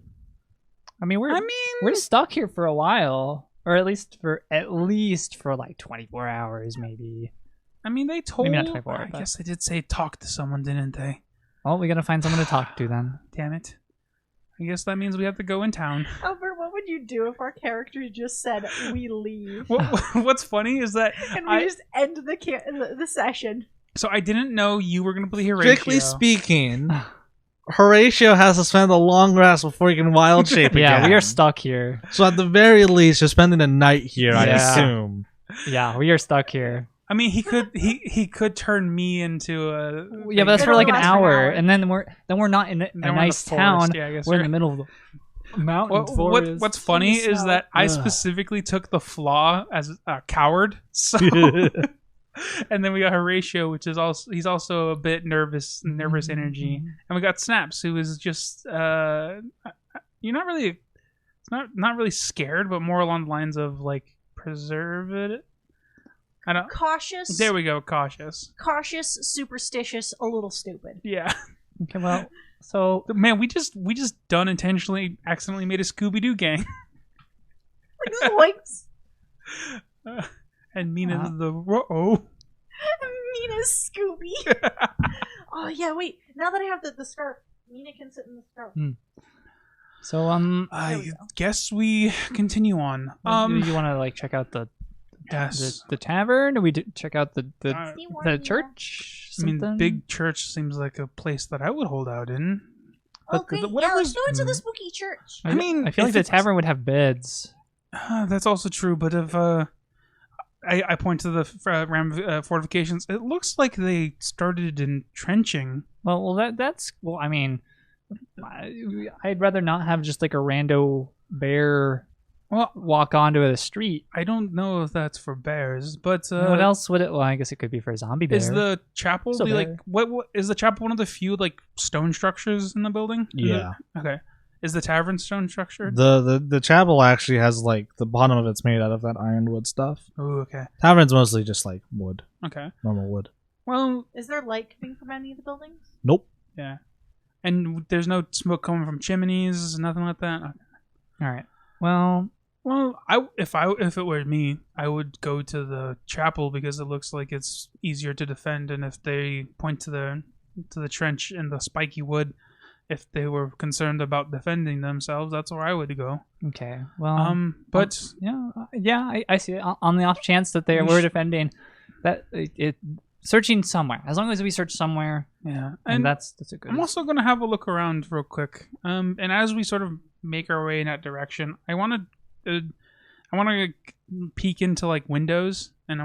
Speaker 4: I mean, we're stuck here for a while, or at least for like 24 hours, maybe.
Speaker 2: I mean, they told.
Speaker 4: Maybe not 24.
Speaker 2: I guess they did say talk to someone, didn't they?
Speaker 4: Well, we gotta find someone to talk to then.
Speaker 2: Damn it! I guess that means we have to go in town.
Speaker 3: Albert, what would you do if our character just said we leave?
Speaker 2: What's funny is that
Speaker 3: and we just end the session.
Speaker 2: So I didn't know you were going to play Horatio.
Speaker 1: Strictly speaking, Horatio has to spend a long rest before he can wild shape again.
Speaker 4: Yeah, we are stuck here.
Speaker 1: So at the very least, you're spending a night here, I assume.
Speaker 4: Yeah, we are stuck here.
Speaker 2: I mean, he could turn me into a...
Speaker 4: Yeah, but that's for like an hour, and then we're not in a nice town.
Speaker 2: Yeah, I guess
Speaker 4: we're in the middle of the... Mountain forest.
Speaker 2: What's funny
Speaker 3: In the
Speaker 2: is
Speaker 3: snow.
Speaker 2: that I
Speaker 1: Ugh.
Speaker 2: specifically took the flaw as a coward. So, and then we got Horatio, which is also he's also a bit nervous energy, and we got Snaps, who is just you're not really, it's not really scared, but more along the lines of like preserve it. I don't.
Speaker 3: Cautious.
Speaker 2: There we go. Cautious.
Speaker 3: Cautious, superstitious, a little stupid.
Speaker 2: Yeah.
Speaker 4: Okay, well, so
Speaker 2: Man, we just done intentionally accidentally made a Scooby Doo gang,
Speaker 3: Zoinks.
Speaker 2: and Mina's the oh.
Speaker 3: Mina's Scooby. Oh yeah, wait. Now that I have the scarf, Mina can sit in the scarf.
Speaker 4: so
Speaker 3: There
Speaker 2: I
Speaker 3: we go.
Speaker 2: guess we continue on.
Speaker 4: do you want to like check out the
Speaker 2: Yes.
Speaker 4: the tavern? Or we check out the
Speaker 3: Uh,
Speaker 4: church?
Speaker 2: I mean, the
Speaker 4: Something?
Speaker 2: big church seems like a place that I would hold out in. But
Speaker 3: Okay, yeah,
Speaker 2: whatever's-
Speaker 3: let's go into the spooky church.
Speaker 2: I mean,
Speaker 4: I feel like
Speaker 2: if
Speaker 4: the
Speaker 2: it's-
Speaker 4: tavern would have beds.
Speaker 2: That's also true, but if I point to the fortifications, it looks like they started entrenching.
Speaker 4: That's I mean, I'd rather not have just like a rando bear
Speaker 2: Well,
Speaker 4: walk onto the street.
Speaker 2: I don't know if that's for bears, but
Speaker 4: What else would it? Well, I guess it could be for a zombie bear.
Speaker 2: is the chapel
Speaker 4: Still
Speaker 2: the, like
Speaker 4: bear.
Speaker 2: what is the chapel one of the few like stone structures in the building? Is
Speaker 1: Yeah.
Speaker 2: it- okay. Is the tavern stone structured?
Speaker 1: The chapel actually has like the bottom of it's made out of that ironwood stuff.
Speaker 2: Oh, okay.
Speaker 1: Tavern's mostly just like wood,
Speaker 2: Okay.
Speaker 1: normal wood.
Speaker 2: Well,
Speaker 3: Is there light coming from any of the buildings?
Speaker 1: Nope.
Speaker 2: yeah. And there's no smoke coming from chimneys, nothing like that. Okay.
Speaker 4: All right. Well,
Speaker 2: Well, if it were me, I would go to the chapel because it looks like it's easier to defend. And if they point to the trench and the spiky wood, if they were concerned about defending themselves, that's where I would go.
Speaker 4: okay. Well,
Speaker 2: But
Speaker 4: I see it. On the off chance that they
Speaker 2: We
Speaker 4: were
Speaker 2: sh-
Speaker 4: defending, that it searching somewhere. As long as we search somewhere,
Speaker 2: yeah,
Speaker 4: and that's a good.
Speaker 2: I'm also gonna have a look around real quick. And as we sort of make our way in that direction, I want to peek into like windows, and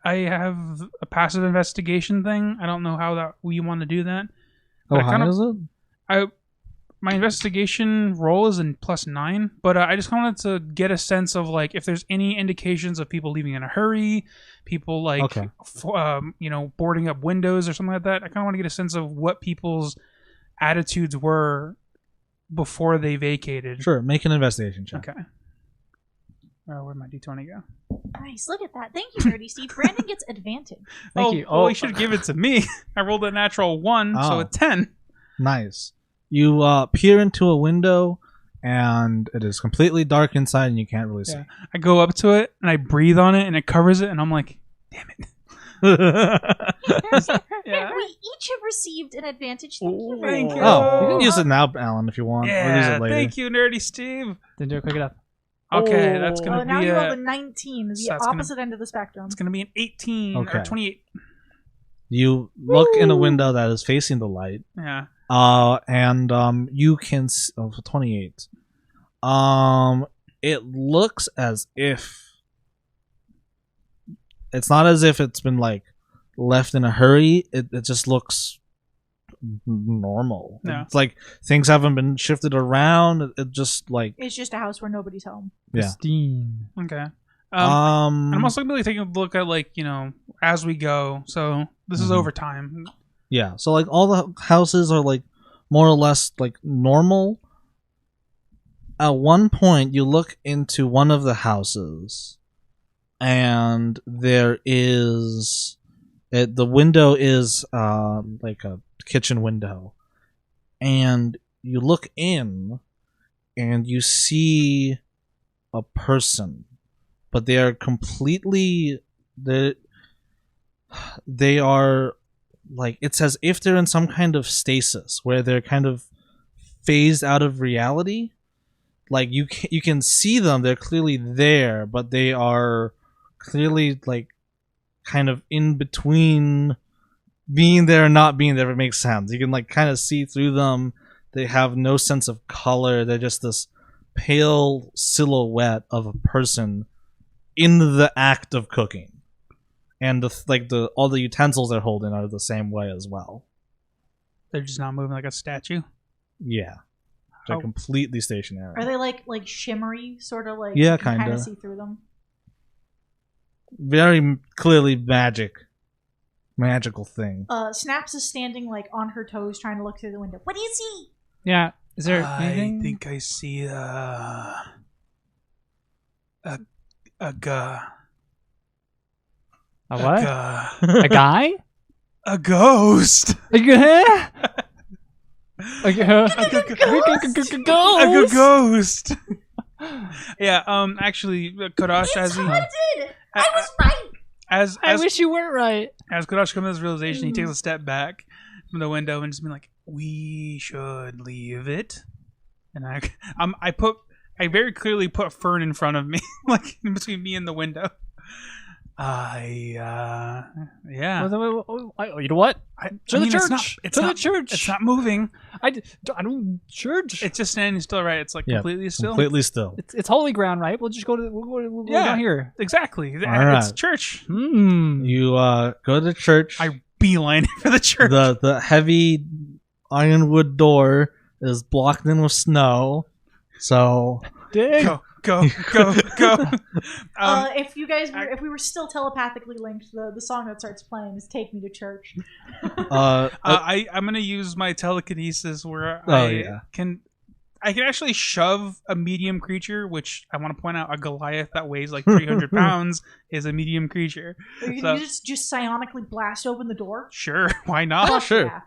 Speaker 2: I have a passive investigation thing. I don't know how we want to do that.
Speaker 1: Oh,
Speaker 2: I
Speaker 1: how
Speaker 2: kinda-
Speaker 1: is it?
Speaker 2: My investigation roll is in +9, but I just wanted to get a sense of like if there's any indications of people leaving in a hurry, people like
Speaker 1: Okay.
Speaker 2: boarding up windows or something like that. I kind of want to get a sense of what people's attitudes were before they vacated.
Speaker 1: Sure, make an investigation check.
Speaker 2: Okay. Where'd my d20 go?
Speaker 3: Nice, look at that. Thank you, Nerdy Steve. Brandon gets advantage.
Speaker 4: Thank you.
Speaker 2: Oh, you should give it to me. I rolled a natural 1, so
Speaker 1: Oh.
Speaker 2: a 10.
Speaker 1: Nice. You peer into a window, and it is completely dark inside, and you can't really see.
Speaker 2: Yeah. I go up to it and I breathe on it and it covers it, and I'm like, damn it. Yeah.
Speaker 3: We each have received an advantage. Thank you. very
Speaker 2: Thank
Speaker 3: much.
Speaker 2: you.
Speaker 1: Oh, you can use it now, Alan, if you want. Or use
Speaker 2: Yeah,
Speaker 1: it later.
Speaker 2: thank you, Nerdy Steve.
Speaker 4: Didn't do it quick enough.
Speaker 2: Okay, that's
Speaker 3: Oh,
Speaker 2: gonna
Speaker 3: now
Speaker 2: be
Speaker 3: you rolled
Speaker 2: a,
Speaker 3: a 19, the
Speaker 2: so that's gonna-
Speaker 3: opposite end of the spectrum.
Speaker 2: it's gonna be an 18
Speaker 1: Okay.
Speaker 2: or 28.
Speaker 1: You look in a
Speaker 3: Woo!
Speaker 1: window that is facing the light,
Speaker 2: Yeah.
Speaker 1: and you can see, 28. It looks as if it's not as if it's been like left in a hurry. It just looks normal.
Speaker 2: Yeah.
Speaker 1: It's like things haven't been shifted around. It just like
Speaker 3: It's just a house where nobody's home.
Speaker 1: Yeah.
Speaker 4: Pristine.
Speaker 2: Okay. And
Speaker 1: um
Speaker 2: I'm also gonna be taking a look at like as we go. So this is
Speaker 1: Mhm.
Speaker 2: over time.
Speaker 1: yeah. So like all the houses are like more or less like normal. At one point, you look into one of the houses, and there is the window is like a kitchen window, and you look in, and you see a person, but they are completely they are like, it's as if they're in some kind of stasis where they're kind of phased out of reality. Like you can see them, they're clearly there, but they are clearly like kind of in between being there and not being there, if it makes sense. You can like kind of see through them. They have no sense of color. They're just this pale silhouette of a person in the act of cooking. And all the utensils they're holding are the same way as well.
Speaker 2: They're just not moving like a statue.
Speaker 1: Yeah. They're completely stationary.
Speaker 3: Are they like shimmery, sort of like?
Speaker 1: Yeah,
Speaker 3: you can
Speaker 1: kinda.
Speaker 3: kind of see through them.
Speaker 1: Very clearly magical thing.
Speaker 3: Snaps is standing like on her toes, trying to look through the window. What do you see?
Speaker 4: Yeah. Is there
Speaker 2: I
Speaker 4: anything?
Speaker 2: think I see a
Speaker 4: A what?
Speaker 2: gu-
Speaker 4: A guy?
Speaker 2: a ghost.
Speaker 4: A guy? A
Speaker 2: A ghost. Yeah. Actually, Kodash, as he,
Speaker 3: I did. I was right.
Speaker 2: as
Speaker 4: I wish you weren't right.
Speaker 2: as Kodash comes to this realization, he takes a step back from the window and just be like, "We should leave it." And I very clearly put Fern in front of me, like in between me and the window. Yeah.
Speaker 4: You know what? To the church.
Speaker 2: It's
Speaker 4: To the
Speaker 2: not,
Speaker 4: church.
Speaker 2: It's not moving.
Speaker 4: I don't church.
Speaker 2: It's just standing still, right? It's like
Speaker 1: Yeah,
Speaker 2: completely still.
Speaker 1: Completely still.
Speaker 4: It's holy ground, right? We'll just go
Speaker 2: Yeah.
Speaker 4: down here.
Speaker 2: Exactly. It's
Speaker 1: right.
Speaker 2: church.
Speaker 1: You go to church.
Speaker 2: I beeline for the church.
Speaker 1: The heavy ironwood door is blocked in with snow. So
Speaker 4: Dig.
Speaker 2: Go.
Speaker 3: If you guys were, if we were still telepathically linked, the song that starts playing is "Take Me to Church."
Speaker 2: I'm gonna use my telekinesis where I can actually shove a medium creature, which I want to point out, a Goliath that weighs like 300 pounds is a medium creature.
Speaker 3: Or you can just psionically blast open the door.
Speaker 2: Sure, why not?
Speaker 1: Oh, sure.
Speaker 3: Yeah.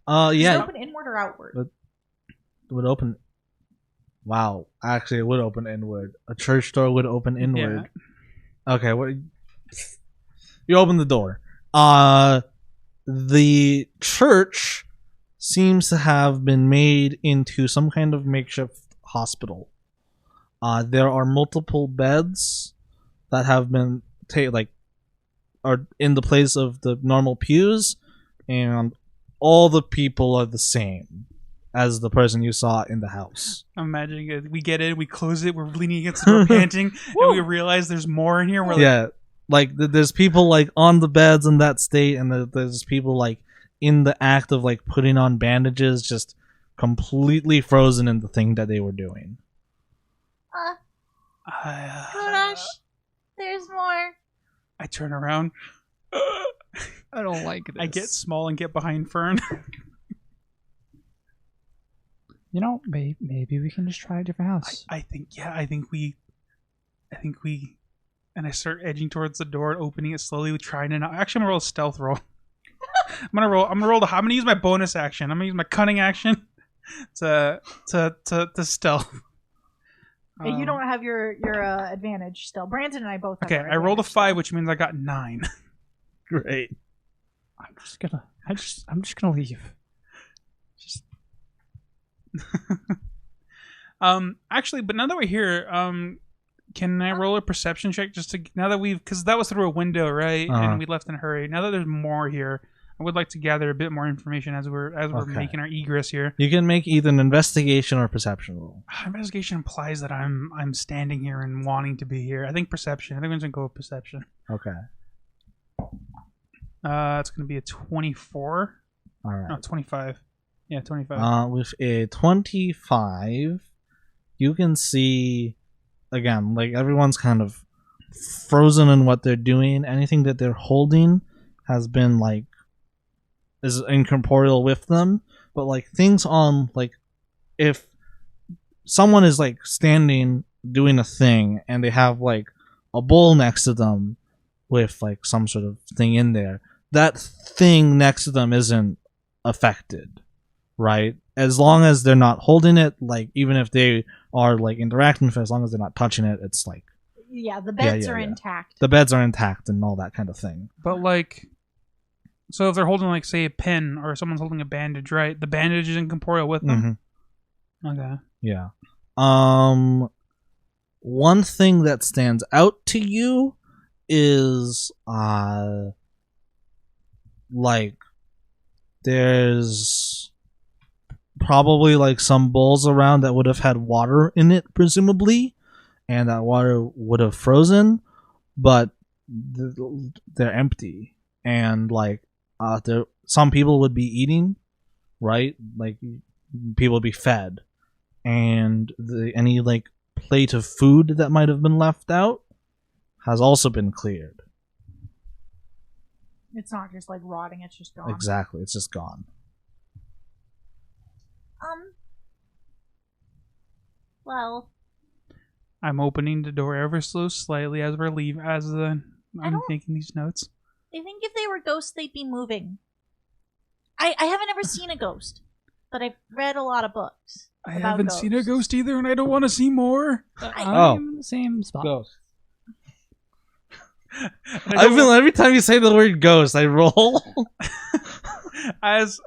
Speaker 3: Does
Speaker 1: yeah.
Speaker 3: it open inward or outward?
Speaker 1: It would open. Wow, actually, it would open inward. A church door would open inward. Yeah. Okay, you open the door. The church seems to have been made into some kind of makeshift hospital. There are multiple beds that have been are in the place of the normal pews, and all the people are the same as the person you saw in the house.
Speaker 2: I'm imagining it. We get in, we close it, we're leaning against the door panting, and we realize there's more in here. We're
Speaker 1: there's people like on the beds in that state, and there's people like in the act of like putting on bandages, just completely frozen in the thing that they were doing.
Speaker 3: Gosh, there's more.
Speaker 2: I turn around.
Speaker 4: I don't like this.
Speaker 2: I get small and get behind Fern.
Speaker 4: You know, maybe we can just try a different house.
Speaker 2: I think we, and I start edging towards the door, opening it slowly, trying to. Actually, I'm gonna roll a stealth roll. I'm gonna roll. I'm gonna use my bonus action. I'm gonna use my cunning action to stealth.
Speaker 3: You don't have your advantage still. Brandon and I both have
Speaker 2: Okay,
Speaker 3: our
Speaker 2: I rolled a 5,
Speaker 3: still.
Speaker 2: which means I got 9.
Speaker 1: Great.
Speaker 4: I'm just gonna leave. Just
Speaker 2: actually, but now that we're here, can I roll a perception check just to now that because that was through a window, right? And we left in a hurry. Now that there's more here, I would like to gather a bit more information as we're making our egress here.
Speaker 1: You can make either an investigation or perception roll.
Speaker 2: Investigation implies that I'm standing here and wanting to be here. I think perception. I think we're gonna go with perception.
Speaker 1: Okay.
Speaker 2: It's gonna be a 24.
Speaker 1: All right.
Speaker 2: No, 25. Yeah, 25.
Speaker 1: With a 25, you can see, again, like everyone's kind of frozen in what they're doing. Anything that they're holding has been like is incorporeal with them, but like things on like if someone is like standing doing a thing and they have like a bowl next to them with like some sort of thing in there, that thing next to them isn't affected, right? As long as they're not holding it, like even if they are like interacting with it, as long as they're not touching it, it's like
Speaker 3: the beds are intact.
Speaker 1: The beds are intact and all that kind of thing.
Speaker 2: But like, so if they're holding like say a pin or someone's holding a bandage, right? The bandage is incorporeal with them. Mm-hmm. Okay.
Speaker 1: Yeah. One thing that stands out to you is like there's probably like some bowls around that would have had water in it, presumably, and that water would have frozen, but they're empty, and like some people would be eating, right? Like people would be fed, and any like plate of food that might have been left out has also been cleared.
Speaker 3: It's not just like rotting; it's just gone.
Speaker 1: Exactly, it's just gone.
Speaker 3: Well,
Speaker 2: I'm opening the door ever so slightly as we're leaving. I'm making these notes.
Speaker 3: I think if they were ghosts, they'd be moving. I haven't ever seen a ghost, but I've read a lot of books.
Speaker 2: I
Speaker 3: about
Speaker 2: haven't seen a ghost either, and I don't want to see more.
Speaker 4: I'm in the same spot.
Speaker 1: Ghost. Every time you say the word ghost, I roll.
Speaker 2: I've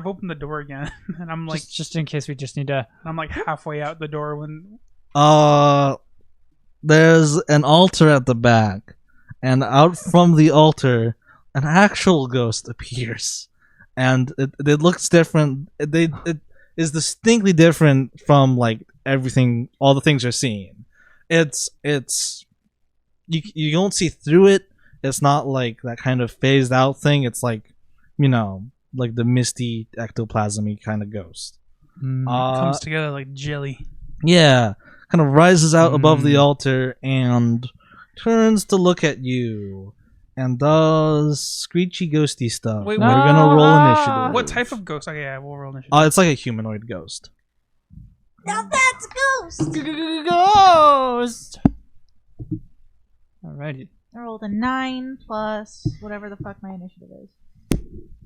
Speaker 2: opened the door again, and I'm like,
Speaker 4: just in case we just need to.
Speaker 2: I'm like halfway out the door when.
Speaker 1: There's an altar at the back, and out from the altar, an actual ghost appears, and it looks different. It is distinctly different from like everything, all the things you're seeing. It's you don't see through it. It's not like that kind of phased out thing. It's like, like the misty ectoplasmy kind of ghost.
Speaker 2: Comes together like jelly.
Speaker 1: Yeah, kind of rises out above the altar and turns to look at you and does screechy ghosty stuff.
Speaker 2: Wait,
Speaker 1: we're gonna roll initiative.
Speaker 2: What type of ghost? Okay, yeah, we'll roll initiative.
Speaker 1: It's like a humanoid ghost.
Speaker 3: Now that's ghost.
Speaker 4: Ghost. Alrighty.
Speaker 3: I rolled a 9 plus whatever the fuck my initiative is.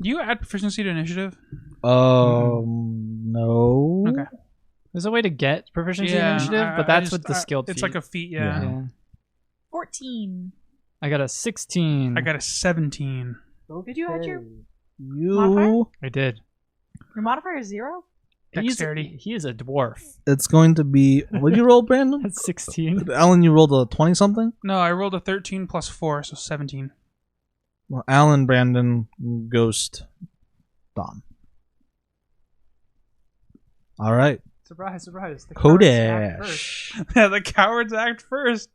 Speaker 2: Do you add proficiency to initiative?
Speaker 1: No.
Speaker 2: Okay.
Speaker 4: There's a way to get proficiency in initiative, but that's with the skilled
Speaker 2: It's
Speaker 4: feat.
Speaker 2: like a feat, yeah.
Speaker 3: 14.
Speaker 4: I got a 16.
Speaker 2: I got a 17.
Speaker 3: Did you add your
Speaker 1: You.
Speaker 4: I did.
Speaker 3: modifier is 0?
Speaker 2: Dexterity.
Speaker 4: He is a dwarf.
Speaker 1: It's going to be. What did you roll, Brandon?
Speaker 4: That's 16.
Speaker 1: Alan, you rolled a 20 something.
Speaker 2: No, I rolled a 13 plus 4, so 17.
Speaker 1: Well, Alan, Brandon, Ghost, Don. All right.
Speaker 4: Surprise, surprise. The
Speaker 1: Kodash.
Speaker 2: Yeah, the cowards act first.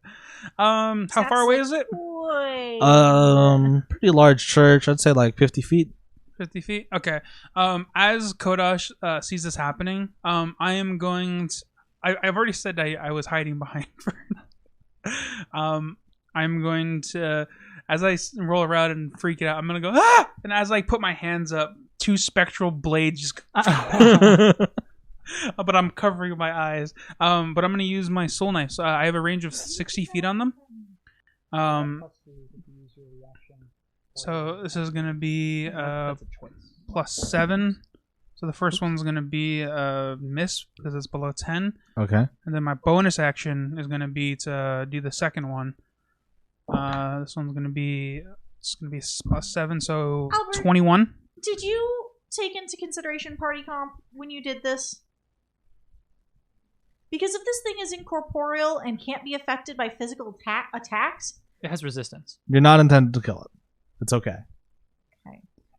Speaker 2: How far away is it?
Speaker 1: Pretty large church. I'd say like 50 feet.
Speaker 2: 50 feet? Okay. As Kodash sees this happening, I am going to... I've already said I was hiding behind Fern. I'm going to... As I roll around and freak it out, I'm going to go, ah! And as I put my hands up, 2 spectral blades just... but I'm covering my eyes. But I'm going to use my soul knife. So I have a range of 60 feet on them. So this is going to be plus 7. So the first one's going to be a miss because it's below 10.
Speaker 1: Okay.
Speaker 2: And then my bonus action is going to be to do the second one. This one's going to be plus 7, so
Speaker 3: Albert,
Speaker 2: 21.
Speaker 3: Did you take into consideration party comp when you did this? Because if this thing is incorporeal and can't be affected by physical attacks,
Speaker 4: It has resistance.
Speaker 1: You're not intended to kill it. It's okay.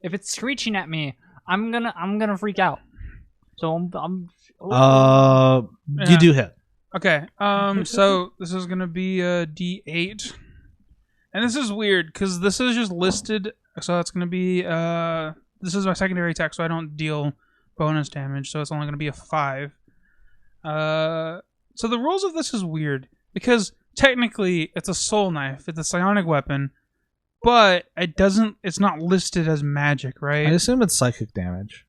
Speaker 4: If it's screeching at me, I'm gonna freak out. So
Speaker 1: You do hit.
Speaker 2: Okay. So this is going to be a D8. And this is weird because this is just listed. So that's going to be this is my secondary attack, so I don't deal bonus damage. So it's only going to be a 5. So the rules of this is weird because technically it's a soul knife. It's a psionic weapon, but it's not listed as magic, right?
Speaker 1: I assume it's psychic damage.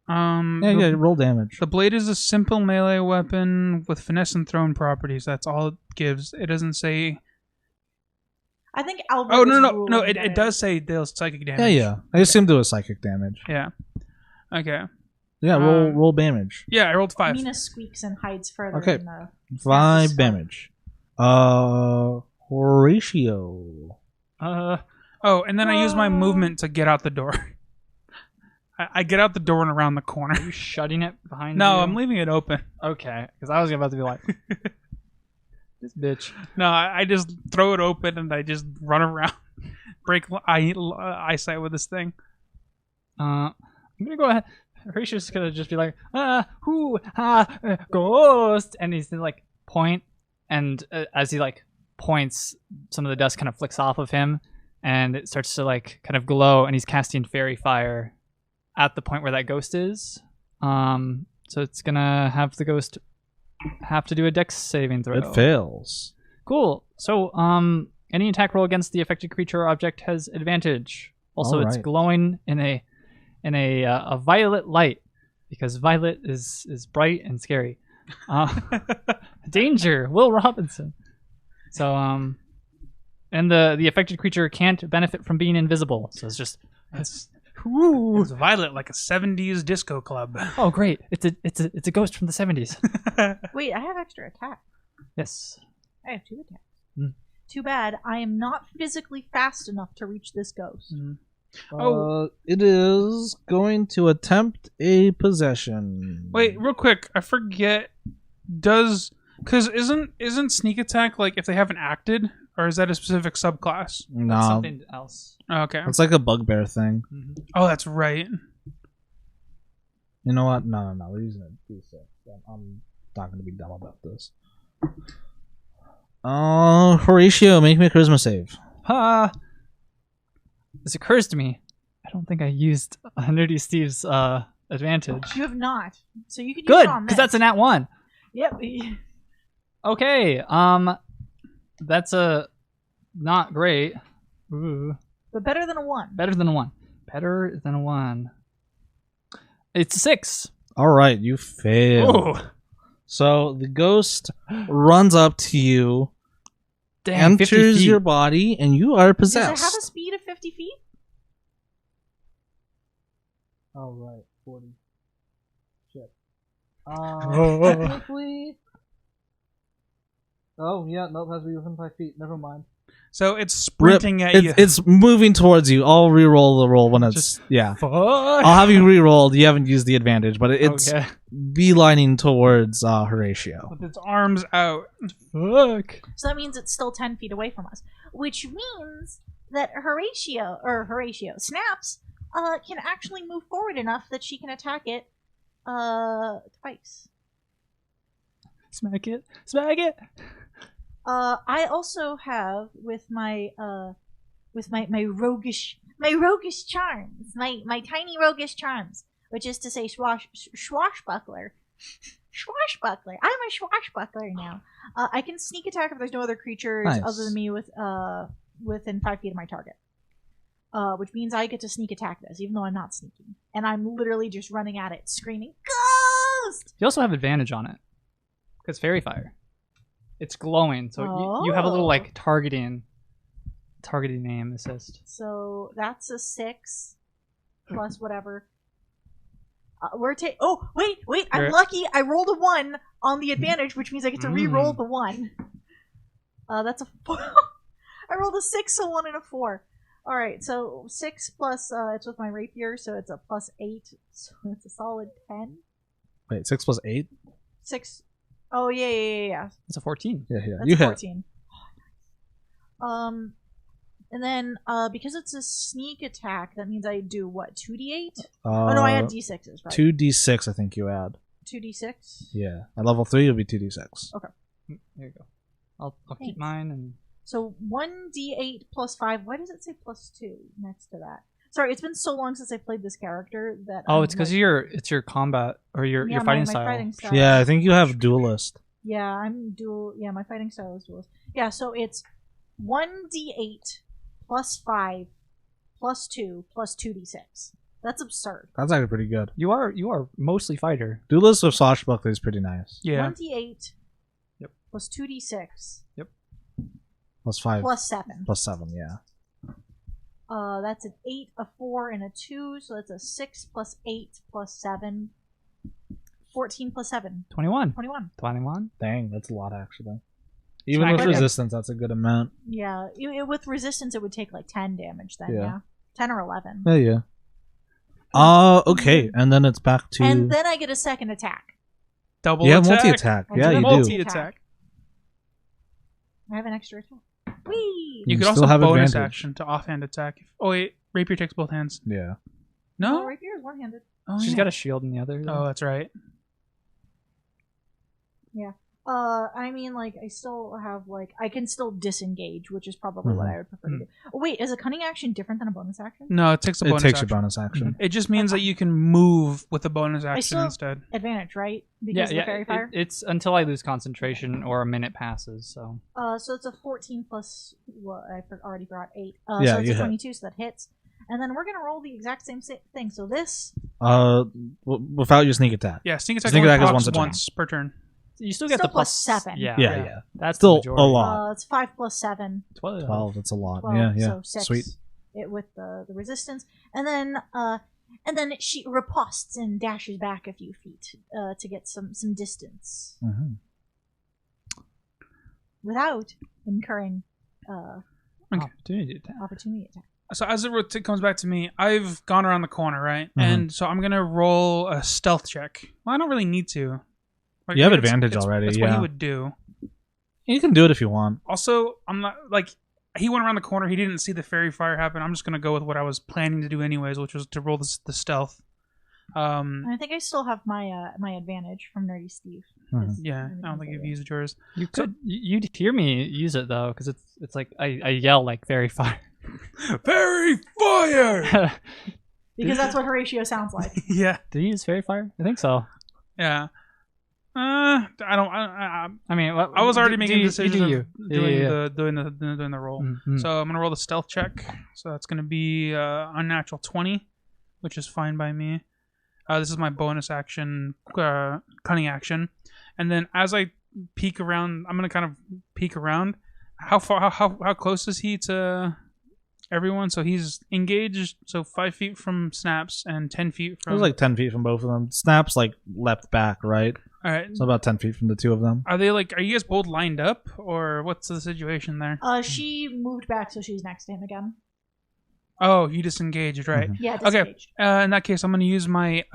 Speaker 2: Yeah,
Speaker 1: roll damage.
Speaker 2: The blade is a simple melee weapon with finesse and thrown properties. That's all it gives. It doesn't say.
Speaker 3: I think Albert.
Speaker 2: Oh no! It does say deals psychic damage.
Speaker 1: Yeah. I assumed it was psychic damage.
Speaker 2: Yeah. Okay.
Speaker 1: Yeah, roll damage.
Speaker 2: Yeah, I rolled 5.
Speaker 3: Mina squeaks and hides further.
Speaker 1: Okay.
Speaker 3: In the
Speaker 1: 5 damage. Horatio.
Speaker 2: Oh, and then I use my movement to get out the door. I get out the door and around the corner.
Speaker 4: Are you shutting it behind you?
Speaker 2: No, I'm leaving it open.
Speaker 4: Okay, because I was about to be like, this bitch.
Speaker 2: No, I just throw it open and I just run around, break eyesight with this thing.
Speaker 4: I'm gonna go ahead. Horatio's gonna just be like, ghost, and he's gonna like point, and as he like points, some of the dust kind of flicks off of him, and it starts to like kind of glow, and he's casting fairy fire at the point where that ghost is. So it's gonna have the ghost have to do a dex saving throw.
Speaker 1: It fails.
Speaker 4: Cool. So any attack roll against the affected creature or object has advantage. Also, it's
Speaker 1: Alright.
Speaker 4: glowing in a violet light because violet is bright and scary. Danger, Will Robinson. So and the affected creature can't benefit from being invisible. So it's just
Speaker 2: It's
Speaker 4: ooh.
Speaker 2: violet like a 70s disco club.
Speaker 4: Oh great! It's a ghost from the 70s.
Speaker 3: Wait, I have extra attack.
Speaker 4: Yes.
Speaker 3: I have 2 attacks.
Speaker 4: Mm.
Speaker 3: Too bad I am not physically fast enough to reach this ghost.
Speaker 1: It is going to attempt a possession.
Speaker 2: Wait, real quick. I forget. Because isn't sneak attack like if they haven't acted, or is that a specific subclass?
Speaker 4: That's
Speaker 1: No,
Speaker 4: something else.
Speaker 2: Okay.
Speaker 1: it's like a bugbear thing.
Speaker 2: Oh, that's right.
Speaker 1: You know what? No. We're using a D6. I'm not going to be dumb about this. Horatio, make me a charisma save.
Speaker 4: Ha! This occurs to me. I don't think I used Nerdy Steve's advantage.
Speaker 3: You have not. So you can use
Speaker 4: Good,
Speaker 3: it on
Speaker 4: because
Speaker 3: this.
Speaker 4: that's a nat 1.
Speaker 3: Yep.
Speaker 4: Okay, that's a not great. Ooh,
Speaker 3: But better than a 1.
Speaker 4: better than a 1. Better than a 1. It's a 6.
Speaker 1: All right, you fail.
Speaker 2: Oh,
Speaker 1: So the ghost runs up to you,
Speaker 4: Dang, 50
Speaker 1: enters
Speaker 4: feet.
Speaker 1: your body, and you are
Speaker 3: Does it have a
Speaker 1: possessed.
Speaker 3: speed of 50 feet?
Speaker 1: All right, 40. Shit.
Speaker 4: Technically.
Speaker 1: Oh yeah, nope, has to be within 5 feet. Never mind.
Speaker 2: so it's sprinting at you.
Speaker 1: It's moving towards you. I'll re-roll the roll when it's yeah.
Speaker 4: Fuck.
Speaker 1: I'll have you re-rolled. You haven't used the advantage, but it's
Speaker 4: Okay.
Speaker 1: beelining towards Horatio.
Speaker 2: With its arms out.
Speaker 4: Fuck.
Speaker 3: So that means it's still 10 feet away from us. Which means that Horatio, Snaps, can actually move forward enough that she can attack it twice.
Speaker 4: Smack it. Smack it.
Speaker 3: I also have with my roguish charms, my tiny roguish charms, which is to say swashbuckler. Swashbuckler. I'm a swashbuckler now. I can sneak attack if there's no other creatures
Speaker 1: Nice.
Speaker 3: other than me within 5 feet of my target. Which means I get to sneak attack this, even though I'm not sneaking. And I'm literally just running at it, screaming, "Ghost!"
Speaker 4: You also have advantage on it. Because fairy fire. It's glowing, so you have a little
Speaker 3: Oh.
Speaker 4: like targeting aim assist.
Speaker 3: So that's a 6 plus whatever. Wait! I'm
Speaker 4: You're-
Speaker 3: lucky. I rolled a 1 on the advantage, which means I get to re-roll the 1. That's a 4. I rolled a 6, a 1, and a 4. All right, so 6 plus it's with my rapier, so it's a plus 8, so it's a solid 10.
Speaker 1: Wait, 6 plus 8?
Speaker 3: 6. Oh yeah.
Speaker 4: It's a 14.
Speaker 1: Yeah.
Speaker 3: That's
Speaker 1: You hit.
Speaker 3: 14. And then because it's a sneak attack, that means I do what? 2d8? Oh no, I had d6s, right?
Speaker 1: 2d6, I think you add.
Speaker 3: 2d6.
Speaker 1: Yeah. At level 3, it'll be 2d6.
Speaker 4: There you go. I'll keep
Speaker 3: Thanks.
Speaker 4: mine and
Speaker 3: So 1d8 plus 5. Why does it say plus 2 next to that? Sorry, it's been so long since I played this character that.
Speaker 4: oh,
Speaker 3: I'm
Speaker 4: it's because
Speaker 3: like,
Speaker 4: it's your combat or your
Speaker 3: yeah,
Speaker 4: fighting
Speaker 3: my
Speaker 4: style.
Speaker 3: fighting style.
Speaker 1: Yeah, I think you have duelist.
Speaker 3: Yeah, I'm dual. Yeah, my fighting style is duelist. Yeah, so it's 1d8 plus 5 plus 2 plus 2d6. That's absurd.
Speaker 1: That's actually pretty good.
Speaker 4: You are mostly fighter.
Speaker 1: Duelist with Swashbuckler is pretty nice.
Speaker 2: Yeah.
Speaker 3: 1d8
Speaker 4: Yep.
Speaker 3: plus 2d6
Speaker 1: Plus 5.
Speaker 3: plus 7.
Speaker 1: Plus 7, yeah.
Speaker 3: That's an 8, a 4, and a 2, so that's a 6 plus 8 plus 7. 14 plus 7.
Speaker 4: 21.
Speaker 3: 21.
Speaker 4: 21.
Speaker 1: Dang, that's a lot actually. Even
Speaker 4: Smack
Speaker 1: with
Speaker 3: it.
Speaker 1: resistance, that's a good amount.
Speaker 3: Yeah, with resistance, it would take like 10 damage then,
Speaker 1: Yeah.
Speaker 3: yeah? 10 or 11.
Speaker 1: Yeah. Okay, and then it's back to.
Speaker 3: And then I get a second attack.
Speaker 2: Double
Speaker 1: you have
Speaker 2: attack.
Speaker 1: multi-attack.
Speaker 3: I
Speaker 1: Yeah,
Speaker 3: do
Speaker 1: you
Speaker 3: have
Speaker 1: do.
Speaker 2: Multi-attack.
Speaker 3: I have an extra attack. Whee!
Speaker 2: You
Speaker 1: You
Speaker 2: could
Speaker 1: still
Speaker 2: also
Speaker 1: have
Speaker 2: bonus
Speaker 1: advantage.
Speaker 2: action to offhand attack. Oh wait, rapier takes both hands.
Speaker 1: Yeah.
Speaker 3: No,
Speaker 2: No.
Speaker 3: rapier is one-handed.
Speaker 2: Oh,
Speaker 4: She's
Speaker 2: yeah.
Speaker 4: got a shield in the other.
Speaker 2: Oh, that's right.
Speaker 3: I mean, like, I still have, like, I can still disengage, which is probably what I would prefer to do. Oh, wait, is a cunning action different than a bonus action?
Speaker 2: No, it takes a bonus
Speaker 1: It takes
Speaker 2: action.
Speaker 1: a bonus action.
Speaker 2: It just means that you can move with a bonus
Speaker 3: I
Speaker 2: action
Speaker 3: still have
Speaker 2: instead.
Speaker 3: advantage, right? Because of the fairy fire?
Speaker 4: It's until I lose concentration or a minute passes. So
Speaker 3: So it's a 14 plus what I already forgot 8.
Speaker 1: Yeah,
Speaker 3: so it's
Speaker 1: you
Speaker 3: a
Speaker 1: hit.
Speaker 3: 22, so that hits. And then we're gonna roll the exact same thing. So this,
Speaker 1: Without your sneak attack.
Speaker 2: Yeah, sneak attack,
Speaker 1: Sneak attack is
Speaker 2: procs
Speaker 1: once a turn.
Speaker 2: once per turn.
Speaker 4: you still get
Speaker 3: Still
Speaker 4: the
Speaker 3: plus 7.
Speaker 4: Yeah,
Speaker 1: Yeah.
Speaker 4: That's
Speaker 1: Still
Speaker 4: the
Speaker 1: a
Speaker 4: majority.
Speaker 1: lot.
Speaker 3: it's 5 plus 7,
Speaker 1: 12. That's a lot.
Speaker 3: 12.
Speaker 1: Yeah.
Speaker 3: So 6.
Speaker 1: Sweet.
Speaker 3: It with the resistance, and then she riposts and dashes back a few feet to get some distance
Speaker 1: Mm-hmm.
Speaker 3: without incurring
Speaker 4: Opportunity attack.
Speaker 3: opportunity attack.
Speaker 2: So as it comes back to me, I've gone around the corner, right?
Speaker 1: Mhm.
Speaker 2: And so I'm gonna roll a stealth check. Well, I don't really need to. Like,
Speaker 1: You have
Speaker 2: it's-
Speaker 1: advantage already,
Speaker 2: That's what
Speaker 1: yeah.
Speaker 2: he would do.
Speaker 1: You can do it if you want.
Speaker 2: Also, I'm not like he went around the corner. He didn't see the fairy fire happen. I'm just gonna go with what I was planning to do anyways, which was to roll the stealth.
Speaker 3: And I think I still have my my advantage from Nerdy Steve.
Speaker 1: Mhm.
Speaker 2: Yeah, I don't think you've used yours.
Speaker 4: You could you'd hear me use it though, because it's like I yell like very fire.
Speaker 2: Fairy fire.
Speaker 3: Because that's what Horatio sounds like.
Speaker 2: Yeah,
Speaker 4: Did you use fairy fire? I think so.
Speaker 2: yeah. I don't.
Speaker 4: I mean,
Speaker 2: I was already making decisions
Speaker 4: you.
Speaker 2: of doing the roll.
Speaker 4: Mhm.
Speaker 2: So I'm gonna roll the stealth check. So that's gonna be unnatural 20, which is fine by me. This is my bonus action, cunning action, and then as I peek around, I'm gonna kind of peek around. How far? How close is he to everyone? So he's engaged. So 5 feet from Snaps and 10 feet
Speaker 1: It
Speaker 2: from.
Speaker 1: was like 10 feet from both of them. Snap's like leapt back, right?
Speaker 2: All right.
Speaker 1: So about 10 feet from the two of them.
Speaker 2: Are they like? Are you guys both lined up, or what's the situation there?
Speaker 3: She moved back, so she's next to him again.
Speaker 2: Oh, you disengaged, right?
Speaker 1: Mhm.
Speaker 3: Yeah,
Speaker 2: Okay.
Speaker 3: disengaged.
Speaker 2: In that case, I'm gonna use my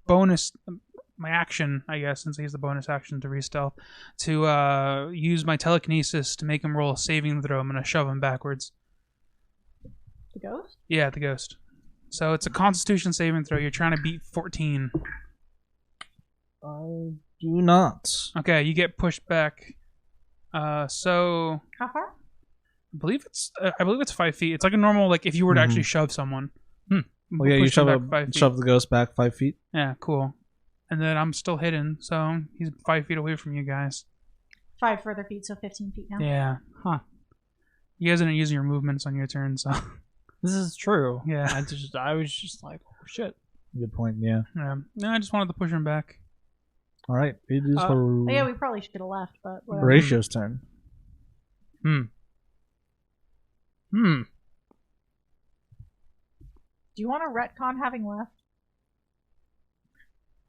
Speaker 2: bonus, my action, I guess, since I used the bonus action to re-stealth, to use my telekinesis to make him roll a saving throw. I'm gonna shove him backwards.
Speaker 3: The ghost?
Speaker 2: Yeah, the ghost. So it's a Constitution saving throw. You're trying to beat 14.
Speaker 1: I do not.
Speaker 2: Okay, you get pushed back. So
Speaker 3: How far?
Speaker 2: I believe it's 5 feet. It's like a normal, like if you were to actually shove someone.
Speaker 1: Well, yeah, you
Speaker 2: Push them
Speaker 1: shove,
Speaker 2: back 5 feet.
Speaker 1: shove the ghost back 5 feet.
Speaker 2: Yeah, cool. And then I'm still hidden, so he's 5 feet away from you guys.
Speaker 3: 5 further feet, so 15 feet now.
Speaker 2: Yeah. Huh. You guys didn't use your movements on your turn, so
Speaker 4: This is true.
Speaker 2: Yeah.
Speaker 4: I was just like, oh shit.
Speaker 1: Good point, yeah.
Speaker 2: no, I just wanted to push him back.
Speaker 1: All right. It is
Speaker 3: Oh, yeah, we probably should have left, but whatever.
Speaker 1: Horatio's turn.
Speaker 3: Do you want to retcon having left?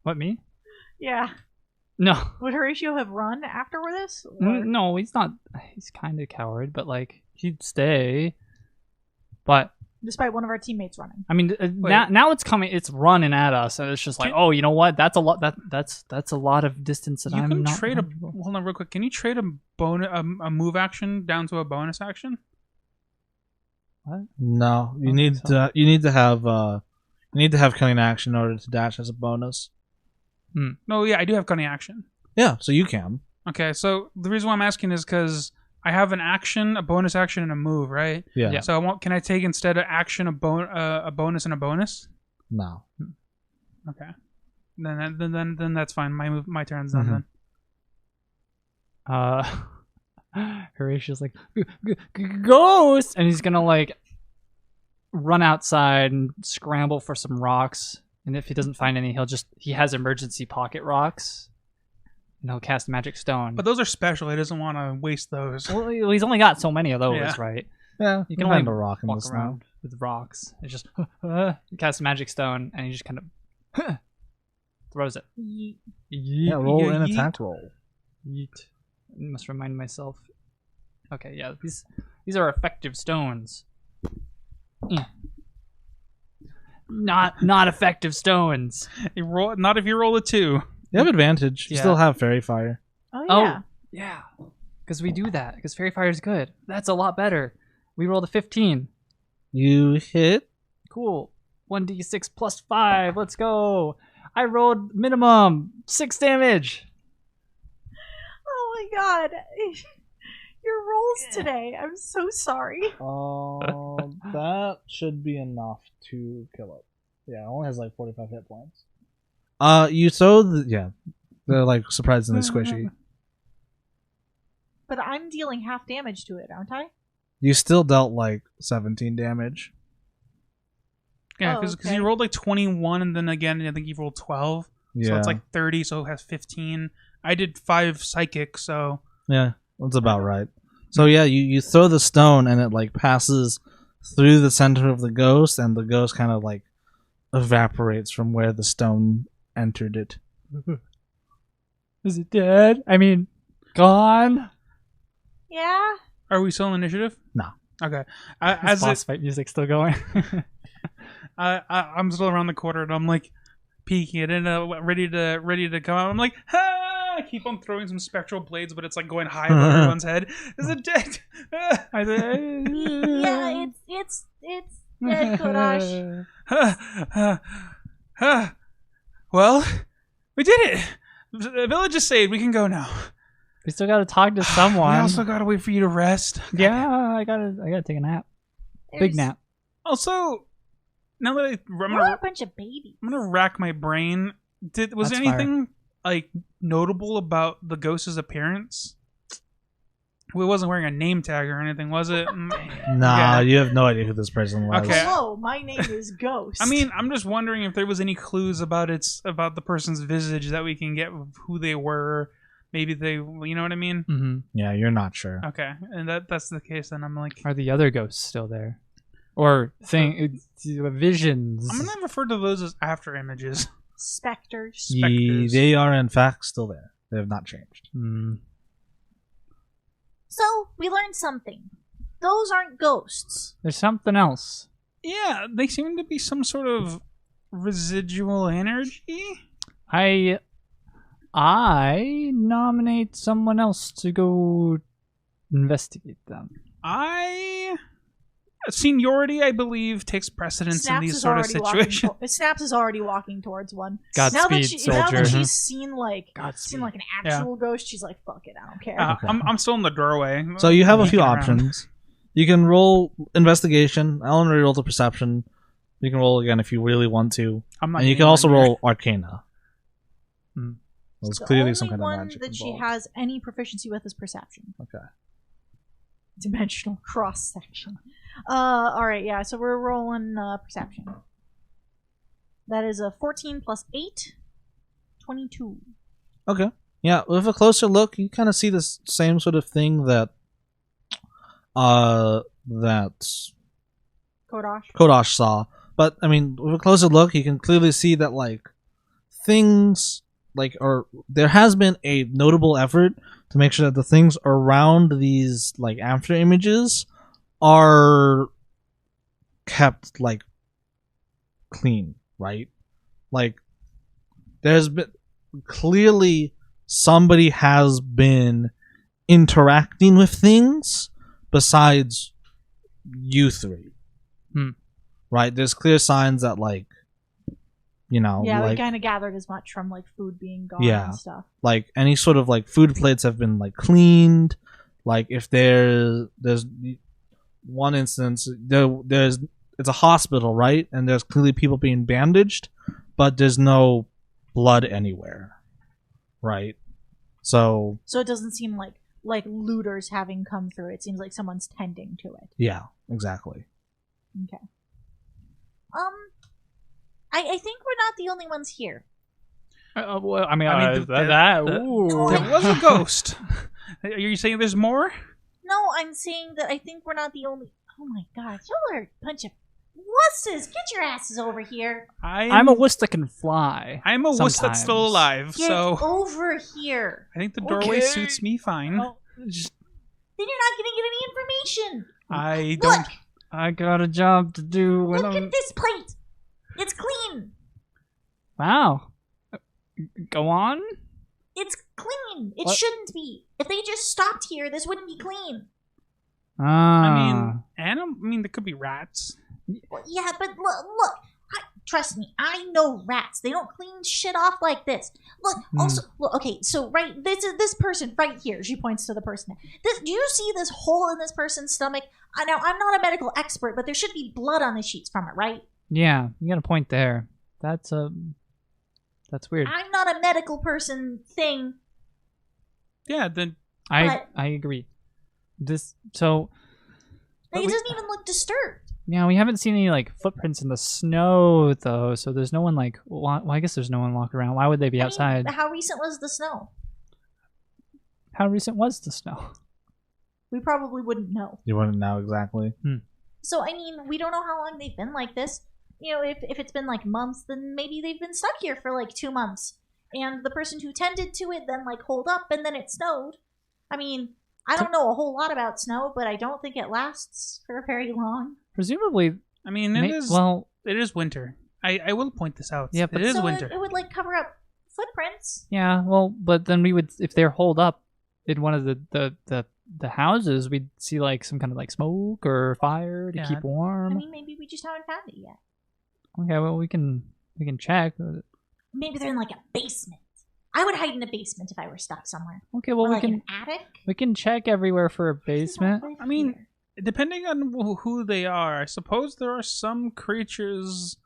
Speaker 4: What, me?
Speaker 3: Yeah.
Speaker 4: No.
Speaker 3: Would Horatio have run after this? Or-
Speaker 4: No, he's not. He's kind of a coward, but like he'd stay. But
Speaker 3: Despite one of our teammates running.
Speaker 4: I mean, now it's coming. It's running at us, and it's just like, oh, you know what? That's a lot. That's a lot of distance that
Speaker 2: You
Speaker 4: I'm
Speaker 2: can
Speaker 4: not.
Speaker 2: trade
Speaker 4: comfortable.
Speaker 2: hold on real quick. Can you trade a move action down to a bonus action?
Speaker 4: What?
Speaker 1: No, you
Speaker 4: Okay,
Speaker 1: need
Speaker 4: so-
Speaker 1: to have cunning action in order to dash as a bonus.
Speaker 2: No, yeah, I do have cunning action.
Speaker 1: Yeah, so you can.
Speaker 2: Okay, so the reason why I'm asking is because I have an action, a bonus action, and a move, right?
Speaker 1: Yeah.
Speaker 4: Yeah.
Speaker 2: So can I take instead of action a bonus and a bonus?
Speaker 1: No.
Speaker 2: Okay. Then that's fine. My turn's done then.
Speaker 4: Horatio's like ghost, and he's gonna like run outside and scramble for some rocks. And if he doesn't find any, he has emergency pocket rocks, and he'll cast magic stone.
Speaker 2: But those are special. He doesn't want to waste those.
Speaker 4: well, he's only got so many of those,
Speaker 2: Yeah.
Speaker 4: right?
Speaker 1: Yeah,
Speaker 4: You can
Speaker 1: find
Speaker 4: only
Speaker 1: a rock in
Speaker 4: Walk
Speaker 1: the snow.
Speaker 4: around with rocks. It's just cast magic stone, and he just kind of throws it.
Speaker 3: Yeet.
Speaker 1: Yeah, roll an
Speaker 2: Yeet.
Speaker 1: attack roll.
Speaker 4: Yeet. I must remind myself. Okay, yeah, these are effective stones. Not effective stones.
Speaker 2: Not if you roll a 2.
Speaker 1: You have advantage. You
Speaker 4: Yeah.
Speaker 1: still have fairy fire.
Speaker 3: Oh,
Speaker 4: Oh,
Speaker 3: yeah.
Speaker 4: yeah. Because we do that. Because fairy fire is good. That's a lot better. We rolled a 15.
Speaker 1: You hit.
Speaker 4: Cool. 1d6 plus 5. Let's go. I rolled minimum 6 damage.
Speaker 3: my god. Your rolls today. I'm so sorry.
Speaker 1: That should be enough to kill it. Yeah, it only has like 45 hit points. You throw they're like surprisingly squishy.
Speaker 3: But I'm dealing half damage to it, aren't I?
Speaker 1: You still dealt like 17 damage.
Speaker 2: Yeah,
Speaker 3: Oh,
Speaker 2: because
Speaker 3: okay.
Speaker 2: you rolled like 21, and then again, I think you rolled 12.
Speaker 1: Yeah.
Speaker 2: So it's like 30, so it has 15. I did 5 psychic, so...
Speaker 1: Yeah, that's about right. So yeah, you throw the stone and it like passes through the center of the ghost, and the ghost kind of like evaporates from where the stone entered it.
Speaker 4: Is it dead? I mean, gone?
Speaker 3: Yeah.
Speaker 2: Are we still in initiative?
Speaker 1: No.
Speaker 2: Okay.
Speaker 4: Is boss fight music still going?
Speaker 2: I'm still around the corner, and I'm like peeking it in, ready to come out. I'm like, ah! I keep on throwing some spectral blades, but it's like going high above everyone's head. Is it dead?
Speaker 3: Yeah, it's dead, Kodash.
Speaker 2: Well, we did it. The village is saved. We can go now.
Speaker 4: We still gotta talk to someone.
Speaker 2: We also gotta wait for you to rest.
Speaker 4: Yeah, I gotta take a nap. Big nap.
Speaker 2: Also, now that
Speaker 3: We're a bunch of babies.
Speaker 2: I'm gonna rack my brain. Was
Speaker 4: That's
Speaker 2: anything like notable about the ghost's appearance? Well, it wasn't wearing a name tag or anything, was it?
Speaker 1: Nah, you have no idea who this person was.
Speaker 2: Okay.
Speaker 3: Hello, my name is Ghost.
Speaker 2: I mean, I'm just wondering if there was any clues about the person's visage that we can get of who they were. Maybe they, you know what I mean?
Speaker 4: Mm-hmm.
Speaker 1: Yeah, you're not sure.
Speaker 2: Okay, and that's the case. Then I'm like,
Speaker 4: Are the other ghosts still there? Or visions?
Speaker 2: I'm gonna refer to those as after images.
Speaker 3: Specters.
Speaker 1: They are in fact still there. They have not changed.
Speaker 3: So, we learned something. Those aren't ghosts.
Speaker 4: There's something else.
Speaker 2: Yeah, they seem to be some sort of residual energy.
Speaker 4: I nominate someone else to go investigate them.
Speaker 2: Seniority, I believe, takes precedence in these sort of situations.
Speaker 3: Snaps is already walking towards one.
Speaker 4: Godspeed,
Speaker 3: Now
Speaker 4: soldier.
Speaker 3: that she's seen
Speaker 4: Godspeed.
Speaker 3: an actual ghost, she's like, fuck it, I don't care.
Speaker 1: Okay.
Speaker 2: I'm still in the doorway.
Speaker 1: So you have a few
Speaker 2: Looking around.
Speaker 1: options. You can roll investigation. Alan already rolled a perception. You can roll again if you really want to.
Speaker 2: I'm not
Speaker 1: And you
Speaker 2: getting
Speaker 1: can also
Speaker 2: anywhere.
Speaker 1: roll arcana. There's
Speaker 3: The
Speaker 1: clearly
Speaker 3: only
Speaker 1: some kind of
Speaker 3: one
Speaker 1: magic
Speaker 3: that she
Speaker 1: involved.
Speaker 3: has any proficiency with is perception.
Speaker 1: Okay.
Speaker 3: Dimensional cross section. Alright, yeah, so we're rolling perception. That is a 14 plus 8, 22.
Speaker 1: Okay. Yeah, with a closer look, you kind of see this same sort of thing that Kodash saw. But I mean, with a closer look, you can clearly see that like things there has been a notable effort to make sure that the things around these like after images are kept like clean, right? Like there's been clearly somebody has been interacting with things besides you three. Right? There's clear signs that like
Speaker 3: Yeah,
Speaker 1: like,
Speaker 3: we kind of gathered as much from like food being gone
Speaker 1: Yeah.
Speaker 3: and stuff.
Speaker 1: like any sort of like food plates have been like cleaned. Like if there's one instance there's it's a hospital, right? And there's clearly people being bandaged, but there's no blood anywhere, right? So
Speaker 3: So it doesn't seem like looters having come through. It seems like someone's tending to it.
Speaker 1: yeah, exactly.
Speaker 3: Okay. I think we're not the only ones here.
Speaker 4: Well, I mean,
Speaker 2: ooh. There was a ghost. Are you saying there's more?
Speaker 3: No, I'm saying that I think we're not the only. Oh my god, y'all are a bunch of wusses! Get your asses over here!
Speaker 4: I'm a wuss that can fly.
Speaker 2: I'm a wuss that's still
Speaker 4: sometimes.
Speaker 2: alive,
Speaker 3: Get
Speaker 2: so
Speaker 3: over here!
Speaker 2: I think the doorway
Speaker 4: Okay.
Speaker 2: suits me fine.
Speaker 3: Then you're not gonna get any information.
Speaker 2: I don't.
Speaker 3: Look,
Speaker 4: I got a job to do.
Speaker 3: look at this plate. It's clean.
Speaker 4: Wow. Go on.
Speaker 3: It's clean. It
Speaker 4: What?
Speaker 3: shouldn't be. If they just stopped here, this wouldn't be clean.
Speaker 2: I mean, there could be rats.
Speaker 3: Well, yeah, but look, trust me, I know rats. They don't clean shit off like this. Look, also, look, okay, so this person right here. She points to the person. Do you see this hole in this person's stomach? Now, I'm not a medical expert, but there should be blood on the sheets from it, right?
Speaker 4: Yeah, you got a point there. That's weird.
Speaker 3: I'm not a medical person thing.
Speaker 2: Yeah, then
Speaker 4: I agree. It doesn't
Speaker 3: even look disturbed.
Speaker 4: Yeah, we haven't seen any like footprints in the snow though, so there's no one like. Well, I guess there's no one walking around. Why would they be outside?
Speaker 3: Mean, how recent was the snow?
Speaker 4: How recent was the snow?
Speaker 3: We probably wouldn't know.
Speaker 1: You wouldn't know exactly.
Speaker 3: So I mean, we don't know how long they've been like this. You know, if it's been like months, then maybe they've been stuck here for like 2 months, and the person who tended to it then like holed up, and then it snowed. I mean, I don't know a whole lot about snow, but I don't think it lasts for very long.
Speaker 4: Presumably,
Speaker 2: I mean, it is winter. I will point this out.
Speaker 4: Yeah, but
Speaker 2: it is winter.
Speaker 3: It would like cover up footprints.
Speaker 4: Yeah, well, but then we would, if they're holed up in one of the houses, we'd see like some kind of like smoke or fire to keep warm.
Speaker 3: I mean, maybe we just haven't found it yet.
Speaker 4: Okay, well, we can check.
Speaker 3: Maybe they're in like a basement. I would hide in a basement if I were stuck somewhere.
Speaker 4: Okay, well,
Speaker 3: or
Speaker 4: we
Speaker 3: like
Speaker 4: can
Speaker 3: an attic.
Speaker 4: We can check everywhere for a basement.
Speaker 2: I mean, depending on who they are, I suppose there are some creatures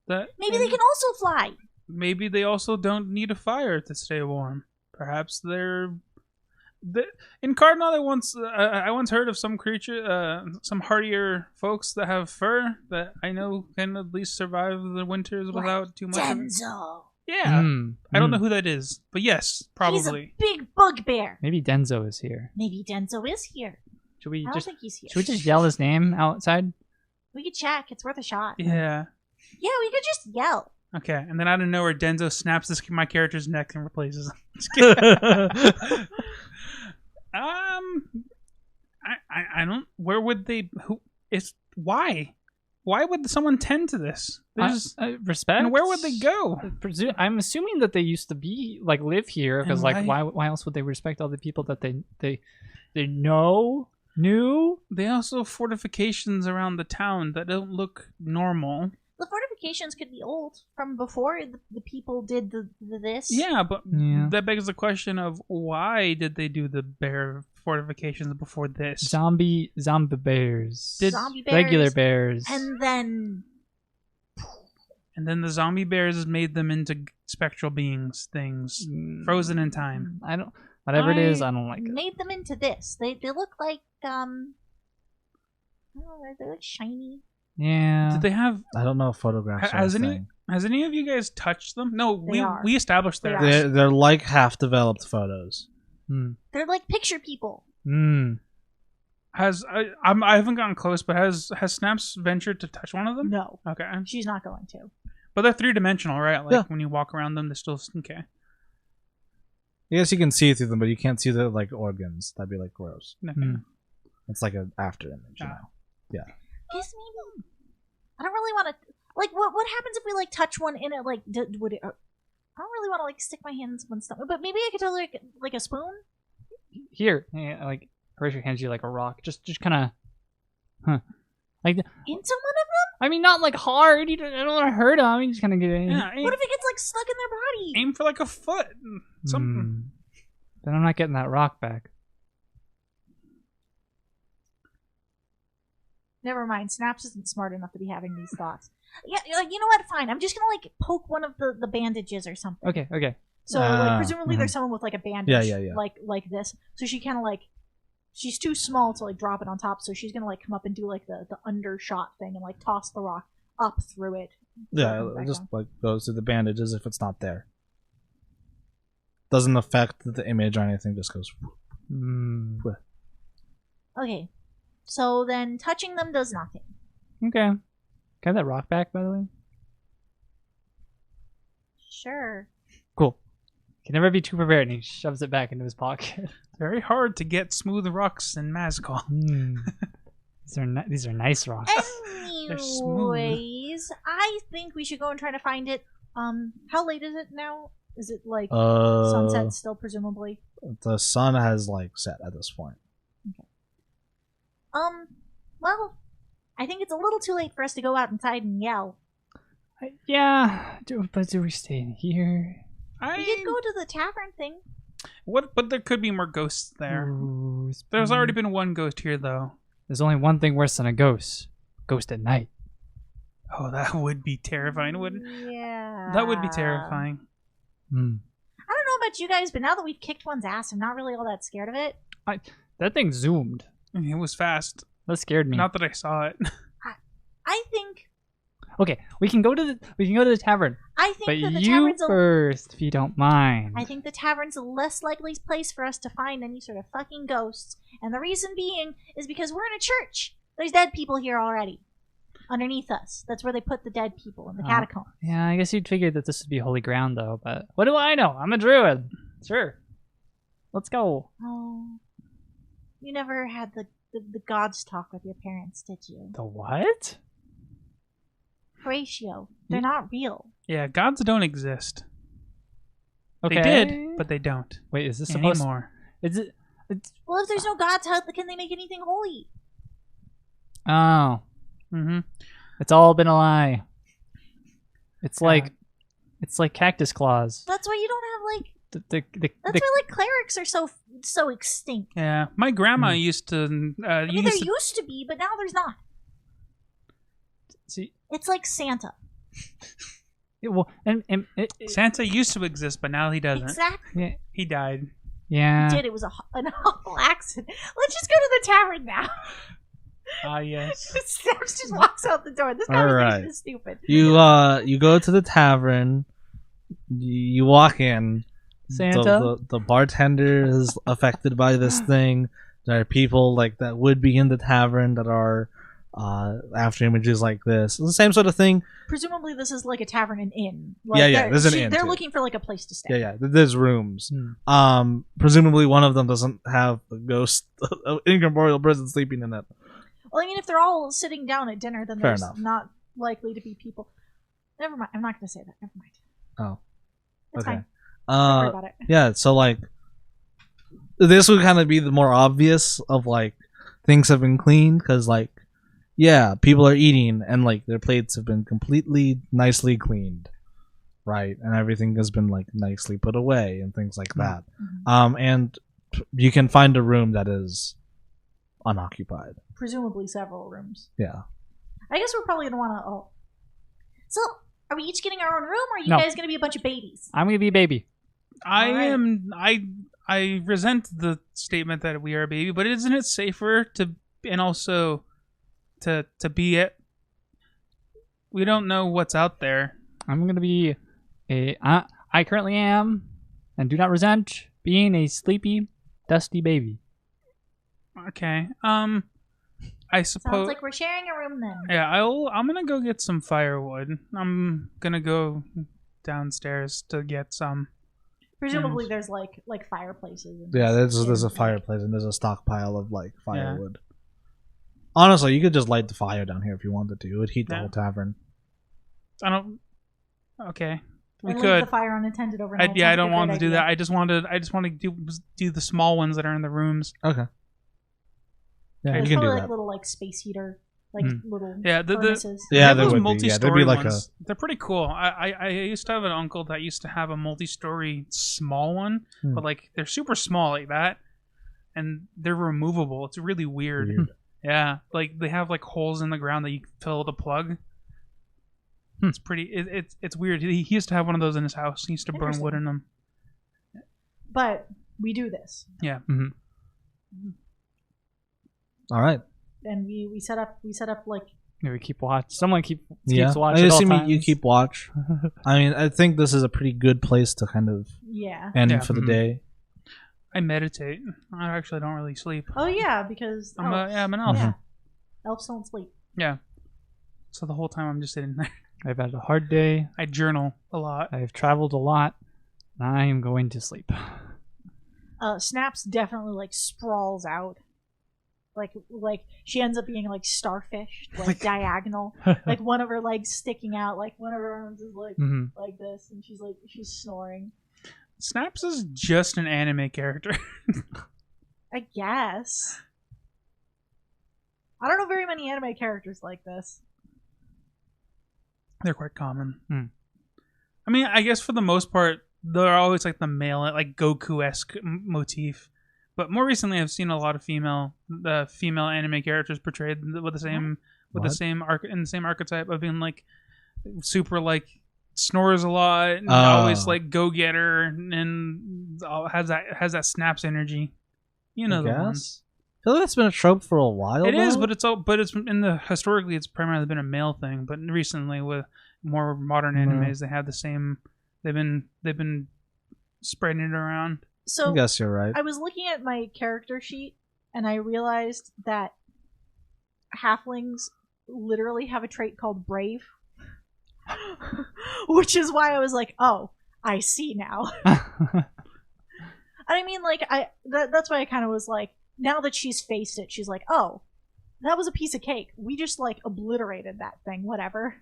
Speaker 2: that
Speaker 3: maybe they can also fly.
Speaker 2: Maybe they also don't need a fire to stay warm. Perhaps they're in Cardinal. I once heard of some creature, some hardier folks that have fur that I know can at least survive the winters without too much.
Speaker 3: Denzo.
Speaker 2: Yeah, I don't know who that is, but yes, probably.
Speaker 3: He's a big bugbear.
Speaker 4: Maybe Denzo is here.
Speaker 3: Maybe Denzo is here.
Speaker 4: Should we
Speaker 3: I don't think he's here.
Speaker 4: Should we just yell his name outside?
Speaker 3: We could check. It's worth a shot.
Speaker 2: Yeah.
Speaker 3: Yeah, we could just yell.
Speaker 2: Okay, and then out of nowhere, Denzo snaps my character's neck and replaces him. I don't. Where would they? Why? Why would someone tend to this?
Speaker 4: Respect.
Speaker 2: And where would they go?
Speaker 4: I'm assuming that they used to live here because why else would they respect all the people that they knew?
Speaker 2: They also have fortifications around the town that don't look normal.
Speaker 3: The fortifications could be old from before the people did this.
Speaker 2: Yeah, but that begs the question of why did they do the bear fortifications before this?
Speaker 4: Zombie bears.
Speaker 3: Zombie bears.
Speaker 4: Regular bears.
Speaker 3: And then
Speaker 2: the zombie bears made them into spectral things, frozen in time.
Speaker 4: Whatever it is, I don't like it.
Speaker 3: Made them into this. They look like they look shiny.
Speaker 4: Yeah.
Speaker 2: Did they have?
Speaker 1: I don't know if photographs.
Speaker 2: Has any of you guys touched them? No, we established that.
Speaker 1: They're like half developed photos.
Speaker 3: They're like picture people.
Speaker 2: I haven't gotten close, but has Snaps ventured to touch one of them?
Speaker 3: No.
Speaker 2: Okay.
Speaker 3: She's not going to.
Speaker 2: But they're 3-dimensional, right? Like when you walk around them, they're still okay.
Speaker 1: I guess you can see through them, but you can't see the like organs. That'd be like gross.
Speaker 2: Okay.
Speaker 1: It's like an after image, you know. Yeah.
Speaker 3: Guess maybe. I don't really want to. Like, what happens if we like touch one in it? Like, would it? I don't really want to like stick my hands in stuff, but maybe I could tell like a spoon.
Speaker 4: Here, like Horatio hands you like a rock. Just kind of, like
Speaker 3: into one of them.
Speaker 4: I mean, not like hard. I don't want to hurt him. You just kind of get it.
Speaker 2: Yeah,
Speaker 3: what if it gets like stuck in their body?
Speaker 2: Aim for like a foot. Something.
Speaker 4: Then I'm not getting that rock back.
Speaker 3: Never mind. Snaps isn't smart enough to be having these thoughts. Yeah, you know what? Fine. I'm just gonna like poke one of the bandages or something.
Speaker 4: Okay.
Speaker 3: So like presumably there's someone with like a bandage.
Speaker 1: Yeah.
Speaker 3: Like this. So she kind of like, she's too small to like drop it on top. So she's gonna like come up and do like the undershot thing and like toss the rock up through it.
Speaker 1: Yeah, it just like goes through the bandage as if it's not there. Doesn't affect the image or anything. Just goes.
Speaker 3: Okay. So then touching them does nothing.
Speaker 4: Okay. Can I have that rock back, by the way?
Speaker 3: Sure.
Speaker 4: Cool. Can never be too prepared, and he shoves it back into his pocket.
Speaker 2: Very hard to get smooth rocks in Mazcal.
Speaker 4: These are nice rocks.
Speaker 2: They're smooth.
Speaker 3: Anyways, I think we should go and try to find it. How late is it now? Is it like sunset still, presumably?
Speaker 1: The sun has like set at this point.
Speaker 3: Okay. Well, I think it's a little too late for us to go out inside and yell.
Speaker 4: Yeah, but do we stay in here?
Speaker 3: We could go to the tavern thing.
Speaker 2: What? But there could be more ghosts there.
Speaker 4: Ooh,
Speaker 2: There's already been one ghost here, though.
Speaker 4: There's only one thing worse than a ghost. Ghost at night.
Speaker 2: Oh, that would be terrifying.
Speaker 3: Yeah.
Speaker 2: That would be terrifying.
Speaker 4: Hmm.
Speaker 3: I don't know about you guys, but now that we've kicked one's ass, I'm not really all that scared of it.
Speaker 4: That thing zoomed.
Speaker 2: It was fast.
Speaker 4: That scared me.
Speaker 2: Not that I saw it.
Speaker 3: I think
Speaker 4: Okay, we can go to the tavern.
Speaker 3: but
Speaker 4: But
Speaker 3: the
Speaker 4: you
Speaker 3: tavern's
Speaker 4: first, if you don't mind.
Speaker 3: I think the tavern's a less likely place for us to find any sort of fucking ghosts. And the reason being is because we're in a church. There's dead people here already. Underneath us. That's where they put the dead people in the catacombs.
Speaker 4: Yeah, I guess you'd figure that this would be holy ground, though. But what do I know? I'm a druid. Sure. Let's go.
Speaker 3: Oh. You never had the gods talk with your parents, did you?
Speaker 4: The what?
Speaker 3: Horatio. They're not real.
Speaker 2: Yeah, gods don't exist.
Speaker 4: Okay.
Speaker 2: They did, but they don't
Speaker 4: Wait, is this supposed?
Speaker 2: anymore.
Speaker 4: Is it? It's,
Speaker 3: Well, if there's no gods, how can they make anything holy?
Speaker 4: oh,
Speaker 2: Mm-hmm.
Speaker 4: it's all been a lie. It's
Speaker 2: Yeah.
Speaker 4: like, it's like cactus claws.
Speaker 3: That's why you don't have like.
Speaker 4: The
Speaker 3: That's why like clerics are so extinct.
Speaker 2: Yeah, my grandma used to.
Speaker 3: I mean, there used to be, but now there's not.
Speaker 4: see,
Speaker 3: It's like Santa.
Speaker 4: well, and
Speaker 2: Santa used to exist, but now he doesn't.
Speaker 3: Exactly.
Speaker 2: He died.
Speaker 4: yeah.
Speaker 3: Did it was an awful accident. Let's just go to the tavern now.
Speaker 2: Ah, yes.
Speaker 3: Snaps just walks out the door. This
Speaker 1: All
Speaker 3: conversation
Speaker 1: right.
Speaker 3: is stupid.
Speaker 1: You go to the tavern. You walk in.
Speaker 4: Santa?
Speaker 1: The bartender is affected by this thing. There are people like that would be in the tavern that are after images like this. It's the same sort of thing.
Speaker 3: Presumably, this is like a tavern and inn.
Speaker 1: Yeah,
Speaker 3: they're-
Speaker 1: there's an inn,
Speaker 3: They're
Speaker 1: too.
Speaker 3: looking for like a place to stay.
Speaker 1: Yeah. There's rooms.
Speaker 4: Hmm.
Speaker 1: Presumably one of them doesn't have a ghost, an incorporeal person sleeping in it.
Speaker 3: Well, I mean, if they're all sitting down at dinner, then
Speaker 1: Fair
Speaker 3: there's
Speaker 1: enough.
Speaker 3: not likely to be people. Never mind. I'm not going to say that. Never mind.
Speaker 1: Oh,
Speaker 3: It's
Speaker 1: okay.
Speaker 3: fine. Don't worry about it.
Speaker 1: Yeah, so like this would kind of be the more obvious of like things have been cleaned because like yeah, people are eating and like their plates have been completely nicely cleaned, right? And everything has been like nicely put away and things like that.
Speaker 3: Mhm.
Speaker 1: And you can find a room that is unoccupied.
Speaker 3: Presumably several rooms.
Speaker 1: Yeah.
Speaker 3: I guess we're probably going to want to. Oh. So, are we each getting our own room, or are you
Speaker 4: No.
Speaker 3: guys going to be a bunch of babies?
Speaker 4: I'm gonna be a baby.
Speaker 2: I resent the statement that we are a baby, but isn't it safer to and also to be it? We don't know what's out there.
Speaker 4: I'm gonna be I currently am, and do not resent being a sleepy, dusty baby.
Speaker 2: Okay. I suppose.
Speaker 3: Sounds like we're sharing a room then.
Speaker 2: Yeah, I'm gonna go get some firewood. I'm gonna go downstairs to get some.
Speaker 3: Presumably, there's like fireplaces. And
Speaker 1: Yeah, there's a
Speaker 3: and-
Speaker 1: fireplace and there's a stockpile of like firewood. Honestly, you could just light the fire down here if you wanted to. It would heat the
Speaker 2: Yeah.
Speaker 1: whole tavern.
Speaker 2: I don't. Okay, we
Speaker 3: and leave
Speaker 2: could.
Speaker 3: the fire unattended overnight.
Speaker 2: I
Speaker 3: Sounds
Speaker 2: don't
Speaker 3: like a
Speaker 2: want
Speaker 3: great
Speaker 2: to do
Speaker 3: idea.
Speaker 2: that. I just want to do the small ones that are in the rooms.
Speaker 1: Okay. Yeah,
Speaker 3: There's
Speaker 1: you can do
Speaker 3: probably
Speaker 1: that.
Speaker 3: like little like space heater, like little
Speaker 2: Yeah, the
Speaker 3: furnaces.
Speaker 2: They
Speaker 1: Yeah,
Speaker 2: have
Speaker 1: there
Speaker 2: those
Speaker 1: would be. Yeah, there'd
Speaker 2: multi-story
Speaker 1: be like
Speaker 2: ones. They're pretty cool. I used to have an uncle that used to have a multi-story small one,
Speaker 1: Hmm.
Speaker 2: but like they're super small like that, and they're removable. It's really weird.
Speaker 1: Weird.
Speaker 2: Yeah, like they have like holes in the ground that you can fill with a plug. It's pretty. It's weird. He used to have one of those in his house. He used to burn wood in them.
Speaker 3: But we do this,
Speaker 2: Yeah.
Speaker 1: All right.
Speaker 3: and we set up like
Speaker 4: Maybe keep watch. Someone keeps
Speaker 1: Yeah.
Speaker 4: watch.
Speaker 1: I
Speaker 4: at all
Speaker 1: assume you
Speaker 4: times.
Speaker 1: keep watch. I mean, I think this is a pretty good place to kind of
Speaker 3: yeah.
Speaker 1: end
Speaker 2: Yeah.
Speaker 1: for the
Speaker 4: Mhm.
Speaker 1: day.
Speaker 2: I meditate. I actually don't really sleep.
Speaker 3: Oh yeah, because
Speaker 2: I'm
Speaker 3: elves.
Speaker 2: I'm an elf.
Speaker 3: Yeah, elves don't sleep.
Speaker 2: Yeah. So the whole time I'm just sitting there.
Speaker 4: I've had a hard day.
Speaker 2: I journal a lot.
Speaker 4: I've traveled a lot. And I am going to sleep.
Speaker 3: Snaps definitely like sprawls out, like she ends up being like starfish, like diagonal, like one of her legs sticking out, like one of her arms is like
Speaker 4: Mhm.
Speaker 3: like this, and she's snoring.
Speaker 2: Snaps is just an anime character.
Speaker 3: I guess. I don't know very many anime characters like this.
Speaker 2: They're quite common.
Speaker 4: Hmm.
Speaker 2: I mean, I guess for the most part, they're always like the male, like Goku-esque motif. But more recently, I've seen a lot of female anime characters portrayed with the same in the same archetype of being like super like snores a lot and always like go getter and has that snaps energy. You know the ones.
Speaker 1: I feel like that's been a trope for a while.
Speaker 2: It is, but it's in the historically it's primarily been a male thing. But recently, with more modern animes, they have the same. They've been spreading it around.
Speaker 3: So
Speaker 1: I guess you're right.
Speaker 3: I was looking at my character sheet and I realized that halflings literally have a trait called brave, which is why I was like, oh, I see now. And I mean, like, that's why I kind of was like, now that she's faced it, she's like, oh, that was a piece of cake. We just, like, obliterated that thing. Whatever.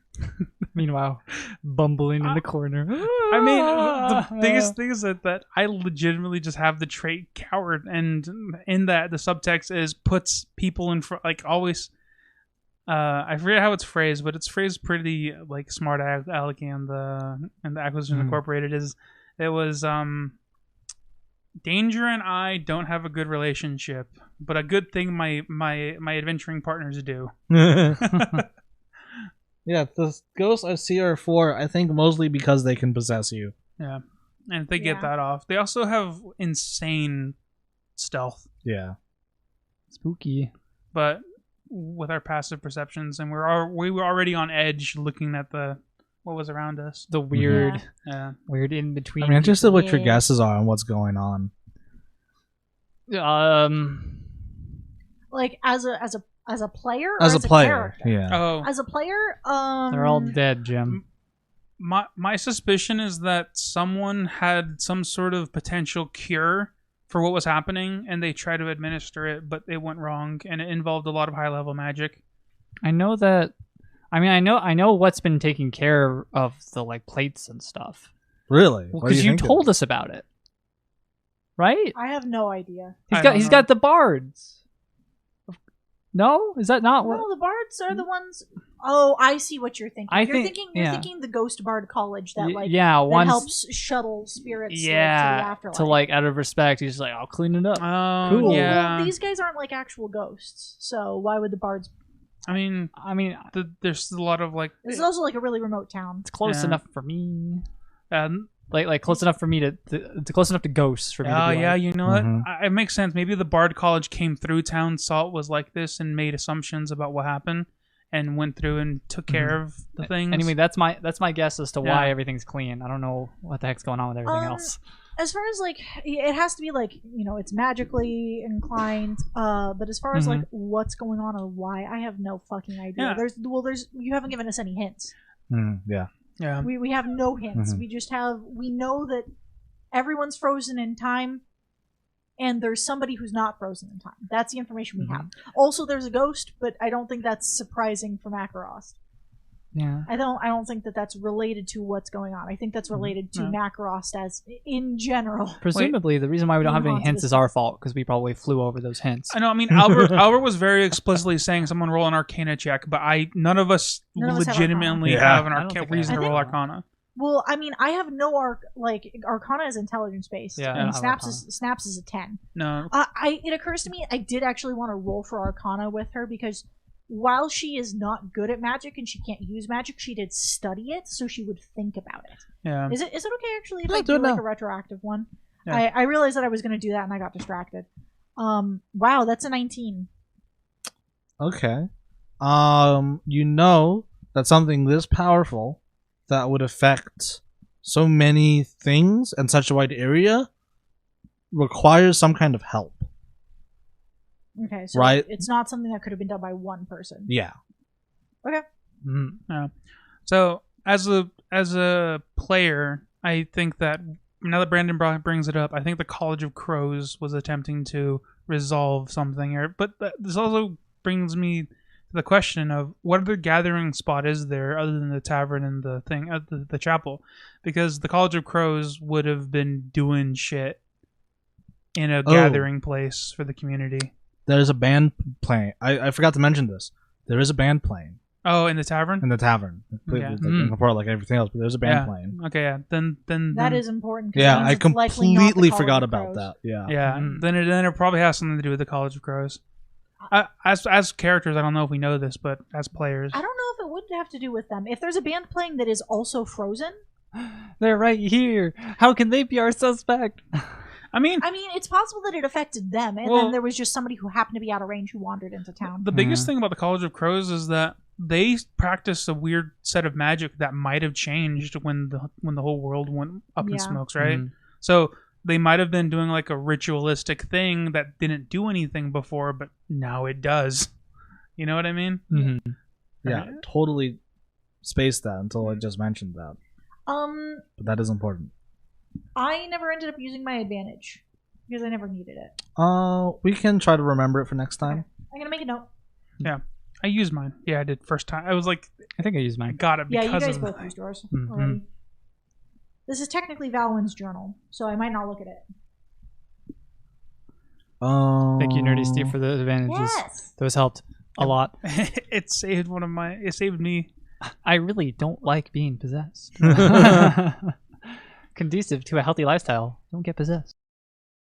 Speaker 4: Meanwhile, bumbling in the corner.
Speaker 2: I mean, the biggest thing is that I legitimately just have the trait coward, and in that the subtext is puts people in front, like always. I forget how it's phrased, but it's phrased pretty like smart alecky in the Acquisition Incorporated. It was Danger and I don't have a good relationship, but a good thing my adventuring partners do.
Speaker 1: Yeah, the ghosts I see are for, I think, mostly because they can possess you.
Speaker 2: Yeah, and if they get that off, they also have insane stealth.
Speaker 1: Yeah,
Speaker 4: spooky.
Speaker 2: But with our passive perceptions, and we were already on edge, looking at what was around us.
Speaker 4: The weird,
Speaker 2: weird
Speaker 4: in between.
Speaker 1: I'm interested what your guesses are on what's going on.
Speaker 3: Like as a player, or
Speaker 1: as a player,
Speaker 3: character?
Speaker 1: yeah.
Speaker 2: Oh,
Speaker 3: As a player,
Speaker 4: they're all dead, Jim.
Speaker 2: My suspicion is that someone had some sort of potential cure for what was happening, and they tried to administer it, but it went wrong, and it involved a lot of high level magic.
Speaker 4: I know that. I mean, I know what's been taking care of the like plates and stuff.
Speaker 1: Really?
Speaker 4: Because you told us about it, right?
Speaker 3: I have no idea.
Speaker 4: He's got the bards. No, is that not what?
Speaker 3: No, the bards are the ones. Oh, I see what you're thinking. You're thinking the Ghost Bard College that that helps shuttle spirits to the afterlife.
Speaker 4: To like out of respect, he's like, I'll clean it up.
Speaker 2: Oh,
Speaker 4: cool.
Speaker 2: Yeah.
Speaker 3: Well, these guys aren't like actual ghosts, so why would the bards?
Speaker 2: I mean, there's a lot of like.
Speaker 3: This is also like a really remote town.
Speaker 4: It's close enough for me. Like close enough for me to close enough to ghosts for me.
Speaker 2: Oh yeah, you know what? It makes sense. Maybe the Bard College came through town, saw it was like this, and made assumptions about what happened, and went through and took care of the things.
Speaker 4: Anyway, that's my guess as to why everything's clean. I don't know what the heck's going on with everything else.
Speaker 3: As far as like, it has to be like, it's magically inclined. But as far as like what's going on or why, I have no fucking idea.
Speaker 2: Yeah.
Speaker 3: You haven't given us any hints.
Speaker 1: Yeah.
Speaker 2: Yeah.
Speaker 3: We have no hints. We know that everyone's frozen in time, and there's somebody who's not frozen in time. That's the information we have. Also, there's a ghost, but I don't think that's surprising for Makarost.
Speaker 4: Yeah.
Speaker 3: I don't think that that's related to what's going on. I think that's related to Makarost as in general.
Speaker 4: Presumably, the reason why we don't have any hints is our fault, because we probably flew over those hints.
Speaker 2: I know. I mean, Albert was very explicitly saying someone roll an Arcana check, but none of us legitimately have an reason to roll Arcana.
Speaker 3: Well, I mean, I have no Arcana is intelligence based, and Snaps is a 10.
Speaker 2: No.
Speaker 3: It occurs to me I did actually want to roll for Arcana with her because while she is not good at magic and she can't use magic, she did study it, so she would think about it.
Speaker 2: Yeah.
Speaker 3: Is it okay actually if I do like a retroactive one? Yeah. I realized that I was going to do that and I got distracted. Wow, that's a 19.
Speaker 1: Okay. You know that something this powerful that would affect so many things and such a wide area requires some kind of help.
Speaker 3: Okay, so it's not something that could have been done by one person.
Speaker 1: Yeah.
Speaker 3: Okay.
Speaker 2: Yeah. So as a player, I think that now that Brandon brings it up, I think the College of Crows was attempting to resolve something here. But this also brings me to the question of what other gathering spot is there other than the tavern and the thing, the chapel? Because the College of Crows would have been doing shit in a gathering place for the community.
Speaker 1: There's a band playing. I forgot to mention this. There is a band playing.
Speaker 2: Oh, in the tavern.
Speaker 1: in the tavern. Completely
Speaker 2: Yeah.
Speaker 1: incorporate like everything else, but there's a band
Speaker 2: Yeah.
Speaker 1: playing.
Speaker 2: Okay, yeah. Then
Speaker 3: That is important. 'cause it
Speaker 1: Yeah,
Speaker 3: means
Speaker 1: I
Speaker 3: it's likely not the
Speaker 1: completely
Speaker 3: College
Speaker 1: forgot
Speaker 3: of
Speaker 1: about
Speaker 3: Crows.
Speaker 1: that. Yeah.
Speaker 2: Yeah,
Speaker 4: Mhm.
Speaker 2: then it probably has something to do with the College of Crows. As characters, I don't know if we know this, but as players,
Speaker 3: I don't know if it would have to do with them. If there's a band playing that is also frozen,
Speaker 4: They're right here. How can they be our suspect?
Speaker 2: I mean,
Speaker 3: it's possible that it affected them, and
Speaker 2: Well-
Speaker 3: then there was just somebody who happened to be out of range who wandered into town.
Speaker 2: the biggest thing about the College of Crows is that they practice a weird set of magic that might have changed when the whole world went up in
Speaker 3: Yeah.
Speaker 2: smokes, right?
Speaker 4: Mhm.
Speaker 2: So they might have been doing like a ritualistic thing that didn't do anything before, but now it does. You know what I mean?
Speaker 4: Mhm.
Speaker 1: Yeah, totally spaced that until I just mentioned that. But that is important.
Speaker 3: I never ended up using my advantage because I never needed it.
Speaker 1: We can try to remember it for next time.
Speaker 3: I'm gonna make a note.
Speaker 2: I used mine. Yeah, I did first time. I was like,
Speaker 4: I think I used
Speaker 2: I
Speaker 4: mine.
Speaker 2: got it
Speaker 3: Yeah,
Speaker 2: because
Speaker 3: you guys
Speaker 2: of
Speaker 3: both
Speaker 2: mine.
Speaker 3: used yours
Speaker 4: Mhm.
Speaker 3: already. This is technically Valwyn's journal, so I might not look at it.
Speaker 4: Thank you, Nerdy Steve, for the advantages.
Speaker 3: Yes.
Speaker 4: Those helped a lot.
Speaker 2: It saved me.
Speaker 4: I really don't like being possessed. Conducive to a healthy lifestyle. Don't get possessed.